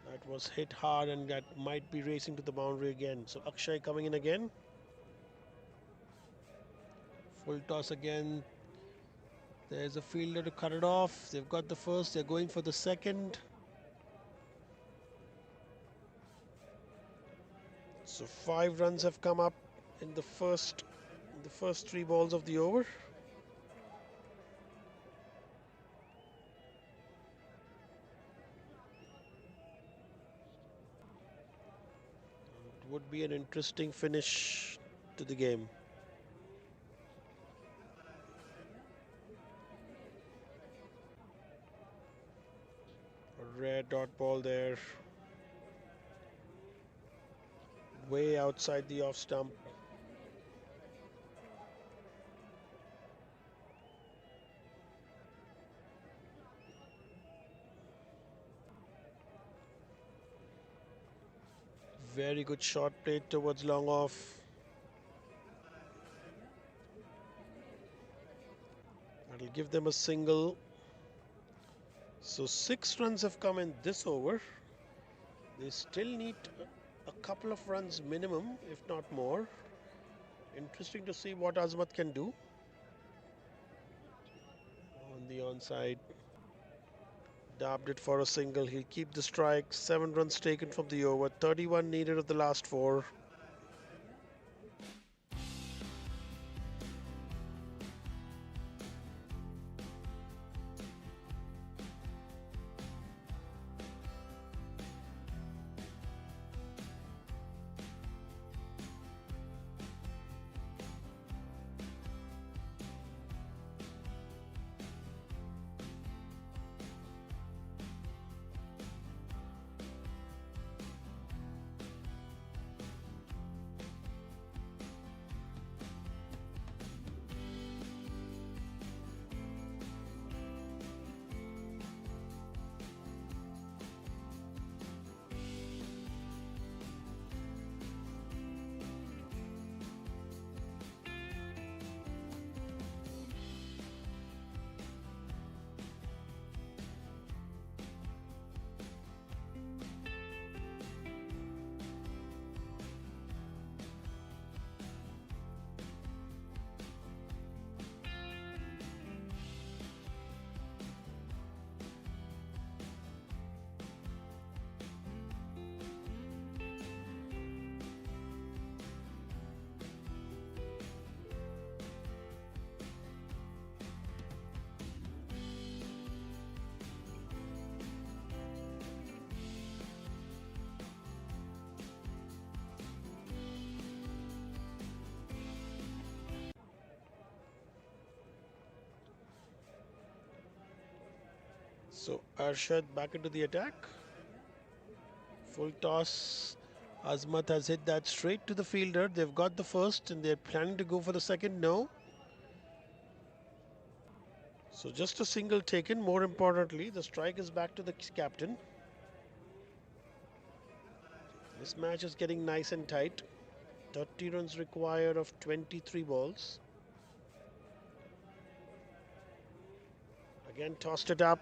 That was hit hard and that might be racing to the boundary again. So Akshay coming in again. Full toss again. There's a fielder to cut it off. They've got the first. They're going for the second. So 5 runs have come up in the first 3 balls of the over. It would be an interesting finish to the game. A Rare dot ball there. Way outside the off stump. Very good shot played towards long off. That'll give them a single. So 6 runs have come in this over. They still need a couple of runs minimum, if not more. Interesting to see what Azmat can do. On the onside. Dabbed it for a single. He'll keep the strike. 7 runs taken from the over. 31 needed of the last 4. So Arshad back into the attack. Full toss. Azmat has hit that straight to the fielder. They've got the first and they're planning to go for the second. No. So just a single taken. More importantly, the strike is back to the captain. This match is getting nice and tight. 30 runs required of 23 balls. Again tossed it up.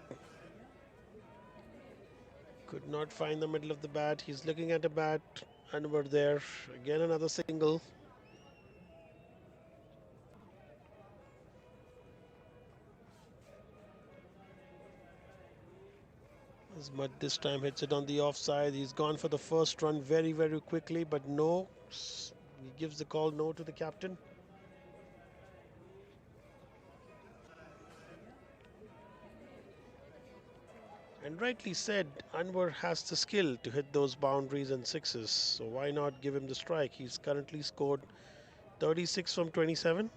Could not find the middle of the bat. He's looking at a bat and we're there. Again another single. Azmat this time hits it on the offside. He's gone for the first run very, very quickly, but no. He gives the call no to the captain. And rightly said, Anwar has the skill to hit those boundaries and sixes. So why not give him the strike? He's currently scored 36 from 27.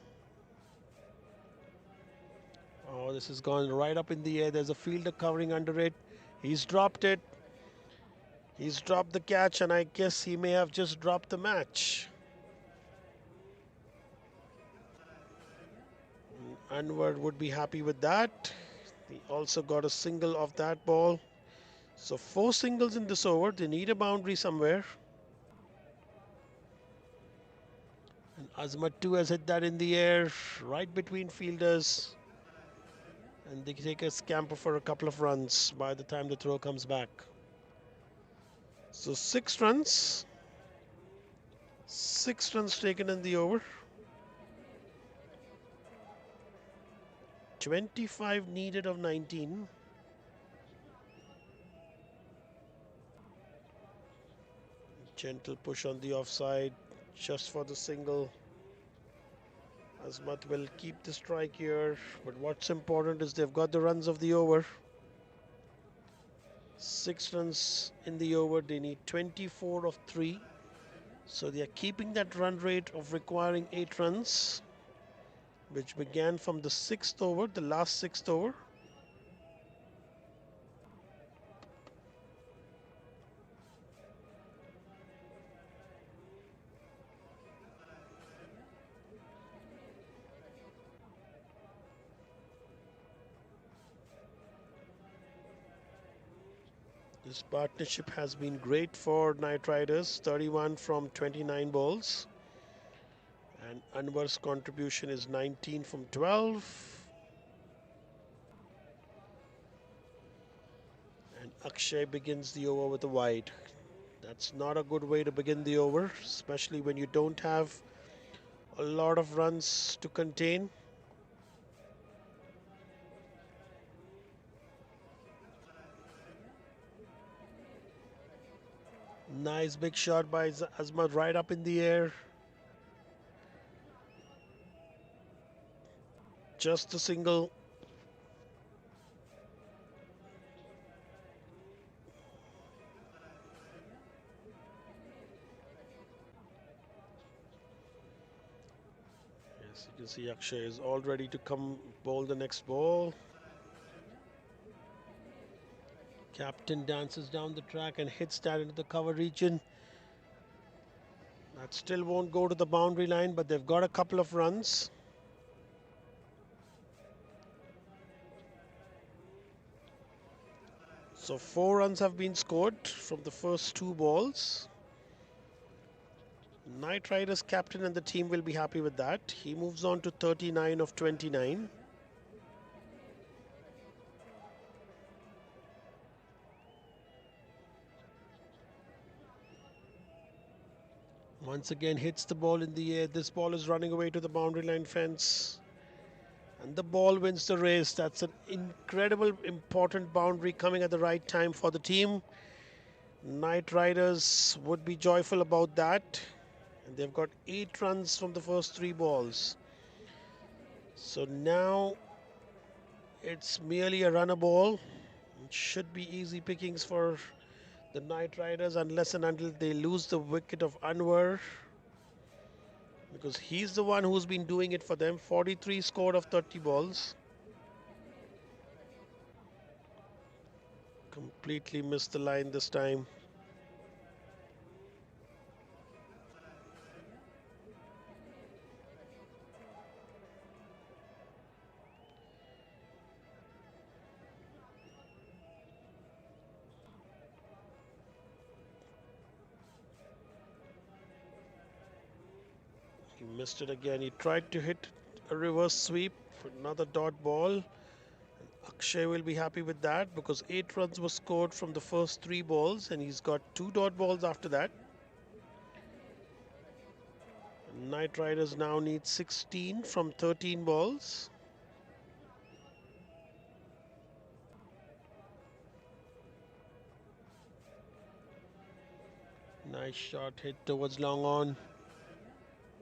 Oh, this has gone right up in the air. There's a fielder covering under it. He's dropped it. He's dropped the catch, and I guess he may have just dropped the match. Anwar would be happy with that. He also got a single off that ball. So 4 singles in this over. They need a boundary somewhere. And Azmat too has hit that in the air, right between fielders. And they take a scamper for a couple of runs by the time the throw comes back. So 6 runs. 6 runs taken in the over. 25 needed of 19. Gentle push on the offside just for the single. Azmat will keep the strike here, but what's important is they've got the runs of the over. 6 runs in the over. They need 24 of 3. So they are keeping that run rate of requiring 8 runs, which began from the 6th over, the last 6th over. This partnership has been great for Knight Riders, 31 from 29 balls. And Anwar's contribution is 19 from 12. And Akshay begins the over with a wide. That's not a good way to begin the over, especially when you don't have a lot of runs to contain. Nice big shot by Azmat right up in the air. Just a single. Yes, you can see Akshay is all ready to come bowl the next ball. Captain dances down the track and hits that into the cover region. That still won't go to the boundary line, but they've got a couple of runs. So 4 runs have been scored from the first 2 balls. Knight Riders captain and the team will be happy with that. He moves on to 39 of 29. Once again hits the ball in the air. This ball is running away to the boundary line fence. And the ball wins the race. That's an incredible important boundary coming at the right time for the team. Knight Riders would be joyful about that. And they've got 8 runs from the first 3 balls. So now it's merely a runner ball. It should be easy pickings for the Knight Riders unless and until they lose the wicket of Anwar, because he's the one who's been doing it for them. 43 scored of 30 balls. Completely missed the line this time. He missed it again. He tried to hit a reverse sweep for another dot ball. Akshay will be happy with that because 8 runs were scored from the first 3 balls and he's got 2 dot balls after that. Knight Riders now need 16 from 13 balls. Nice shot hit towards long on.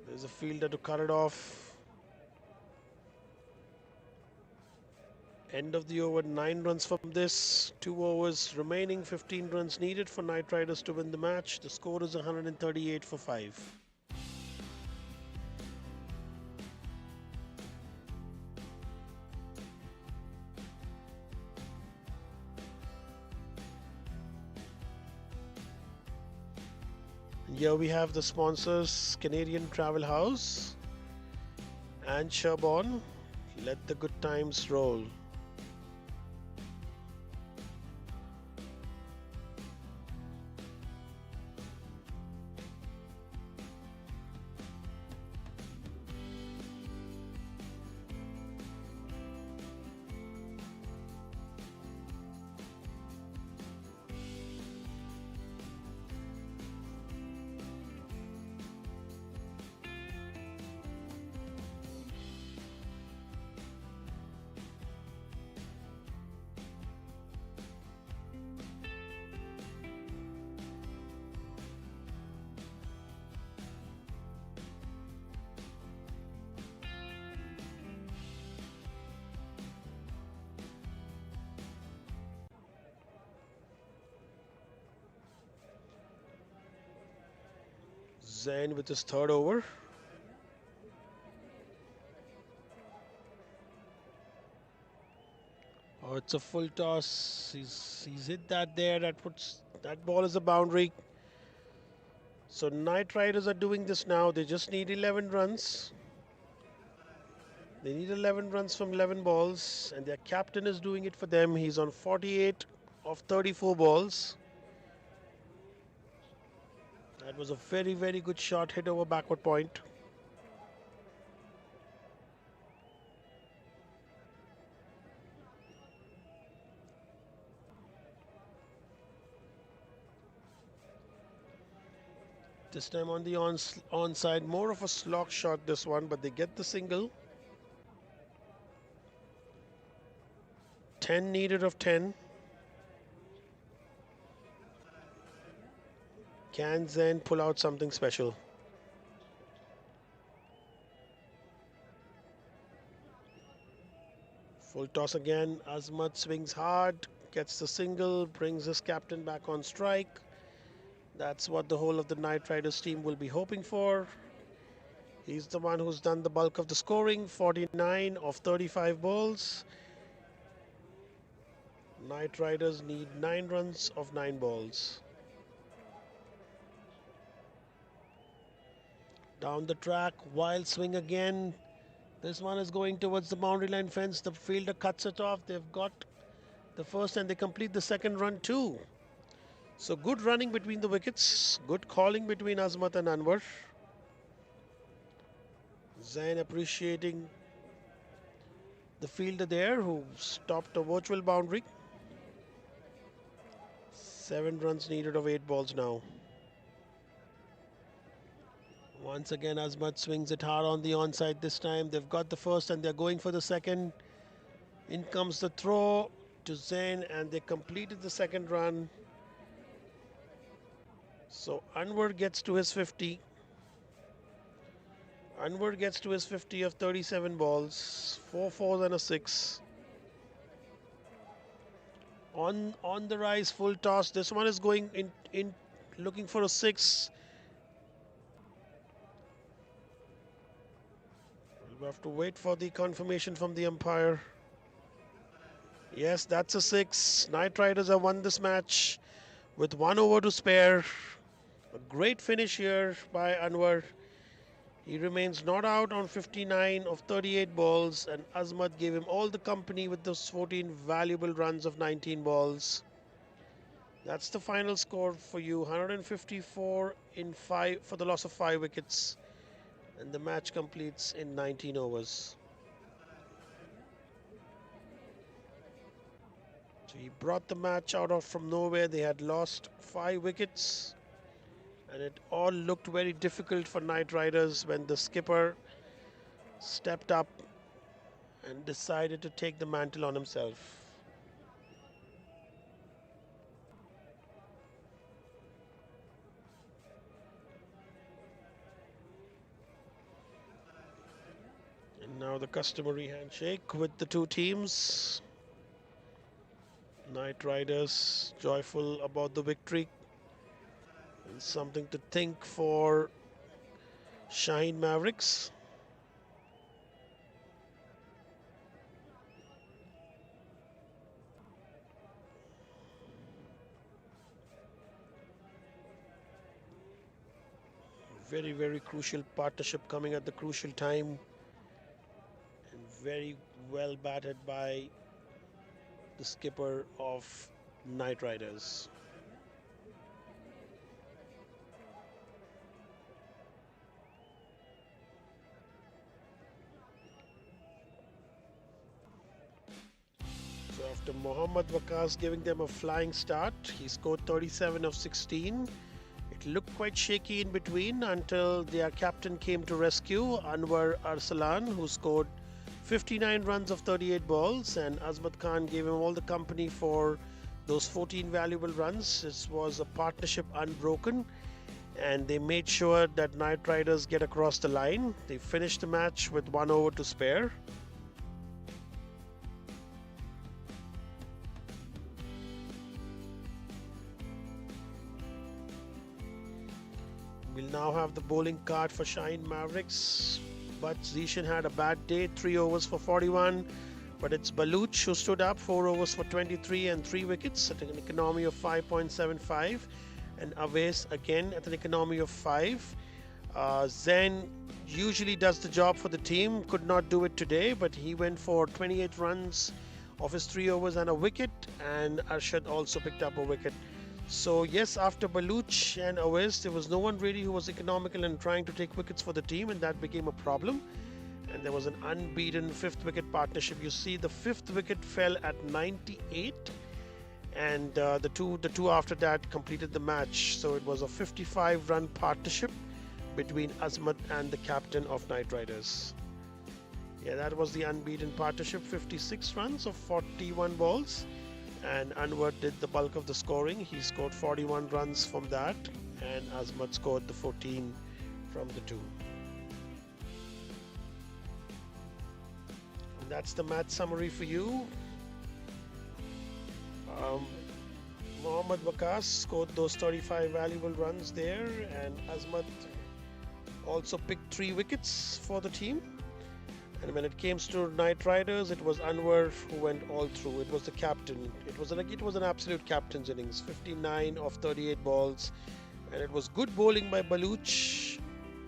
There's a fielder to cut it off. End of the over, 9 runs from this. 2 overs remaining, 15 runs needed for Knight Riders to win the match. The score is 138 for 5. Here we have the sponsors, Canadian Travel House and Sherborne. Let the good times roll. Zain with his 3rd over. Oh, it's a full toss. He's hit that there. That ball is a boundary. So Knight Riders are doing this now. They just need 11 runs. They need 11 runs from 11 balls, and their captain is doing it for them. He's on 48 of 34 balls. That was a very, very good shot hit over backward point. This time on the onside, more of a slog shot this one, but they get the single. 10 needed of 10. Can Zen pull out something special? Full toss again. Azmat swings hard, gets the single, brings his captain back on strike. That's what the whole of the Knight Riders team will be hoping for. He's the one who's done the bulk of the scoring, 49 of 35 balls. Knight Riders need 9 runs of 9 balls. Down the track, wild swing again. This one is going towards the boundary line fence. The fielder cuts it off. They've got the first and they complete the second run too. So good running between the wickets. Good calling between Azmat and Anwar. Zain appreciating the fielder there who stopped a virtual boundary. 7 runs needed of 8 balls now. Once again, Azmat swings it hard on the onside this time. They've got the first and they're going for the second. In comes the throw to Zain and they completed the second run. So Anwar gets to his 50. Anwar gets to his 50 of 37 balls. 4 fours and a 6. On the rise, full toss. This one is going in looking for a 6. We'll have to wait for the confirmation from the umpire. Yes, that's a 6. Knight Riders have won this match with 1 over to spare. A great finish here by Anwar. He remains not out on 59 of 38 balls, and Azmat gave him all the company with those 14 valuable runs of 19 balls. That's the final score for you, 154 in 5 for the loss of 5 wickets, and the match completes in 19 overs. So he brought the match out of from nowhere. They had lost 5 wickets. And it all looked very difficult for Knight Riders when the skipper stepped up and decided to take the mantle on himself. And now the customary handshake with the two teams. Knight Riders joyful about the victory. And something to think for Shaheen Mavericks. Very, very crucial partnership coming at the crucial time. And very well batted by the skipper of Knight Riders. So after Mohammad Waqas giving them a flying start, he scored 37 of 16. It looked quite shaky in between until their captain came to rescue, Anwar Arsalan, who scored 59 runs of 38 balls, and Azmat Khan gave him all the company for those 14 valuable runs. This was a partnership unbroken, and they made sure that Knight Riders get across the line. They finished the match with 1 over to spare. We'll now have the bowling card for Shaheen Mavericks, but Zishan had a bad day, 3 overs for 41, but it's Baluch who stood up, 4 overs for 23 and 3 wickets at an economy of 5.75, and Awais again at an economy of 5. Zain usually does the job for the team, could not do it today, but he went for 28 runs of his 3 overs and a wicket, and Arshad also picked up a wicket. So yes, after Baluch and Awais, there was no one really who was economical in trying to take wickets for the team, and that became a problem. And there was an unbeaten fifth wicket partnership. You see, the fifth wicket fell at 98, and the two after that completed the match. So it was a 55-run partnership between Azmat and the captain of Knight Riders. Yeah, that was the unbeaten partnership, 56 runs of 41 balls. And Anwar did the bulk of the scoring. He scored 41 runs from that, and Azmat scored the 14 from the two. And that's the match summary for you. Mohammad Waqas scored those 35 valuable runs there, and Azmat also picked 3 wickets for the team. And when it came to Knight Riders, it was Anwar who went all through. It was the captain. It was an absolute captain's innings. 59 of 38 balls, and it was good bowling by Baluch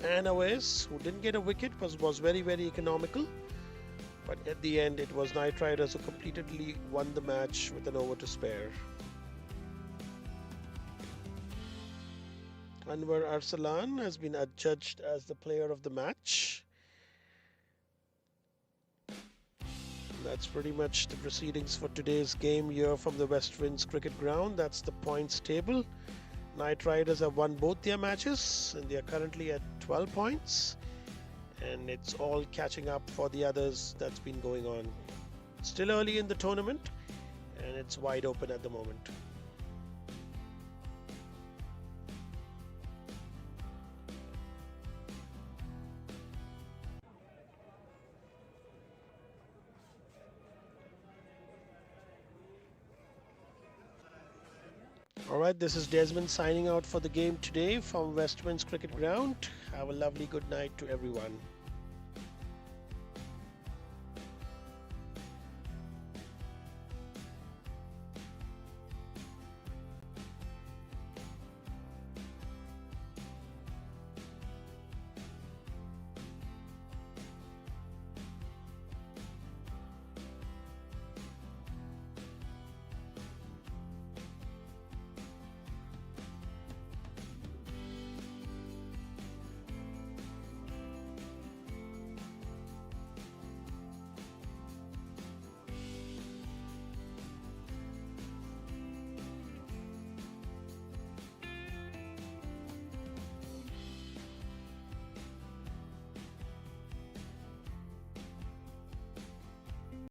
and Awais, who didn't get a wicket, but was very, very economical. But at the end, it was Knight Riders who completely won the match with an over to spare. Anwar Arsalan has been adjudged as the player of the match. That's pretty much the proceedings for today's game here from the West Winds Cricket Ground. That's the points table. Knight Riders have won both their matches, and they are currently at 12 points. And it's all catching up for the others that's been going on. Still early in the tournament, and it's wide open at the moment. Alright, this is Desmond signing out for the game today from West Winds Cricket Ground. Have a lovely good night to everyone.